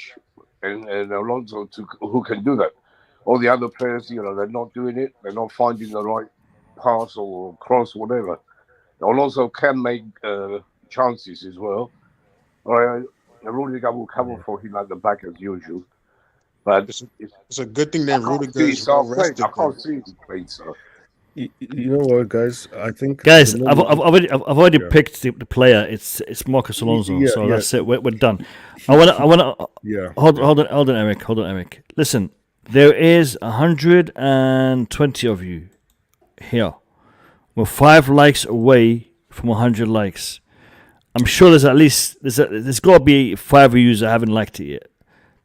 and Alonso who can do that. All the other players, they're not doing it. They're not finding the right pass or cross, whatever. Alonso can make chances as well. Rudiger will cover for him at the back as usual. But it's a good thing that Rudiger is I rested. can't see him play, so. You know what, guys? I think I've already picked the player. It's Marcos Alonso. So that's it. We're done. I wanna. Yeah. Hold on, Eric. Listen, there is 120 of you here. We're 5 likes away from 100 likes. I'm sure there's at least there's got to be 5 of you that haven't liked it yet.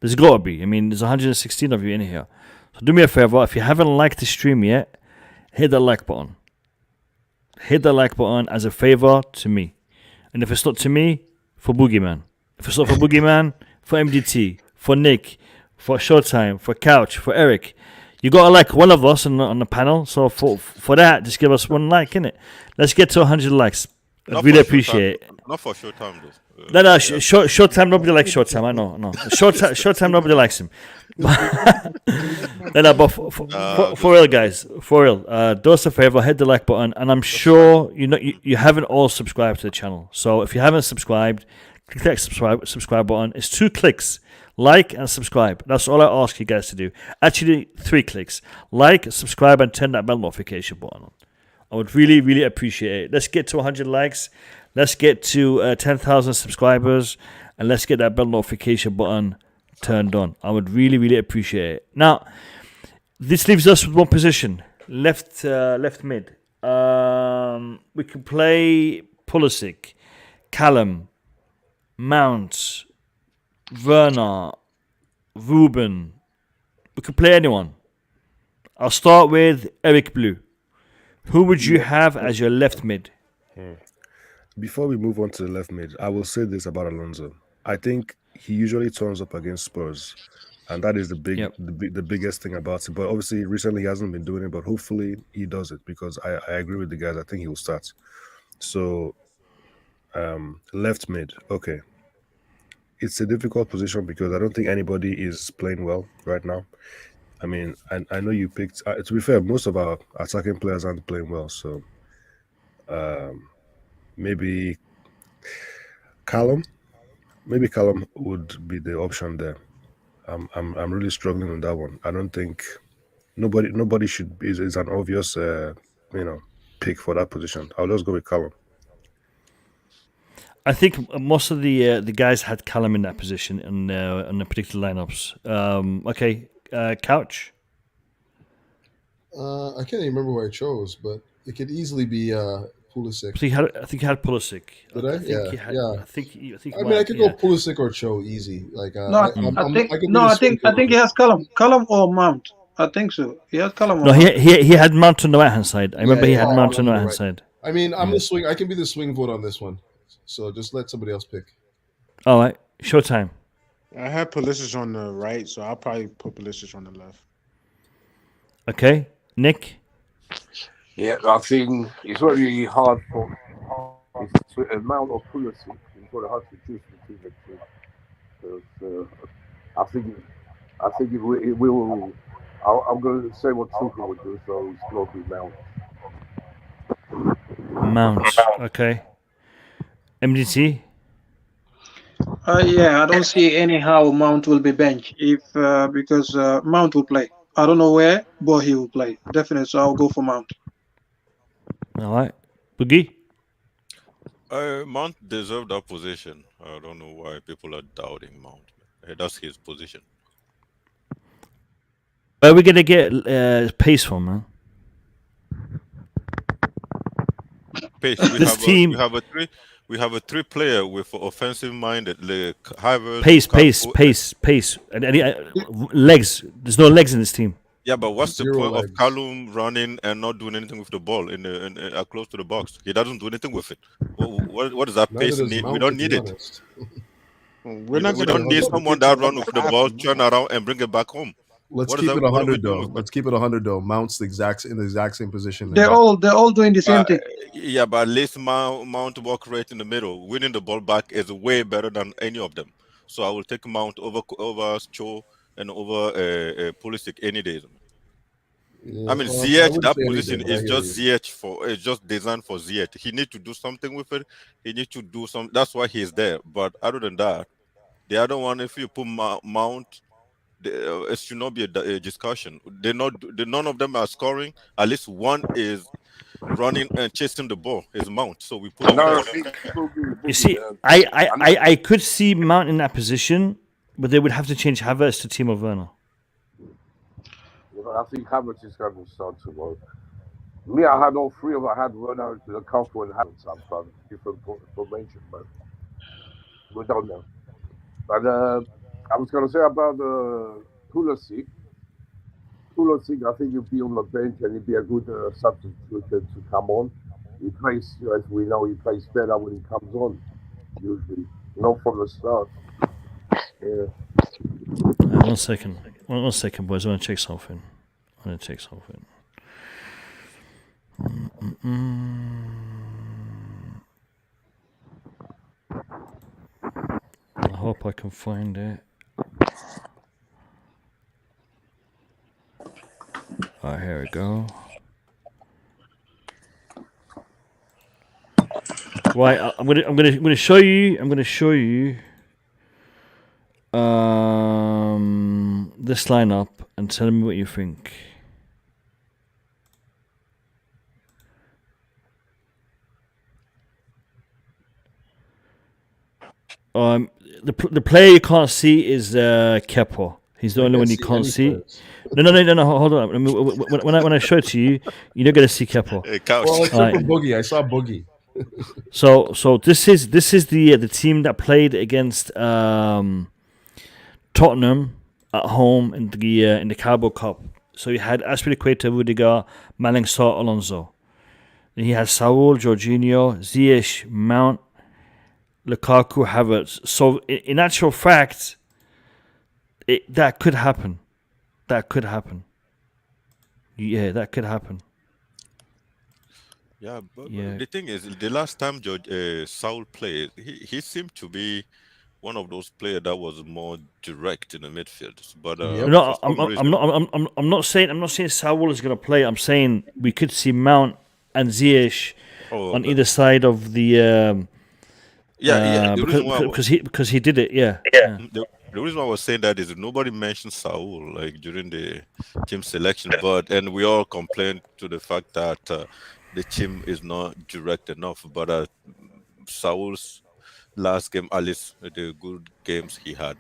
There's got to be. I mean, there's 116 of you in here. So do me a favor. If you haven't liked the stream yet, hit the like button. Hit the like button as a favor to me. And if it's not to me, for Boogeyman. If it's not for Boogeyman, for MDT, for Nick, for Showtime, for Couch, for Eric. You got to like one of us on the panel. So for that, just give us 1 like, innit? Let's get to 100 likes. I really appreciate it. Not for Showtime, though. No, Showtime, nobody likes Showtime. I know. Showtime, nobody likes him. But for real, guys, for real, do us a favor, hit the like button, and I'm sure you haven't all subscribed to the channel. So if you haven't subscribed, click that subscribe button. It's 2 clicks, like and subscribe. That's all I ask you guys to do. Actually, 3 clicks: like, subscribe, and turn that bell notification button on. I would really, really appreciate it. Let's get to 100 likes. Let's get to 10,000 subscribers, and let's get that bell notification button turned on. I would really, really appreciate it. Now, this leaves us with one position, left mid. We can play Pulisic, Callum, Mount, Werner, Ruben. We could play anyone. I'll start with Eric Blue. Who would you have as your left mid? Before we move on to the left mid, I will say this about Alonso. I think he usually turns up against Spurs, and that is the biggest thing about it. But obviously, recently he hasn't been doing it, but hopefully he does it, because I agree with the guys. I think he will start. So, left mid, okay. It's a difficult position because I don't think anybody is playing well right now. I mean, I know you picked... to be fair, most of our attacking players aren't playing well, so... maybe Callum would be the option there. I'm really struggling on that one. I don't think nobody should is an obvious pick for that position. I'll just go with Callum. I think most of the guys had Callum in that position in the particular lineups. Okay, Couch. I can't even remember who I chose, but it could easily be Pulisic. I think he had Pulisic. Did I? I think I could go Pulisic or Cho easy. Like I think he has Callum or Mount. I think so. He has Callum. No, he had Mount on the right hand side. I remember he had Mount on the right hand side. I mean, I'm the swing. I can be the swing vote on this one. So just let somebody else pick. All right, Showtime. I have Pulisic on the right, so I'll probably put Pulisic on the left. Okay, Nick. Yeah, I think it's very hard for Mount or Pulisic. It's very hard to choose between the two. Because I think it will. I'm going to say what Tuchel would do, so it's going to be Mount. Mount, okay. MDT. I don't see anyhow Mount will be benched because Mount will play. I don't know where, but he will play definitely. So I'll go for Mount. All right, Boogie. Mount deserved that position. I don't know why people are doubting Mount. That's his position. Where are we gonna get pace from, man? Pace. We have a 3-player with offensive minded. Like Pace. And legs. There's no legs in this team. Yeah, but what's the 0 point of legs. Callum running and not doing anything with the ball in close to the box? He doesn't do anything with it. What does that Neither pace does need? We Mount, don't to need be it. honest. We're not We gonna don't need put the someone picture that run on with the half ball, of turn around, and bring it back home. Let's What keep it what are we 100 doing though. with it? Let's keep it 100 though. Mount's in the exact same position. They're all doing the same thing. Yeah, but at least Mount walk right in the middle. Winning the ball back is way better than any of them. So I will take Mount over Cho and over Pulisic any day. Yeah, I mean, well, I Ziyech, wouldn't that say any day, position but I is hear just you. Ziyech it's just designed for Ziyech. He needs to do something with it. He needs to do some. That's why he's there. But other than that, the other one, if you put Mount, it should not be a discussion. None of them are scoring. At least one is running and chasing the ball. Is Mount. So we put him No, there. You see, I could see Mount in that position, but they would have to change Havertz to Timo Werner. I think Havertz is going to start tomorrow. Me, I had all three of them. I had Werner, Lukaku, and Havertz up front, different formation, but we don't know. But I was going to say about Pulisic. Pulisic, I think he'll be on the bench and he'll be a good substitute to come on. He plays, as we know, he plays better when he comes on, usually. Not from the start. Yeah. One second, boys. I want to check something. I hope I can find it. All right, here we go. Right, I'm gonna show you. This lineup and tell me what you think. The player you can't see is Kepa. He's the only one you can't see. No. Hold on. When I show it to you, you're not gonna see Kepa. Well, except for Boogie, I saw Boogie. So this is the team that played against Tottenham at home in the Carabao Cup. So you had Azpilicueta, Rudiger, Malang Sarr, Alonso. Then he has Saul, Jorginho, Ziyech, Mount, Lukaku, Havertz. So in actual fact, that could happen. Yeah, that could happen. Yeah, but the thing is, the last time Saul played, he seemed to be one of those players that was more direct in the midfield. But no, I'm not saying Saul is going to play. I'm saying we could see Mount and Ziyech on either side of the. Because he did it. Yeah. The reason why I was saying that is nobody mentioned Saul like during the team selection, and we all complained to the fact that the team is not direct enough. But Saul's last game, at least the good games he had.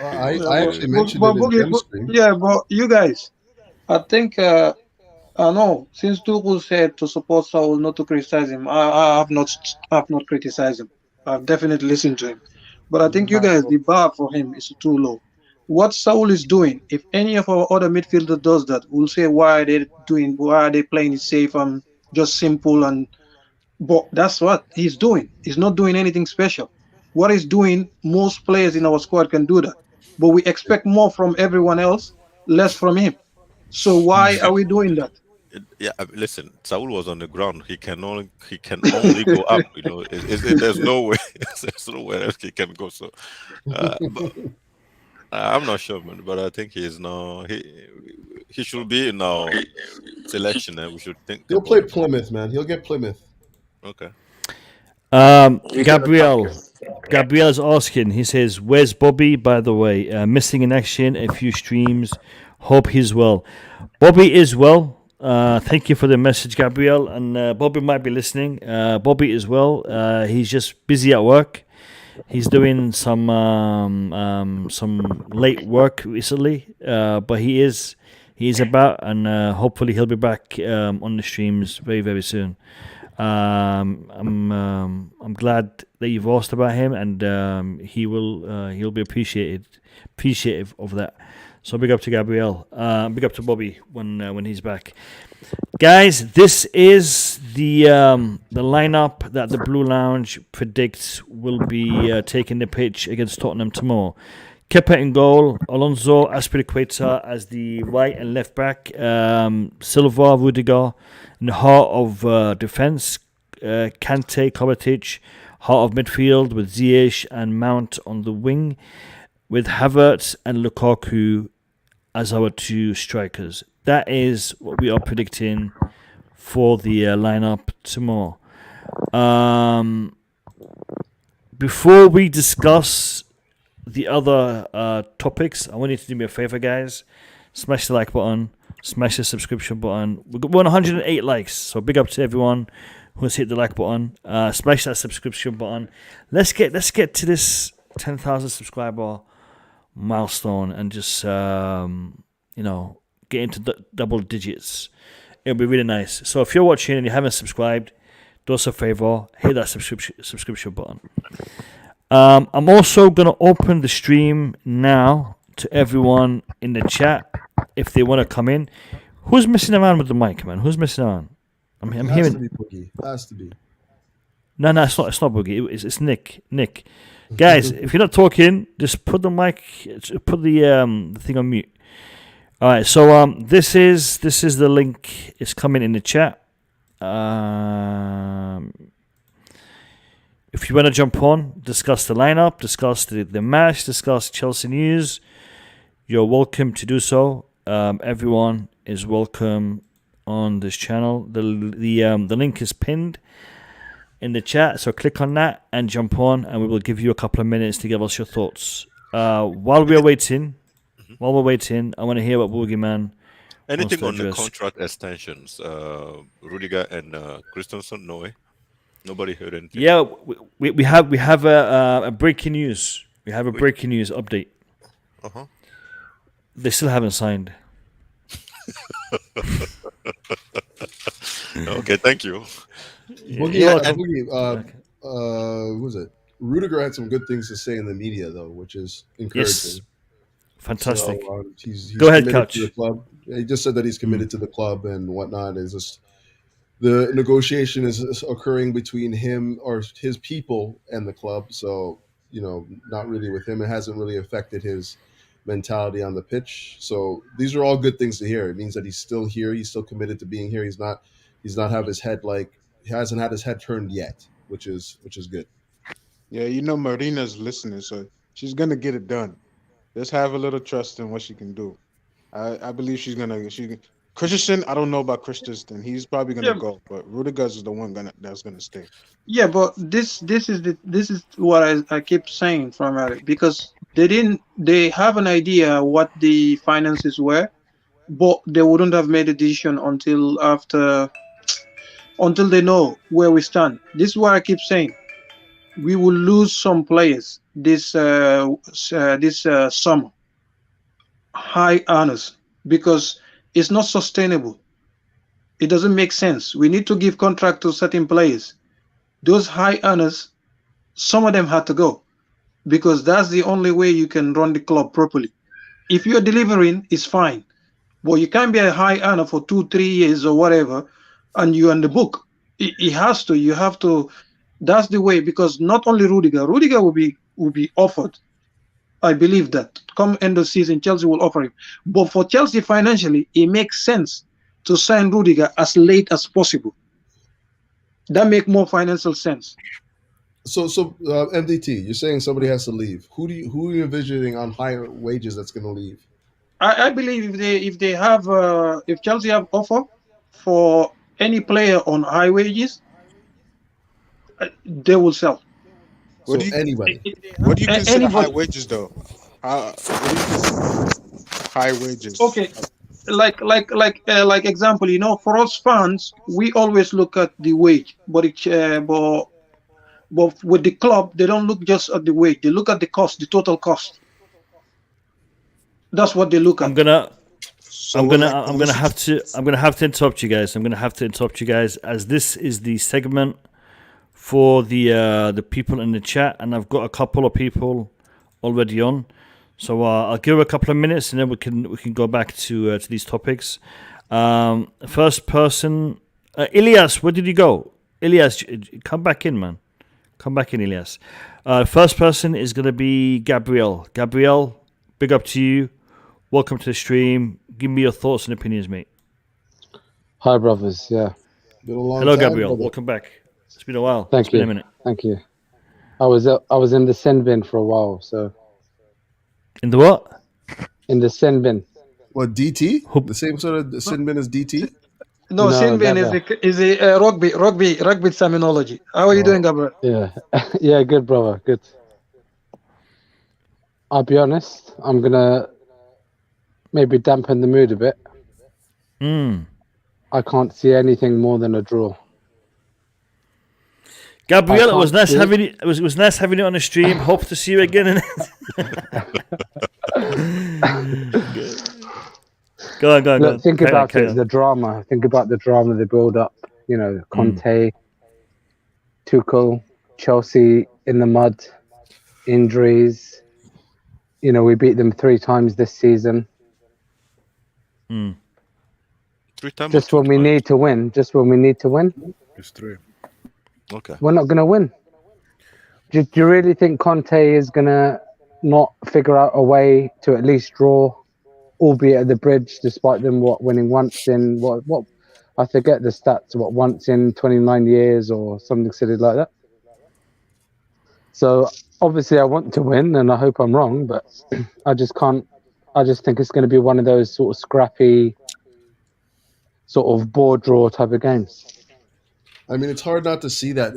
I actually mentioned it in chemistry. Yeah, but you guys, I think I know since Tuchel said to support Saul, not to criticize him. I have not criticized him. I've definitely listened to him. But I think you guys, the bar for him is too low. What Saul is doing, if any of our other midfielders does that, we'll say why are they playing it safe and just simple but that's what he's doing. He's not doing anything special. What he's doing, most players in our squad can do that. But we expect more from everyone else, less from him. So why are we doing that? Yeah, listen. Saul was on the ground. He can only go up. There's no way. There's nowhere else he can go. So, but I'm not sure, man. But I think he should be in our selection, and we should think. He'll play Plymouth, man. He'll get Plymouth. Okay. Gabriel is asking. He says, "Where's Bobby? By the way, missing in action, a few streams. Hope he's well. Bobby is well. Thank you for the message, Gabriel. And Bobby might be listening. Bobby is well. He's just busy at work. He's doing some late work recently, but he is about, and hopefully he'll be back on the streams very, very soon. I'm glad that you've asked about him, and he'll be appreciative of that. So big up to Gabriel. Big up to Bobby when he's back. Guys, this is the lineup that the Blue Lounge predicts will be taking the pitch against Tottenham tomorrow. Kepa in goal, Alonso, Azpilicueta as the right and left back, Silva, Rudiger in the heart of defence, Kante, Kovačić, heart of midfield with Ziyech and Mount on the wing, with Havertz and Lukaku as our two strikers. That is what we are predicting for the lineup tomorrow. Before we discuss the other topics, I want you to do me a favor, guys. Smash the like button, smash the subscription button. We're 108 likes, so big up to everyone who's hit the like button. Smash that subscription button. Let's get to this 10,000 subscriber milestone and just get into double digits. It'll be really nice. So if you're watching and you haven't subscribed, do us a favor, hit that subscription button. I'm also going to open the stream now to everyone in the chat if they want to come in. Who's messing around with the mic, man? Who's messing around? I'm hearing. To be Boogie. Has to be. No, it's not. It's not Boogie. It's Nick. Nick, guys, if you're not talking, just put the mic, put the thing on mute. All right. So this is the link. It's coming in the chat. If you want to jump on, discuss the lineup, discuss the match, discuss Chelsea news, you're welcome to do so. Everyone is welcome on this channel. The link is pinned in the chat, so click on that and jump on, and we will give you a couple of minutes to give us your thoughts. While we're waiting, I want to hear what Boogeyman. Anything on the contract extensions? Rudiger and Christensen, no way. Nobody heard anything. Yeah, we have a breaking news. We have a breaking news update. They still haven't signed. Okay, thank you. Who was it? Rudiger had some good things to say in the media, though, which is encouraging. Yes. Fantastic. So, he's Go ahead, committed Coach. to the club. He just said that he's committed to the club and whatnot. Is just the negotiation is occurring between him or his people and the club. So, not really with him. It hasn't really affected his mentality on the pitch. So these are all good things to hear. It means that he's still here. He's still committed to being here. He's not have his head he hasn't had his head turned yet, which is good. Yeah, Marina's listening, so she's gonna get it done. Just have a little trust in what she can do. I believe she's gonna. Christensen, I don't know about Christensen. He's probably gonna go, but Rudiger is the one that's gonna stay. Yeah, but this is what I keep saying from Eric, because they have an idea what the finances were, but they wouldn't have made a decision until they know where we stand. This is what I keep saying. We will lose some players this summer, high earners, because it's not sustainable. It doesn't make sense. We need to give contract to certain players. Those high earners, some of them had to go, because that's the only way you can run the club properly. If you're delivering, it's fine, but you can't be a high earner for 2-3 years or whatever, and you're on the book. You have to. That's the way, because not only Rudiger will be offered. I believe that come end of season, Chelsea will offer him. But for Chelsea financially, it makes sense to sign Rudiger as late as possible. That makes more financial sense. So MDT, you're saying somebody has to leave. Who are you envisioning on higher wages that's going to leave? I believe if Chelsea have offer for any player on high wages, they will sell. What do you consider high wages, though? High wages. Okay, like example, for us fans, we always look at the wage, but with the club, they don't look just at the wage. They look at the cost, the total cost. That's what they look at. I'm gonna have to interrupt you guys. As this is the segment for the people in the chat, and I've got a couple of people already on. So I'll give her a couple of minutes, and then we can go back to these topics. First person, Ilias, where did you go? Ilias, come back in, man. Come back in, Ilias. First person is going to be Gabriel. Gabriel, big up to you. Welcome to the stream. Give me your thoughts and opinions, mate. Hi, brothers. Yeah. Hello, Gabriel. Brother. Welcome back. It's been a while. Thank you. Been a minute. Thank you. I was in the sin bin for a while, so. In the what? In the sin bin. What, DT? The same sort of sin bin as DT? No, sin bin is a rugby terminology. How are you doing, Gabriel? Yeah, yeah, good, brother, good. I'll be honest. I'm gonna maybe dampen the mood a bit. I can't see anything more than a draw. Gabriel, it was nice having you. It was nice having you on the stream. Hope to see you again. Go on. Look, think about it. The drama. Think about the drama, the build-up. You know, Conte, Tuchel, Chelsea in the mud, injuries. You know, we beat them 3 times this season. 3 times. Just when we need to win. Just when we need to win. It's 3. Okay. We're not going to win. Do you really think Conte is going to not figure out a way to at least draw, albeit at the bridge, despite them winning once in what I forget the stats, once in 29 years or something silly like that. So obviously I want to win, and I hope I'm wrong, but I just can't. I just think it's going to be one of those sort of scrappy, sort of bore draw type of games. I mean, it's hard not to see that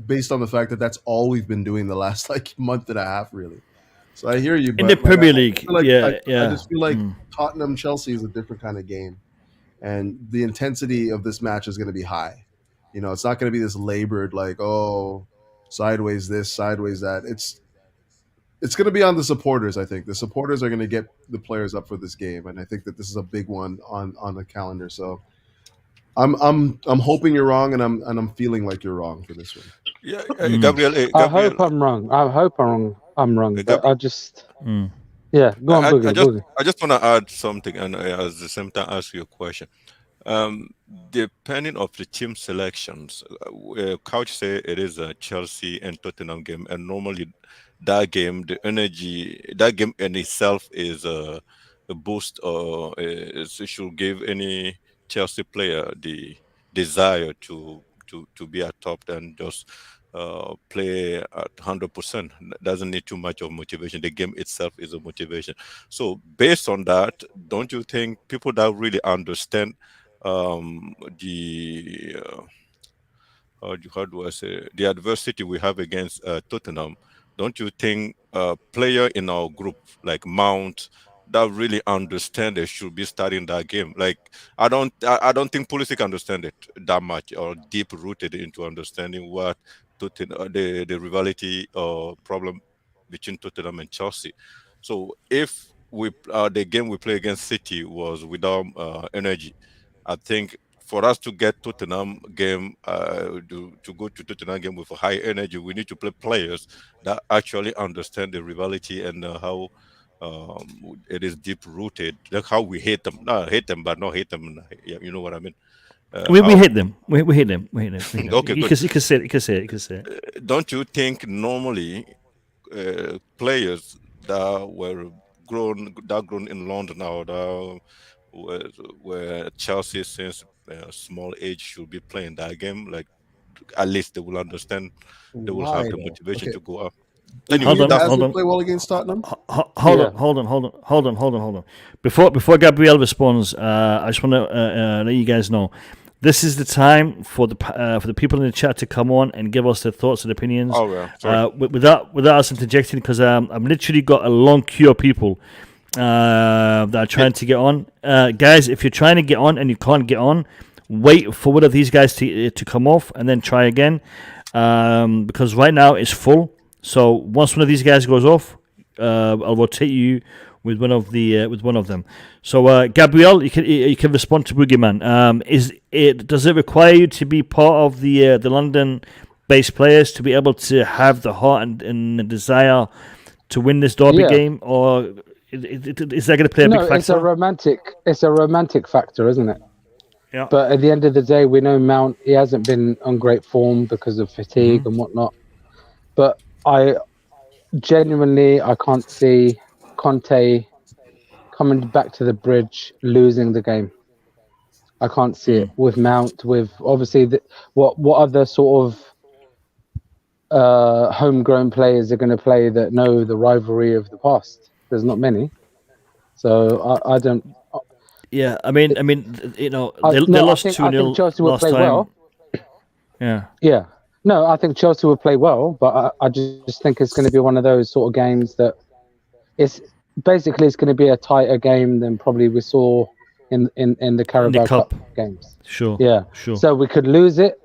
based on the fact that that's all we've been doing the last month and a half, really. So I hear you. But in the Premier League, I just feel like Tottenham Chelsea is a different kind of game, and the intensity of this match is going to be high. You know, it's not going to be this labored sideways this, sideways that. It's going to be on the supporters. I think the supporters are going to get the players up for this game, and I think that this is a big one on the calendar. So. I'm hoping you're wrong, and I'm feeling like you're wrong for this one. Yeah, Gabriel. I hope I'm wrong. I'm wrong. But I just yeah. Go on, Boogie. I just want to add something, and at the same time ask you a question. Depending of the team selections, Couch say it is a Chelsea and Tottenham game, and normally that game, the energy, that game in itself is a boost, or it should give any Chelsea player the desire to be at top and just play at 100%. Doesn't need too much of motivation. The game itself is a motivation. So based on that, don't you think people that really understand the how do I say, the adversity we have against Tottenham, don't you think a player in our group like Mount that really understand they should be starting that game? Like I don't think Pulisic understand it that much, or deep rooted into understanding what the rivalry or problem between Tottenham and Chelsea. So if the game we play against City was without energy, I think for us to get Tottenham game to go to Tottenham game with a high energy, we need to play players that actually understand the rivalry and how it is deep rooted. Like how we hate them, not hate them, but not hate them. You know what I mean? We hate them. We hate them. We hate them. Okay, you can say it. Don't you think normally players that were grown in London now, that where Chelsea since small age should be playing that game? Like at least they will understand. They will have the motivation to go up. Anyway, hold on. Play well against Tottenham. Hold on. Before Gabriel responds, I just want to let you guys know this is the time for the people in the chat to come on and give us their thoughts and opinions. Without us interjecting, because I've literally got a long queue of people that are trying to get on. Guys, if you're trying to get on and you can't get on, wait for one of these guys to come off and then try again, because right now it's full. So once one of these guys goes off, I'll rotate you with one of them. So Gabriel, you can respond to Boogeyman. Does it require you to be part of the London-based players to be able to have the heart and the desire to win this derby game, or is that going to play a big factor? It's a romantic factor, isn't it? Yeah. But at the end of the day, we know Mount, he hasn't been on great form because of fatigue and whatnot. But I can't see Conte coming back to the bridge, losing the game. I can't see it with Mount, with obviously what other sort of homegrown players are going to play that know the rivalry of the past. There's not many. So I don't... Yeah, I mean, you know, they lost 2-0 I think Chelsea will last play time. well. Yeah. Yeah. No, I think Chelsea will play well, but I just think it's going to be one of those sort of games that it's going to be a tighter game than probably we saw in the Carabao Cup games. Sure. Yeah. Sure. So we could lose it,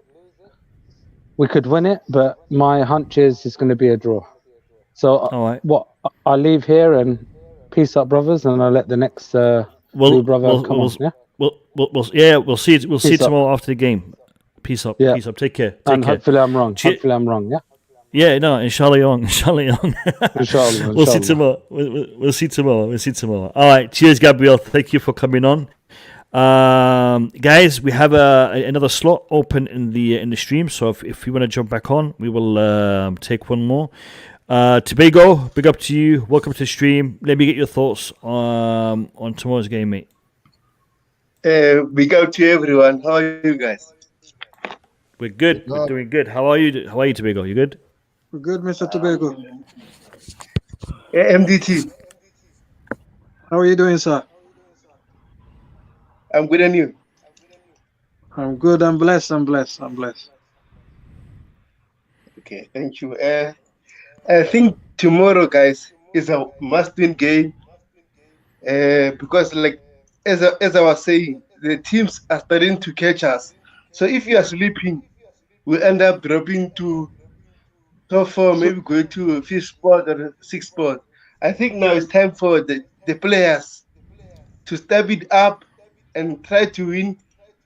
we could win it, but my hunch is it's going to be a draw. So I'll leave here and peace up, brothers, and I'll let the next brother come on. Yeah. We'll see. We'll see tomorrow after the game. Peace up. Yeah. Peace up. Take care. Hopefully I'm wrong. Yeah. Yeah, no, inshallah you're wrong. Inshallah. We'll see tomorrow. We'll see tomorrow. All right. Cheers, Gabriel. Thank you for coming on. Guys, we have another slot open in the stream, so if you want to jump back on, we will take one more. Tobago, big up to you. Welcome to the stream. Let me get your thoughts on tomorrow's game, mate. Big up to everyone. How are you guys? We're good. We're doing good. How are you? How are you, Tobago? You good? We're good, Mr. Tobago. MDT. How are you doing, sir? I'm good, and you? I'm good. I'm blessed. Okay, thank you. I think tomorrow, guys, is a must-win game because, like, as I was saying, the teams are starting to catch us. So if you are sleeping, we end up dropping to top 4, maybe going to a 5th spot or 6th spot. I think now it's time for the players to step it up and try to win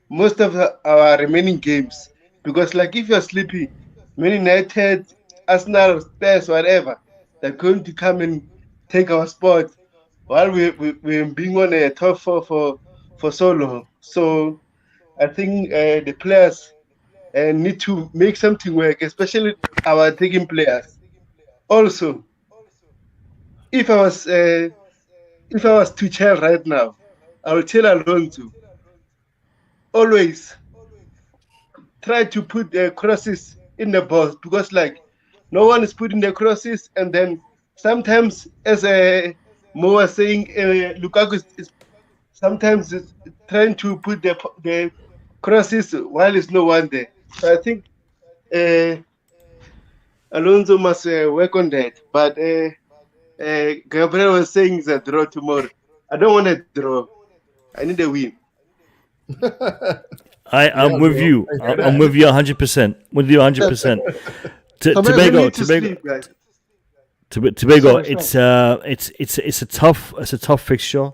most of our remaining games. Because, like, if you're sleeping, Man United, Arsenal, Spurs, whatever, they're going to come and take our spot while we're being on a top 4 for so long. So I think the players need to make something work, especially our attacking players. Also, if I was Tuchel right now, I would tell Alonso, always try to put the crosses in the box, because, like, no one is putting the crosses, and then sometimes, as Mo was saying, Lukaku is sometimes trying to put the crosses while there's no one there. So I think Alonso must work on that. But Gabriel was saying it's a draw tomorrow. I don't want a draw. I need a win. I'm with you. I'm with you 100%. With you 100%. Tobago, it's a tough fixture,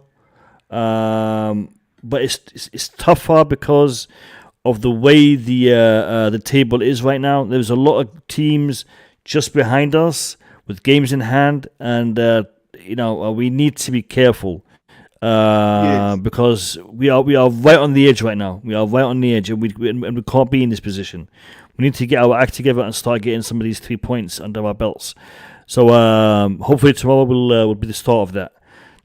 but it's tougher because of the way the table is right now. There's a lot of teams just behind us with games in hand, and we need to be careful because we are right on the edge right now. We are right on the edge, and we can't be in this position. We need to get our act together and start getting some of these 3 points under our belts. So hopefully tomorrow will be the start of that.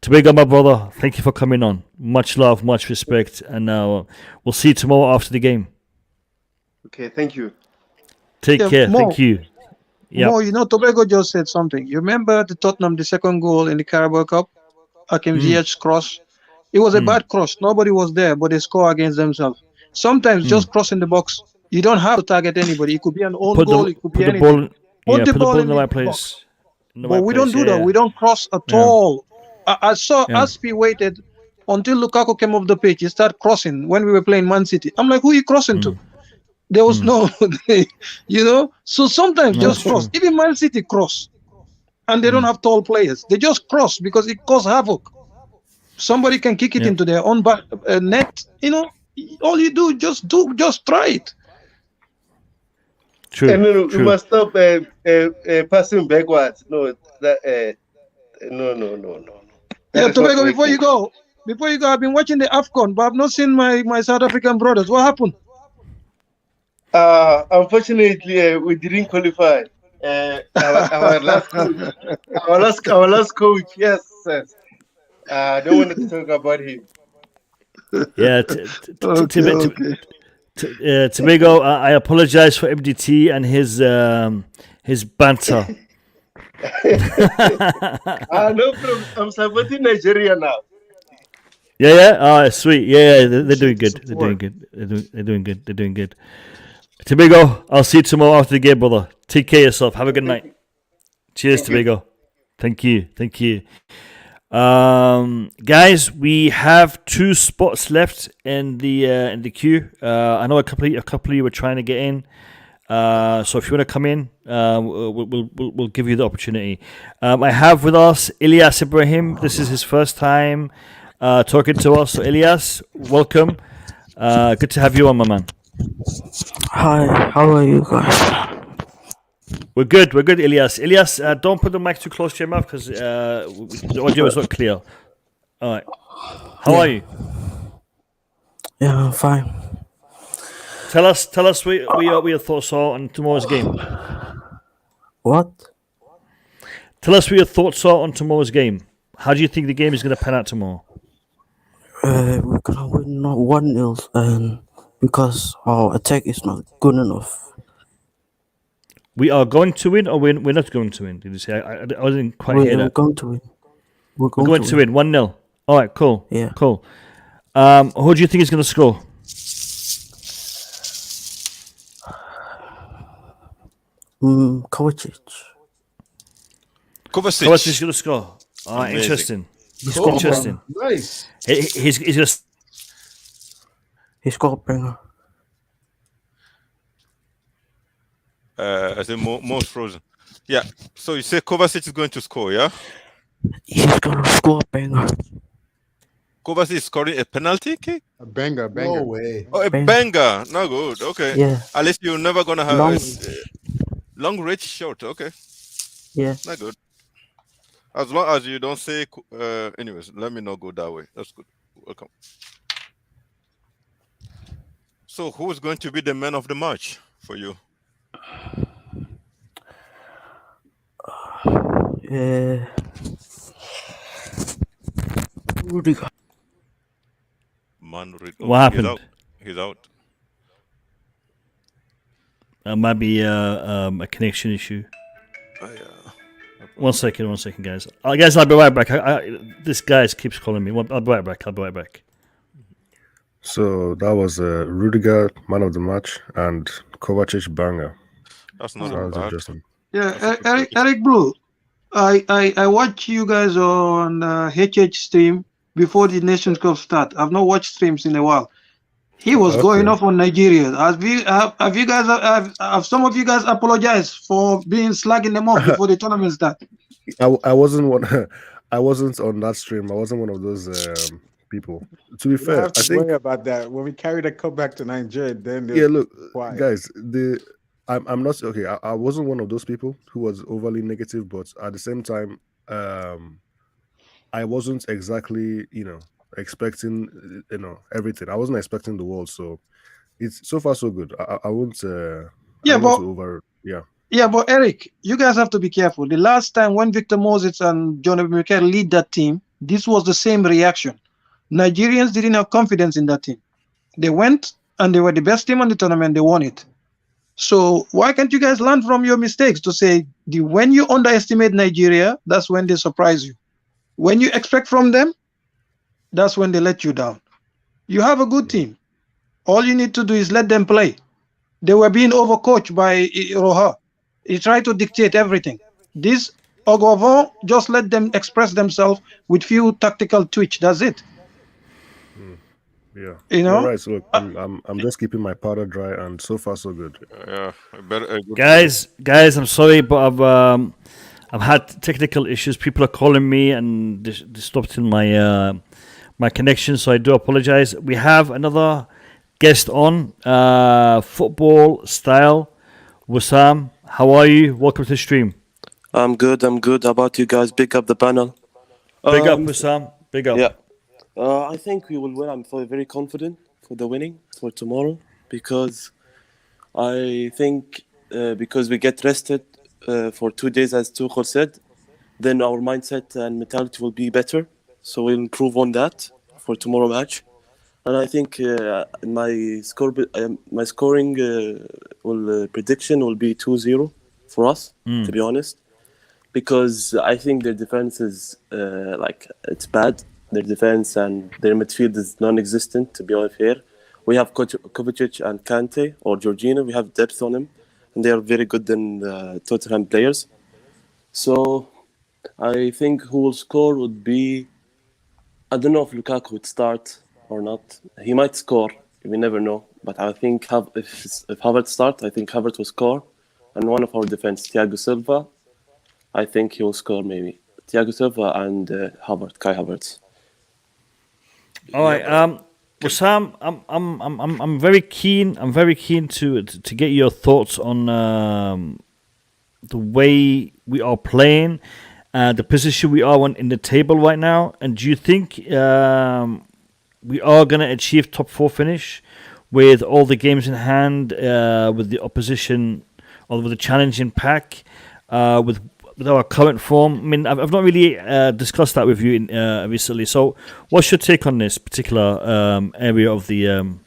Tobago, my brother, thank you for coming on. Much love, much respect, and we'll see you tomorrow after the game. Okay, thank you. Take care. Mo, thank you. Yeah. Mo, Tobago just said something. You remember the second goal in the Carabao Cup? Hakim Ziyech's cross. It was a bad cross. Nobody was there, but they score against themselves. Sometimes just crossing the box. You don't have to target anybody. It could be an own goal. It could be anything. Put the ball in the right place. But we don't do that. We don't cross at all. I saw Aspi waited until Lukaku came off the pitch. He started crossing when we were playing Man City. I'm like, who are you crossing to? There was no, So sometimes just cross. Even Man City cross. And they don't have tall players. They just cross because it causes havoc. Somebody can kick it into their own net. All you do, just try it. True. And we must stop passing backwards. No, No. Yeah, Tobago, before you go, I've been watching the AFCON, but I've not seen my South African brothers. What happened? Unfortunately, we didn't qualify. Our last coach, yes. I don't want to talk about him. Yeah, Tobago, I apologize for MDT and his banter. No problem. I'm supporting Nigeria now. Yeah. Oh, sweet. Yeah. They're doing good. They're doing good. Tobago, I'll see you tomorrow after the game, brother. Take care of yourself. Have a good night. Cheers, Tobago. Thank you. Guys, we have 2 spots left in the queue. I know a couple of you were trying to get in. So if you want to come in, we'll give you the opportunity. I have with us Andreas Ibrahim. This is his first time talking to us. So Elias, welcome. Good to have you on, my man. Hi, how are you guys? We're good, Elias. Elias, don't put the mic too close to your mouth because the audio is not clear. All right. How are you? Yeah, I'm fine. Tell us what your thoughts are on tomorrow's game. What? Tell us what your thoughts are on tomorrow's game. How do you think the game is going to pan out tomorrow? We're gonna win not 1-0, and because our attack is not good enough. We are going to win, or we're not going to win? Did you say? I didn't quite hear that. We're going to win. We're going to win 1-0. All right, cool. Yeah. Cool. Who do you think is going to score? Kovačić. Kovačić is going to score. All right, interesting. Interesting. Nice. He's going to... He scored bringer. I think most frozen. Yeah. So you say Kovačić is going to score, yeah? He's going to score banger. Kovačić is scoring a penalty kick? A banger. No way. Oh, a banger. No good. Okay. Yeah. At least you're never going to have long range shot. Okay. Yeah. Not good. As long as you don't say... anyways, let me not go that way. That's good. Welcome. So who is going to be the man of the match for you? Rudiger. What happened? He's out. That might be a connection issue. One second, guys. Guys, I'll be right back. This guy keeps calling me. I'll be right back. So that was Rudiger, man of the match, and Kovačić banger. That's not bad. Interesting. Yeah, Eric Blue. I watch you guys on HH stream before the Nations Cup start. I've not watched streams in a while. He was going off on Nigeria. Have some of you guys apologized for being slagging them off before the tournament start? I wasn't one. I wasn't on that stream. I wasn't one of those people. To be fair, I think worry about that when we carry the cup back to Nigeria. Then look, guys, I'm not okay. I wasn't one of those people who was overly negative, but at the same time, I wasn't exactly expecting everything. I wasn't expecting the world, so it's so far so good. I won't. Yeah, but Eric, you guys have to be careful. The last time when Victor Moses and John Mikel lead that team, this was the same reaction. Nigerians didn't have confidence in that team. They went and they were the best team on the tournament. They won it. So why can't you guys learn from your mistakes to say when you underestimate Nigeria, that's when they surprise you. When you expect from them, that's when they let you down. You have a good team. All you need to do is let them play. They were being overcoached by Roja. He tried to dictate everything. This Ogovon just let them express themselves with few tactical twitch. That's it. Yeah, You're right. So look, I'm just keeping my powder dry, and so far so good. Guys, I'm sorry, but I've had technical issues. People are calling me and disrupting my my connection, so I do apologize. We have another guest on football style. Wissam, how are you? Welcome to the stream. I'm good. How about you guys? Big up the panel. Big up, Wissam. Big up. Yeah. I think we will win. I'm very confident for the winning for tomorrow because I think because we get rested for 2 days, as Tuchel said, then our mindset and mentality will be better. So we'll improve on that for tomorrow match. And I think my scoring prediction will be 2-0 for us, to be honest, because I think their defense is it's bad. Their defense and their midfield is non-existent, to be honest here. We have Kovačić and Kante or Jorginho. We have depth on him, and they are very good than Tottenham players. So I think who will score would be, I don't know if Lukaku would start or not. He might score. We never know. But I think if Havertz starts, I think Havertz will score. And one of our defense, Thiago Silva, I think he will score maybe. Thiago Silva and Kai Havertz. All right. Well, Sam, I'm very keen. I'm very keen to get your thoughts on the way we are playing, the position we are on in the table right now. And do you think we are going to achieve top 4 finish with all the games in hand, with the opposition or with the challenging pack, with our current form? I mean, I've not really discussed that with you recently. So, what's your take on this particular area of the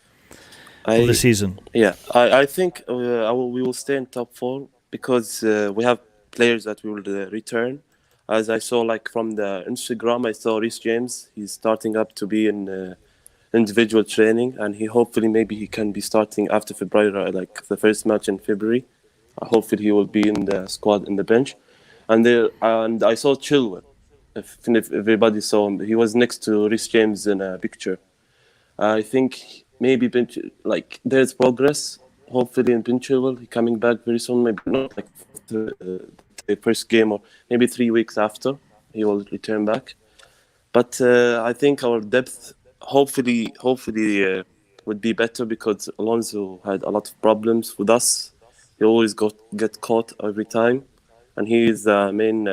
season? Yeah, I think we will stay in top 4 because we have players that will return. As I saw, from the Instagram, I saw Reece James. He's starting up to be in individual training, and hopefully maybe he can be starting after February, the first match in February. Hopefully he will be in the squad in the bench. And I saw Chilwell. If everybody saw him, he was next to Reece James in a picture. I think maybe there's progress. Hopefully in Chilwell, he's coming back very soon. Maybe not the first game, or maybe 3 weeks after he will return back. But I think our depth hopefully would be better because Alonso had a lot of problems with us. He always get caught every time. And he is the main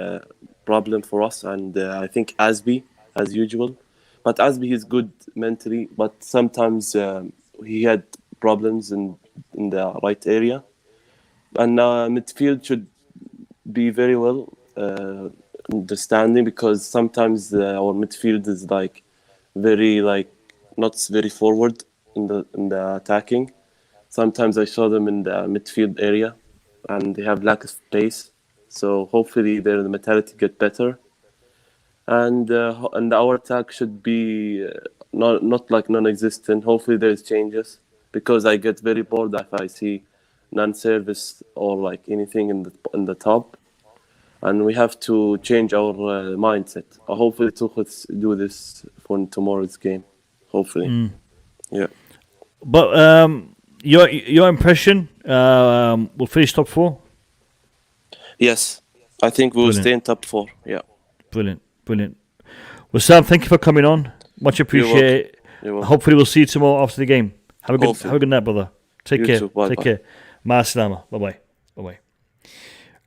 problem for us. And I think Azpi, as usual. But Azpi is good mentally, but sometimes he had problems in the right area. And midfield should be very well understanding because sometimes our midfield is very not very forward in the attacking. Sometimes I saw them in the midfield area, and they have lack of space. So hopefully their mentality get better, and our attack should be not non-existent. Hopefully there's changes because I get very bored if I see non-service or anything in the top, and we have to change our mindset. Hopefully Tuchel do this for tomorrow's game. Hopefully, yeah. But your impression, we'll finish top 4. Yes, I think we'll stay in top 4. Yeah. Brilliant. Well, Sam, thank you for coming on. Much appreciated. Hopefully, we'll see you tomorrow after the game. Have a good night, brother. Take care. Take care. Ma salama. Bye bye.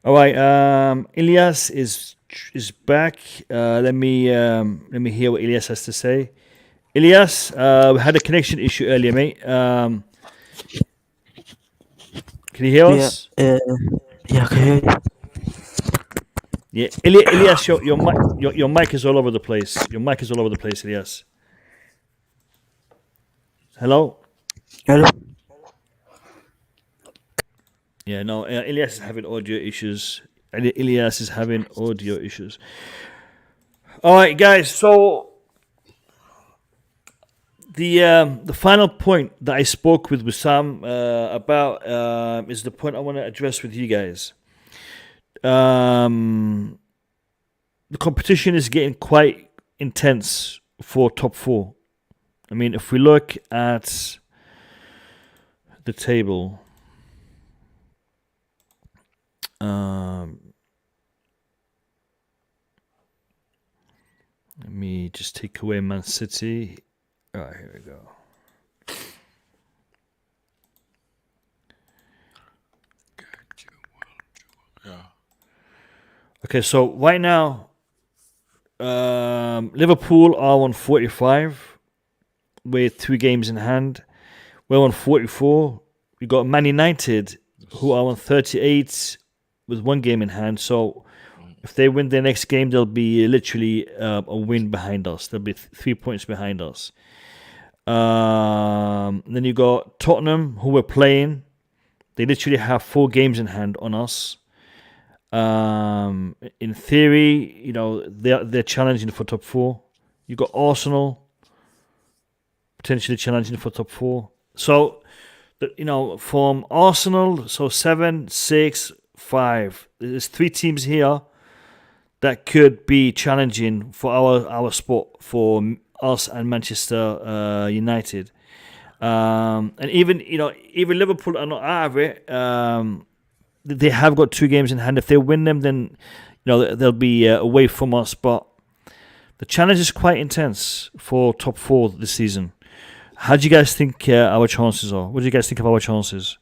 All right. Ilyas is back. Let me hear what Ilyas has to say. Ilyas, we had a connection issue earlier, mate. Can you hear us? Yeah, I can hear you. Yeah, Ilyas, your mic is all over the place. Your mic is all over the place, Ilyas. Hello? Yeah, no, Ilyas is having audio issues. All right, guys, so the final point that I spoke with Wissam about is the point I want to address with you guys. The competition is getting quite intense for top 4. I mean, if we look at the table, let me just take away Man City. All right, here we go. Okay, so right now, Liverpool are on 45 with 2 games in hand. We're on 44. We got Man United, who are on 38 with 1 game in hand. So if they win their next game, they'll be literally a win behind us. They'll be 3 points behind us. Then you got Tottenham, who we're playing. They literally have 4 games in hand on us. In theory, you know, they're challenging for top 4. You got Arsenal potentially challenging for top 4. So, you know, from Arsenal, so 7, 6, 5. There's 3 teams here that could be challenging for our spot for us and Manchester United. And even Liverpool are not out of it. They have got 2 games in hand. If they win them, then they'll be away from us. But the challenge is quite intense for top 4 this season. How do you guys think our chances are? What do you guys think of our chances?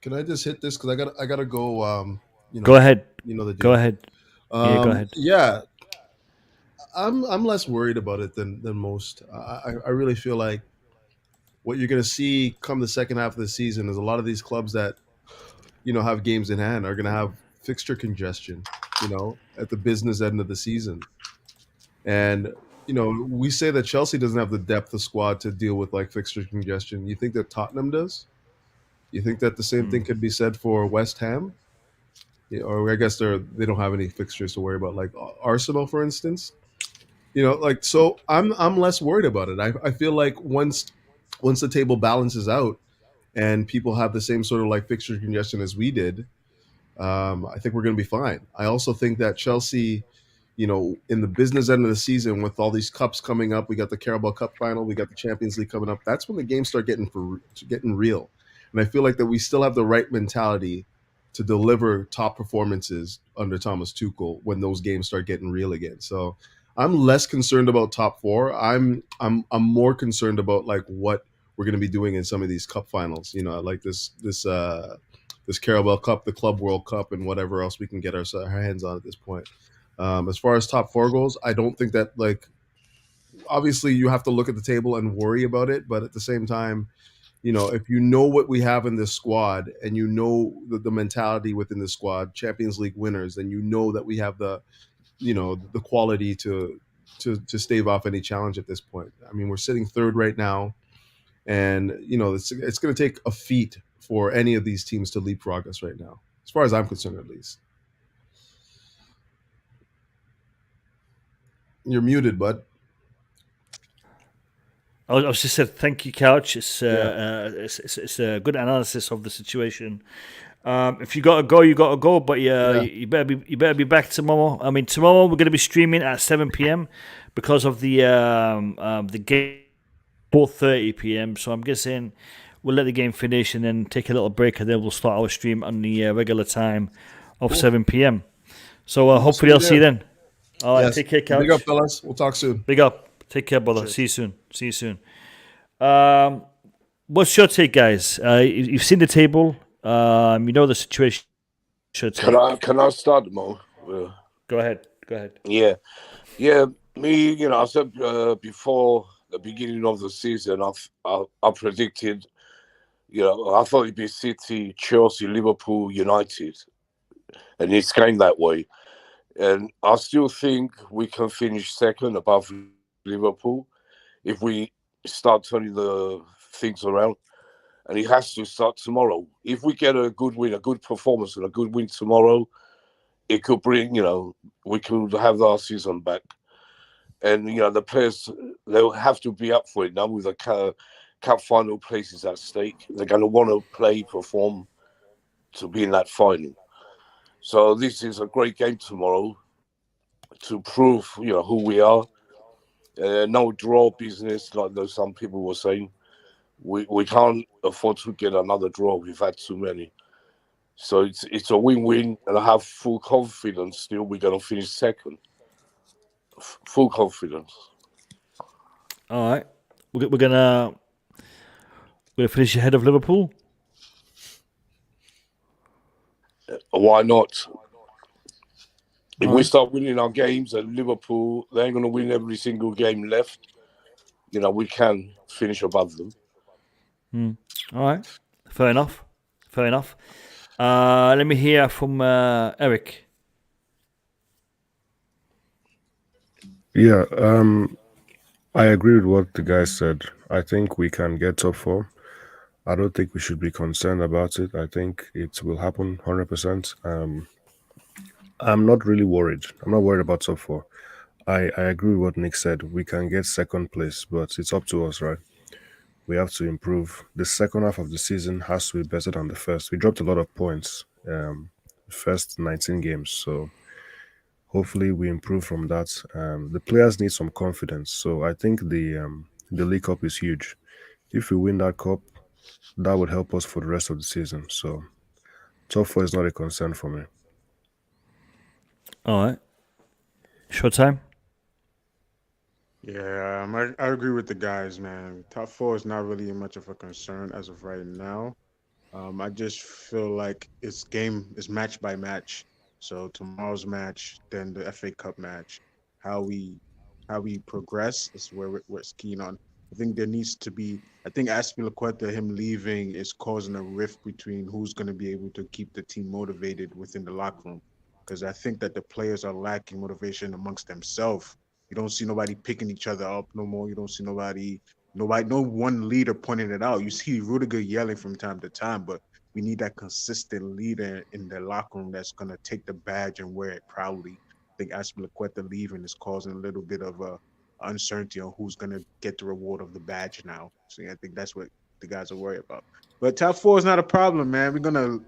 Can I just hit this because I gotta go? Go ahead. You know the deal. Go ahead. Yeah, go ahead. Yeah, I'm less worried about it than most. I really feel like what you're gonna see come the second half of the season is a lot of these clubs that have games in hand are gonna have fixture congestion. At the business end of the season, and we say that Chelsea doesn't have the depth of squad to deal with like fixture congestion. You think that Tottenham does? You think that the same thing could be said for West Ham? Or I guess they don't have any fixtures to worry about, like Arsenal, for instance. So I'm less worried about it. I feel like once the table balances out and people have the same sort of like fixture congestion as we did, I think we're going to be fine. I also think that Chelsea, in the business end of the season with all these cups coming up, we got the Carabao Cup final, we got the Champions League coming up. That's when the games start getting real. And I feel like that we still have the right mentality to deliver top performances under Thomas Tuchel when those games start getting real again. So I'm less concerned about top 4. I'm more concerned about like what we're going to be doing in some of these cup finals. Like this Carabao Cup, the Club World Cup, and whatever else we can get our hands on at this point. As far as top 4 goals, I don't think that obviously you have to look at the table and worry about it, but at the same time, if you know what we have in this squad and the mentality within the squad, Champions League winners, then that we have the quality to stave off any challenge at this point. I mean, we're sitting 3rd right now, and it's going to take a feat for any of these teams to leapfrog us right now, as far as I'm concerned, at least. You're muted, bud. I was just said thank you, Couch. It's a good analysis of the situation. If you gotta go, you gotta go. But you better be back tomorrow. I mean, tomorrow we're gonna be streaming at 7 p.m. because of the game 4:30 p.m. So I'm guessing we'll let the game finish and then take a little break, and then we'll start our stream on the regular time of 7 p.m. So hopefully I'll see you then. All right, take care, Couch. Big up, fellas. We'll talk soon. Big up. Take care, brother. Cheers. See you soon. What's your take, guys? You've seen the table. You know the situation. Can I start, Mo? Go ahead. Yeah. Me, I said before the beginning of the season, I predicted, I thought it'd be City, Chelsea, Liverpool, United, and it's going that way. And I still think we can finish second above Liverpool if we start turning the things around. And it has to start tomorrow. If we get a good win, a good performance and a good win tomorrow, it could bring, we could have our season back. And, the players, they'll have to be up for it now with the cup final places at stake. They're going to want to play, perform to be in that final. So this is a great game tomorrow to prove, who we are. No draw business, like some people were saying. We can't afford to get another draw. We've had too many. So it's a win-win, and I have full confidence still we're going to finish second. Full confidence. All right. We're going to finish ahead of Liverpool? Why not? If we start winning our games at Liverpool, they ain't going to win every single game left. You know, we can finish above them. All right. Fair enough. Let me hear from Eric. Yeah, I agree with what the guy said. I think we can get top 4. I don't think we should be concerned about it. I think it will happen 100%. I'm not really worried. I'm not worried about top 4. I agree with what Nick said. We can get second place, but it's up to us, right? We have to improve. The second half of the season has to be better than the first. We dropped a lot of points first 19 games, so hopefully we improve from that. The players need some confidence, so I think the League Cup is huge. If we win that cup, that would help us for the rest of the season. So top 4 is not a concern for me. All right. Showtime? Yeah, I agree with the guys, man. Top 4 is not really much of a concern as of right now. I just feel like it's match by match. So tomorrow's match, then the FA Cup match, how we progress is where we're keen on. I think there needs to be. I think Azpilicueta, him leaving, is causing a rift between who's going to be able to keep the team motivated within the locker room. Because I think that the players are lacking motivation amongst themselves. You don't see nobody picking each other up no more. You don't see no one leader pointing it out. You see Rudiger yelling from time to time, but we need that consistent leader in the locker room that's going to take the badge and wear it proudly. I think Azpilicueta leaving is causing a little bit of uncertainty on who's going to get the reward of the badge now. So I think that's what the guys are worried about. But top 4 is not a problem, man. We're going to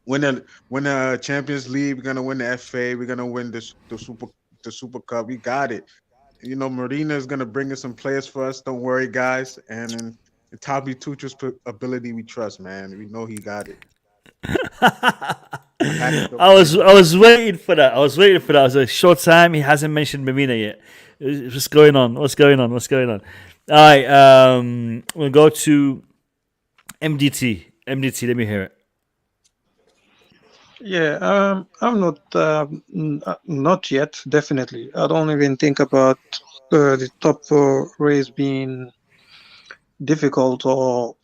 win the Champions League. We're going to win the FA. We're going to win the Super Cup. We got it. You know, Marina is going to bring in some players for us. Don't worry, guys. And in Tommy Tuchel's ability, we trust, man. We know he got it. I was waiting for that. I was a short time. He hasn't mentioned Marina yet. What's going on? All right. We'll go to MDT. Let me hear it. Yeah, I'm not yet. Definitely, I don't even think about the top 4 race being difficult or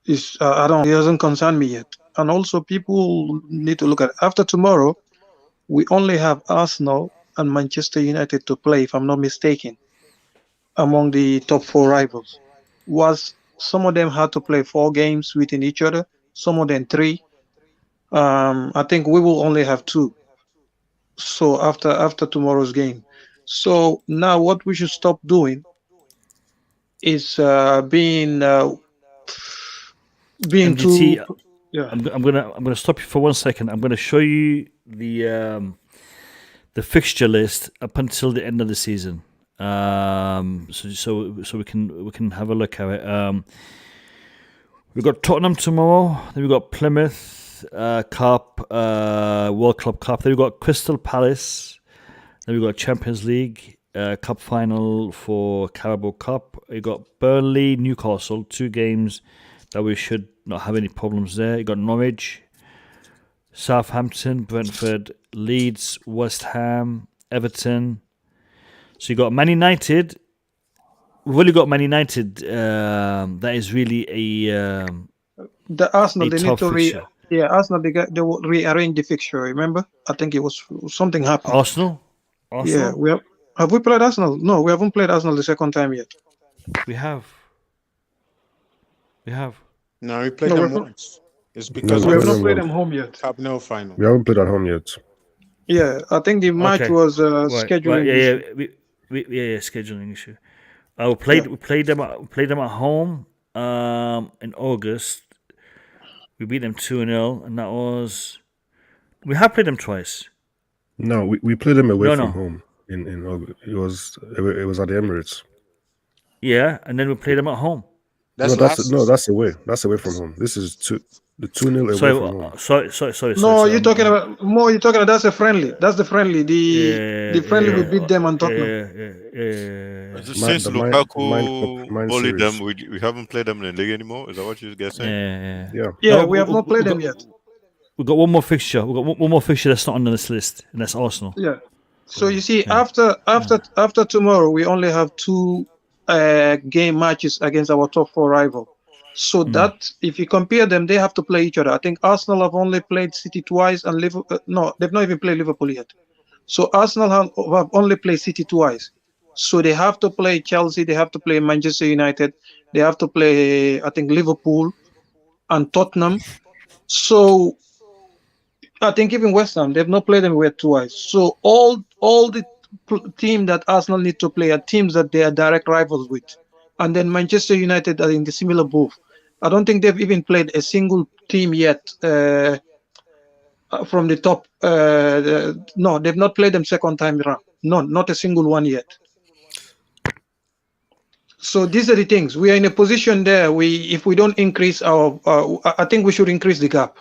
is. It doesn't concern me yet. And also, people need to look at after tomorrow. We only have Arsenal and Manchester United to play, if I'm not mistaken, among the top 4 rivals. Some of them had to play 4 games within each other. Some of them 3. I think we will only have 2. So after tomorrow's game. So now what we should stop doing is being MDT, too. Yeah. I'm gonna stop you for 1 second. I'm gonna show you the fixture list up until the end of the season. So we can have a look at it. We've got Tottenham tomorrow. Then we've got Plymouth. Cup, World Club Cup. Then we've got Crystal Palace. Then we've got Champions League Cup final for Carabao Cup. We've got Burnley, Newcastle, 2 games that we should not have any problems there. You've got Norwich, Southampton, Brentford, Leeds, West Ham, Everton. So you got Man United. We've only got Man United. That is really the Arsenal. They need to fixture. Arsenal. They will rearrange the fixture. Remember, I think it was something happened. Arsenal. Yeah, have we played Arsenal? No, we haven't played Arsenal the second time yet. We have. No, we played them once. It's because we have not played them home yet. Cup no final. We haven't played at home yet. Yeah, I think the match was scheduling. Scheduling issue. We played them at home in August. We beat them 2-0, and that was. We have played them twice. No, we played them away from home in August. It was at the Emirates. Yeah, and then we played them at home. That's away. That's away from home. This is the 2-0 away from home. Sorry. No, you're talking about that's a friendly. That's the friendly. The friendly we beat them on Tottenham. Since Lukaku bullied them, we haven't played them in the league anymore. Is that what you guys saying? Yeah, we have not played them yet. We've got one more fixture. We've got one more fixture that's not on this list, and that's Arsenal. Yeah. So you see, after tomorrow, we only have 2 game matches against our top 4 rival. So that if you compare them, they have to play each other. I think Arsenal have only played City twice, and Liverpool. No, they've not even played Liverpool yet. So Arsenal have only played City twice. So they have to play Chelsea. They have to play Manchester United. They have to play, I think, Liverpool and Tottenham. So I think even West Ham, they've not played them yet twice. So all the team that Arsenal need to play are teams that they are direct rivals with. And then Manchester United are in the similar boat. I don't think they've even played a single team yet from the top. No, they've not played them second time around. No, not a single one yet. So these are the things. We are in a position there. If we don't increase our, I think we should increase the gap.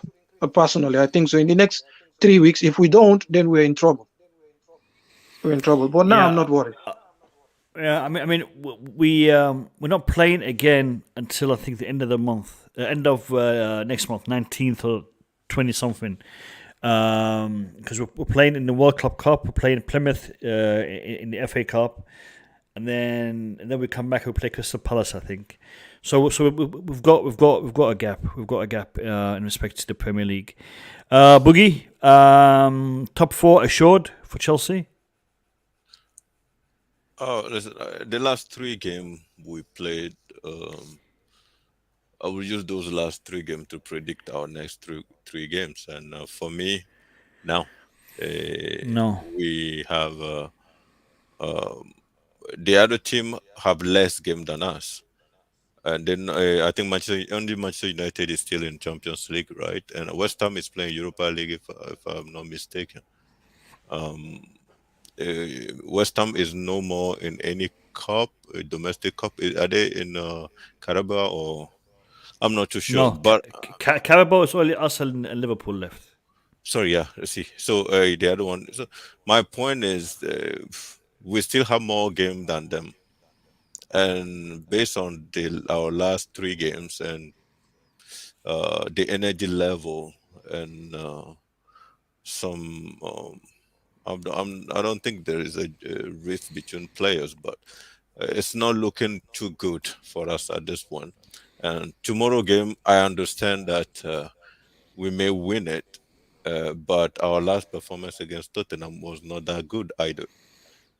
Personally, I think so. In the next 3 weeks, if we don't, then we're in trouble. We're in trouble. But now I'm not worried. Yeah, I mean, we're not playing again until I think the end of the month, end of next month, 19th or 20 something. Because we're playing in the World Club Cup, we're playing Plymouth in the FA Cup, and then we come back and we play Crystal Palace, I think. So we've got a gap. We've got a gap in respect to the Premier League. Boogie, top 4 assured for Chelsea. Oh, listen, the last 3 games we played, I will use those last 3 games to predict our next three games. And for me, now, no, we have the other team have less game than us. And then I think Manchester United is still in Champions League, right? And West Ham is playing Europa League, if I'm not mistaken. West Ham is no more in any cup, domestic cup. Are they in Carabao or? I'm not too sure. No, but Carabao is only us and Liverpool left. Sorry, yeah. Let's see. So the other one. So my point is, we still have more game than them, and based on our last 3 games and the energy level and some. I don't think there is a rift between players, but it's not looking too good for us at this point. And tomorrow game, I understand that we may win it, but our last performance against Tottenham was not that good either.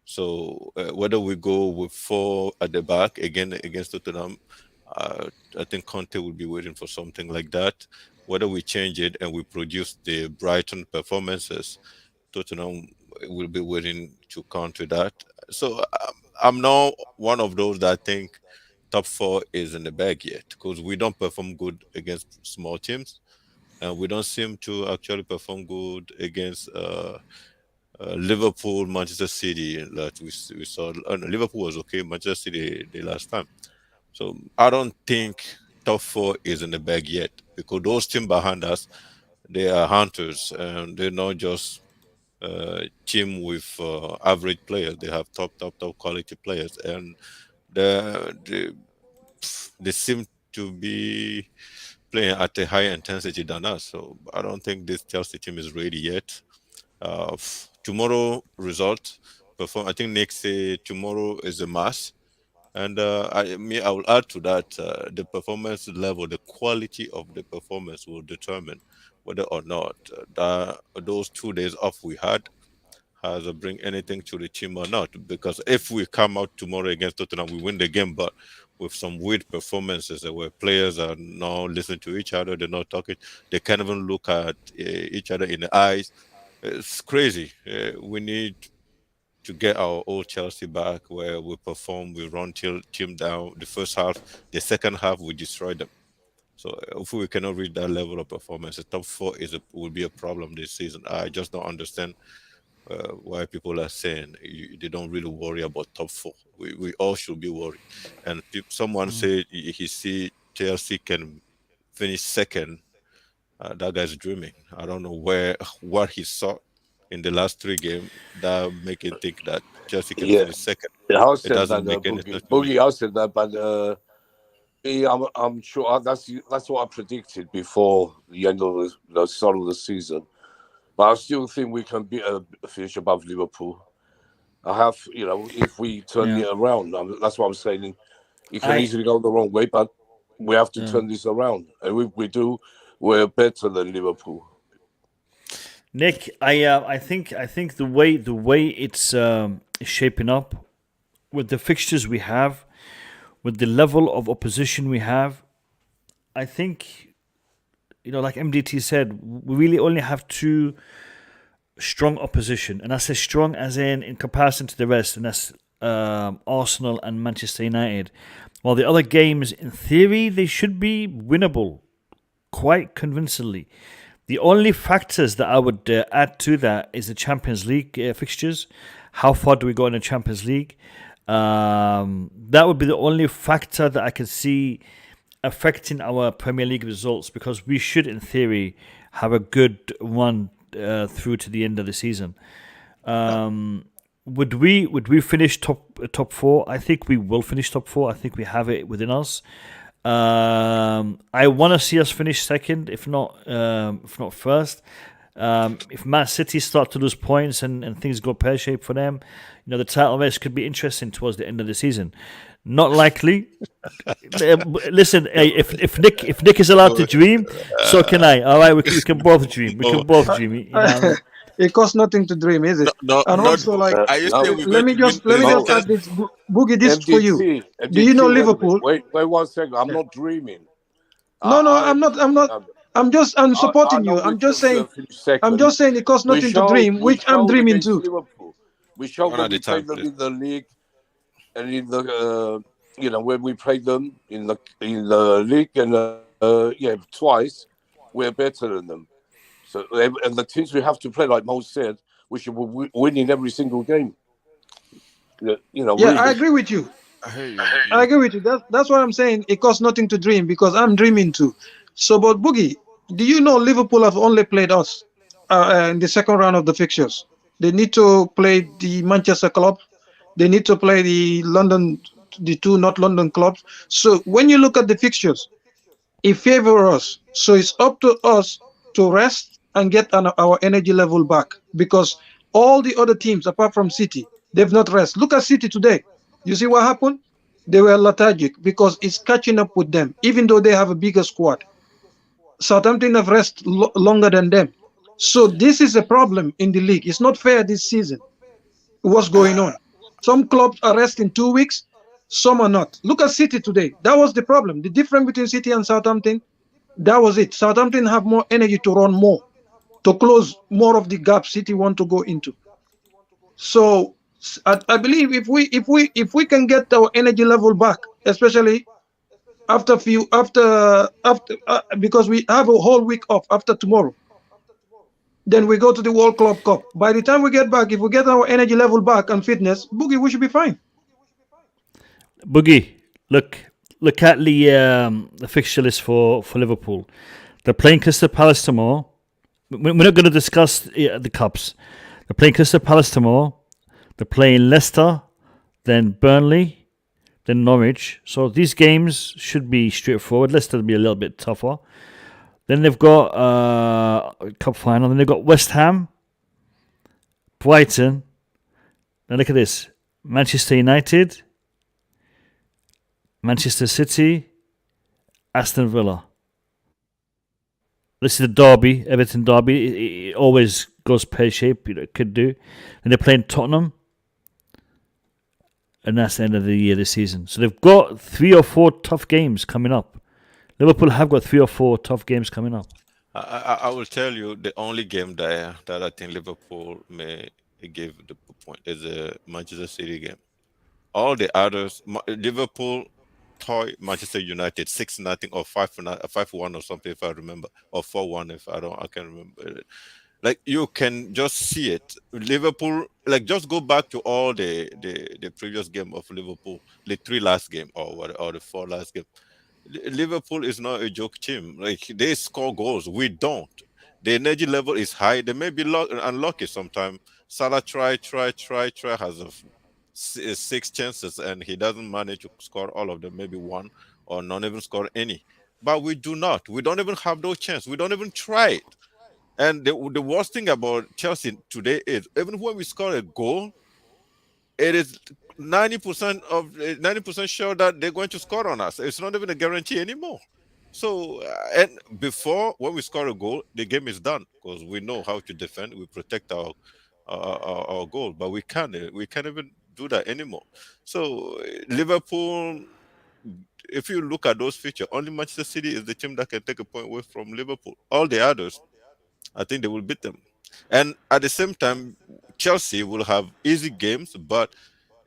So whether we go with 4 at the back again against Tottenham, I think Conte will be waiting for something like that. Whether we change it and we produce the Brighton performances, Tottenham will be waiting to counter that. So I'm not one of those that think top 4 is in the bag yet, because we don't perform good against small teams, and we don't seem to actually perform good against Liverpool, Manchester City. That we saw. Liverpool was okay. Manchester City the last time. So I don't think top 4 is in the bag yet, because those teams behind us, they are hunters, and they're not just team with average players. They have top quality players, and they seem to be playing at a higher intensity than us. So I don't think this Chelsea team is ready yet. Tomorrow result perform. I think next tomorrow is a mass, and I will add to that the performance level, the quality of the performance will determine whether or not those 2 days off we had has bring anything to the team or not. Because if we come out tomorrow against Tottenham, we win the game, but with some weird performances where players are not listening to each other, they're not talking, they can't even look at each other in the eyes. It's crazy. We need to get our old Chelsea back, where we perform, we run team down the first half, the second half we destroy them. So if we cannot reach that level of performance, the top 4 will be a problem this season. I just don't understand why people are saying they don't really worry about top 4. We all should be worried. And someone said he see Chelsea can finish second. That guy's dreaming. I don't know what he saw in the last 3 games that make him think that Chelsea can finish second. Yeah, It doesn't make any sense. Boogie, I said that, but Yeah, I'm sure that's what I predicted before the end of the start of the season. But I still think we can finish above Liverpool. I have, if we turn it around, that's what I'm saying. It can easily go the wrong way, but we have to turn this around. And if we do, we're better than Liverpool. Nick, I think the way it's shaping up with the fixtures we have, with the level of opposition we have, I think, like MDT said, we really only have two strong opposition, and I say strong as in comparison to the rest, and that's Arsenal and Manchester United. While the other games, in theory, they should be winnable quite convincingly. The only factors that I would add to that is the Champions League fixtures. How far do we go in the Champions League? That would be the only factor that I can see affecting our Premier League results, because we should, in theory, have a good one through to the end of the season. Would we finish top four? I think we will finish top four. I think we have it within us. I want to see us finish second, if not first. If Man City start to lose points and things go pear-shaped for them, the title race could be interesting towards the end of the season. Not likely. Listen, if Nick is allowed to dream, so can I. All right, we can both dream. We can both dream. It costs nothing to dream, is it? No, and also, let me just add this, Boogie, this MDT, for you. MDT, Do you know Liverpool? Wait 1 second. I'm not dreaming. No, I'm not. I'm supporting you. I'm just saying it costs nothing to dream, which I'm dreaming too. Liverpool. We showed when we played them in the league, and in the when we played them in the league, and twice, we're better than them. So, and the teams we have to play, like Mo said, we should be winning every single game. Really. I agree with you. I agree with you. That's what I'm saying. It costs nothing to dream, because I'm dreaming too. So, but Boogie, do you know Liverpool have only played us in the second round of the fixtures? They need to play the Manchester club. They need to play the two not London clubs. So when you look at the fixtures, it favors us. So it's up to us to rest and get our energy level back, because all the other teams, apart from City, they've not rest. Look at City today. You see what happened? They were lethargic because it's catching up with them, even though they have a bigger squad. Southampton have rest longer than them. So this is a problem in the league. It's not fair this season. What's going on? Some clubs are resting 2 weeks, some are not. Look at City today. That was the problem. The difference between City and Southampton, that was it. Southampton have more energy to run more, to close more of the gap City want to go into. So I believe if we can get our energy level back, especially because we have a whole week off after tomorrow, then we go to the World Club Cup. By the time we get back, if we get our energy level back and fitness, Boogie, we should be fine. Boogie, look at the fixture list for Liverpool. They're playing Crystal Palace tomorrow. We're not going to discuss the cups. They're playing Crystal Palace tomorrow. They're playing Leicester, then Burnley, then Norwich. So these games should be straightforward. Leicester will be a little bit tougher. Then they've got a cup final. Then they've got West Ham, Brighton. Now look at this. Manchester United, Manchester City, Aston Villa. This is the derby, Everton derby. It always goes pear-shaped. It could do. And they're playing Tottenham. And that's the end of the year, this season. So they've got 3 or 4 tough games coming up. Liverpool have got 3 or 4 tough games coming up. I will tell you the only game that I think Liverpool may give the point is the Manchester City game. All the others, Liverpool toy Manchester United 6-0 or 5-1 or something, if I remember, or 4-1 if I can't remember. Like, you can just see it. Liverpool, like, just go back to all the previous game of Liverpool, the 3 last game or the 4 last game. Liverpool is not a joke team. Like, they score goals. We don't. The energy level is high. They may be unlucky sometimes. Salah try has 6 chances and he doesn't manage to score all of them, maybe 1 or not even score any. But we do not. We don't even have those chances. We don't even try it. And the worst thing about Chelsea today is even when we score a goal, it is 90% sure that they're going to score on us. It's not even a guarantee anymore. So, and before, when we score a goal, the game is done because we know how to defend. We protect our goal, but we can't even do that anymore. So, Liverpool, if you look at those features, only Manchester City is the team that can take a point away from Liverpool. All the others, I think they will beat them. And at the same time, Chelsea will have easy games, but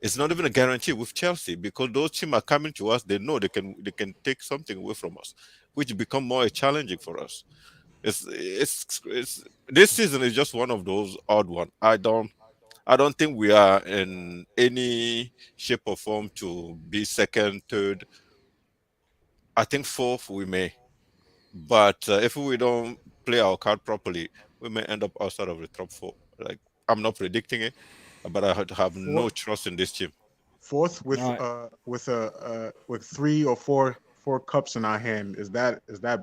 it's not even a guarantee with Chelsea because those teams are coming to us. They know they can take something away from us, which become more challenging for us. It's this season is just one of those odd ones. I don't think we are in any shape or form to be second, third. I think fourth we may, but if we don't play our card properly, we may end up outside of the top four. Like, I'm not predicting it, but I have no trust in this team. Fourth with 3 or 4 cups in our hand. Is that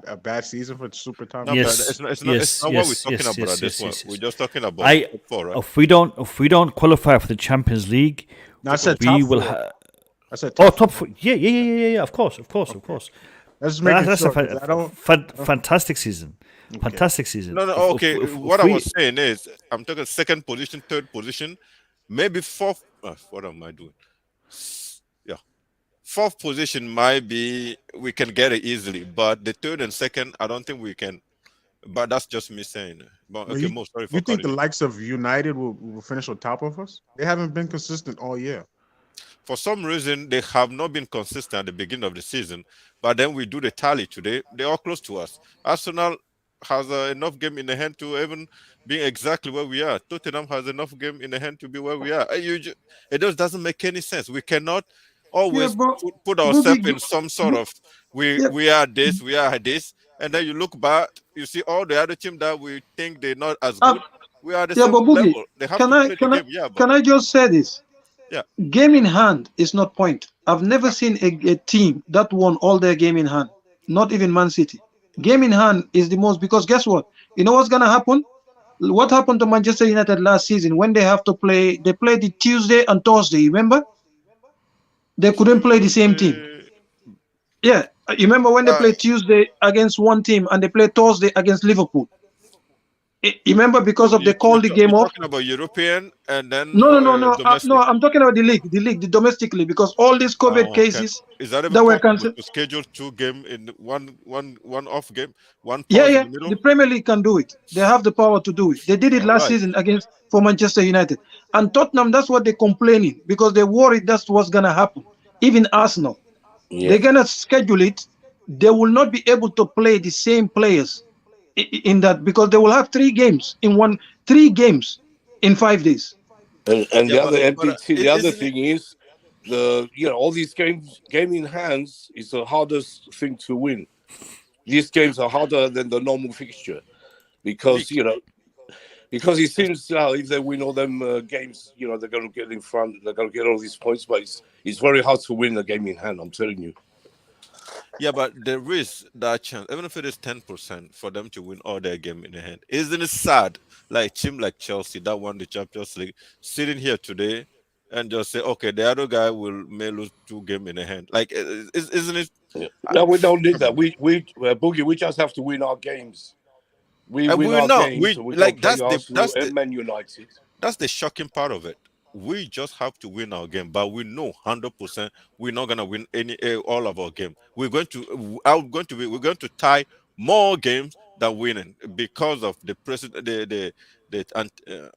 a bad season for Super Tom? No, Yes, but it's not what we're talking about at this point. We're just talking about top four, right? If we don't qualify for the Champions League, No, I said we top will four. have. I said Oh, top top four. Yeah. Of course. Let's just make That's sure, a 'cause I don't. fantastic season. Fantastic season. No, okay. What I was saying is, I'm talking second position, third position, maybe fourth. What am I doing? Yeah, fourth position might be we can get it easily, but the third and second, I don't think we can. But that's just me saying. But okay, You, Mo, sorry for you think the cutting. likes of United will finish on top of us? They haven't been consistent all year. For some reason, they have not been consistent at the beginning of the season. But then we do the tally today. They're all close to us. Arsenal has enough game in the hand to even be exactly where we are. Tottenham has enough game in the hand to be where we are. It just doesn't make any sense. We cannot always put ourselves in some sort of we are this, and then you look back, you see all the other teams that we think they're not as good. We are the same but Boogie, level. They have to play the game. Yeah, but can I just say this? yeah. Game in hand is not point. I've never seen a team that won all their game in hand. Not even Man City. Game in hand is the most, because guess what? You know what's gonna happen? What happened to Manchester United last season when they have to play? They played the Tuesday and Thursday. Remember? They couldn't play the same team. Yeah, you remember when they played Tuesday against one team and they played Thursday against Liverpool? You remember, because of they called the game off. Talking about European and then No. domestic. I'm talking about the league, the domestic league, because all these COVID cases Is that even that were possible cancelled. to schedule 2 games in one off game, one pause Yeah, in the middle? the Premier League can do it. They have the power to do it. They did it last season for Manchester United. And Tottenham, that's what they're complaining, because they're worried that's what's gonna happen. Even Arsenal, they're gonna schedule it. They will not be able to play the same players in that, because they will have 3 games in 5 days. And the other MPT, the other thing is all these games, game in hands is the hardest thing to win. These games are harder than the normal fixture because it seems if they win all them games, they're going to get in front, they're going to get all these points, but it's very hard to win a game in hand. I'm telling you. Yeah, but there is that chance, even if it is 10%, for them to win all their game in the hand. Isn't it sad? Like team like Chelsea that won the Champions League, sitting here today and just say, okay, the other guy may lose 2 games in the hand. Like, isn't it? Yeah. No, we don't need that. Boogie, we just have to win our games. We win our games. So we like that's the Man United. That's the shocking part of it. We just have to win our game, but we know 100% we're not gonna win all of our game. We're going to tie more games than winning because of the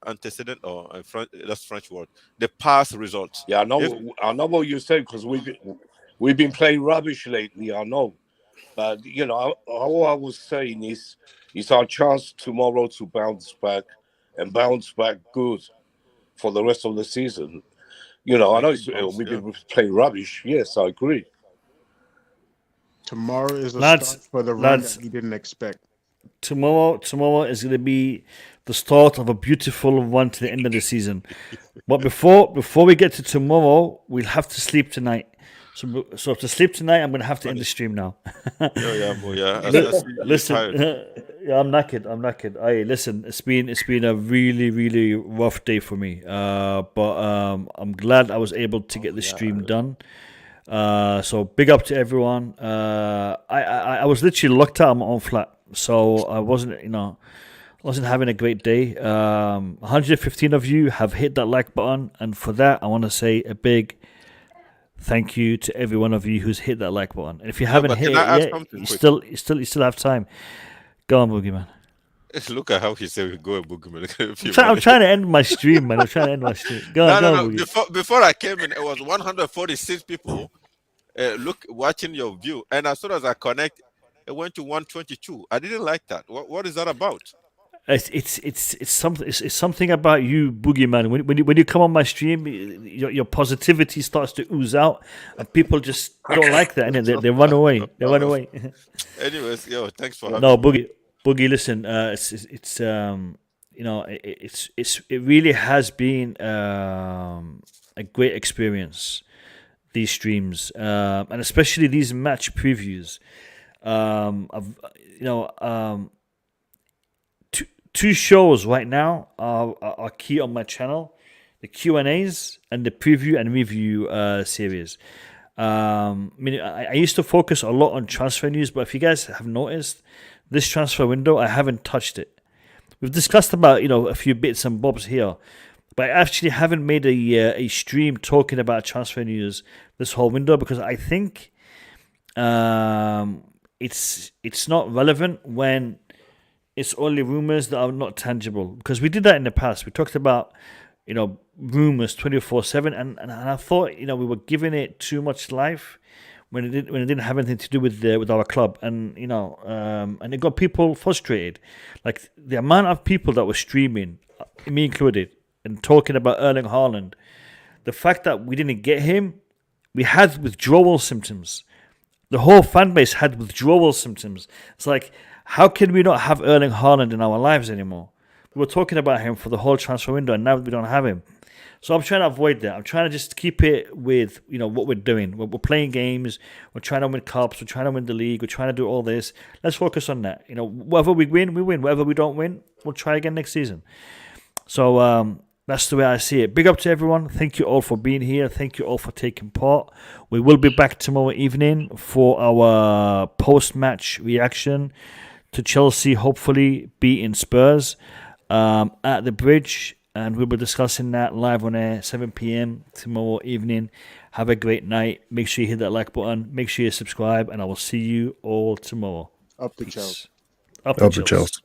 antecedent, or that's French word, the past results. Yeah, I know what you say, because we've been playing rubbish lately. I know, but all I was saying is it's our chance tomorrow to bounce back good for the rest of the season. I know we've been playing rubbish. Yes, I agree. Tomorrow is a start for the run that we didn't expect. Tomorrow is going to be the start of a beautiful run to the end of the season. But before we get to tomorrow, we'll have to sleep tonight. So to sleep tonight, I'm gonna have to end the stream now. Listen, yeah, I'm knackered. Hey, listen, it's been a really rough day for me. But I'm glad I was able to get the stream done. So big up to everyone. I was literally locked out of my own flat, so I wasn't having a great day. 115 of you have hit that like button, and for that, I want to say a big thank you to every one of you who's hit that like button. And if you haven't hit it yet, you still have time. Go on, Boogeyman. Look at how he said we go, Boogeyman. I'm trying to end my stream, man. Go on, Before I came in, it was 146 people watching your view, and as soon as I connect, it went to 122. I didn't like that. What is that about? It's something about you, Boogeyman. When you come on my stream, your positivity starts to ooze out, and people just don't like that, and they run away. They run away. Anyways, thanks for having me. Boogie. Listen, it really has been a great experience. These streams, and especially these match previews. Two shows right now are key on my channel: the Q&As and the preview and review series. I used to focus a lot on transfer news, but if you guys have noticed, this transfer window, I haven't touched it. We've discussed about a few bits and bobs here, but I actually haven't made a stream talking about transfer news this whole window because I think it's not relevant when it's only rumors that are not tangible. Because we did that in the past. We talked about rumors 24/7, and I thought we were giving it too much life when it didn't have anything to do with our club, and and it got people frustrated. Like the amount of people that were streaming, me included, and talking about Erling Haaland, the fact that we didn't get him, we had withdrawal symptoms. The whole fan base had withdrawal symptoms. It's like, how can we not have Erling Haaland in our lives anymore? We were talking about him for the whole transfer window, and now we don't have him. So I'm trying to avoid that. I'm trying to just keep it with what we're doing. We're playing games. We're trying to win cups. We're trying to win the league. We're trying to do all this. Let's focus on that. Whatever we win, we win. Whatever we don't win, we'll try again next season. So that's the way I see it. Big up to everyone. Thank you all for being here. Thank you all for taking part. We will be back tomorrow evening for our post-match reaction to Chelsea, hopefully beating Spurs at the Bridge. And we'll be discussing that live on air, 7 p.m. tomorrow evening. Have a great night. Make sure you hit that like button. Make sure you subscribe. And I will see you all tomorrow. Up the Chelsea. Up the Chelsea.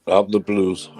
Up the Blues.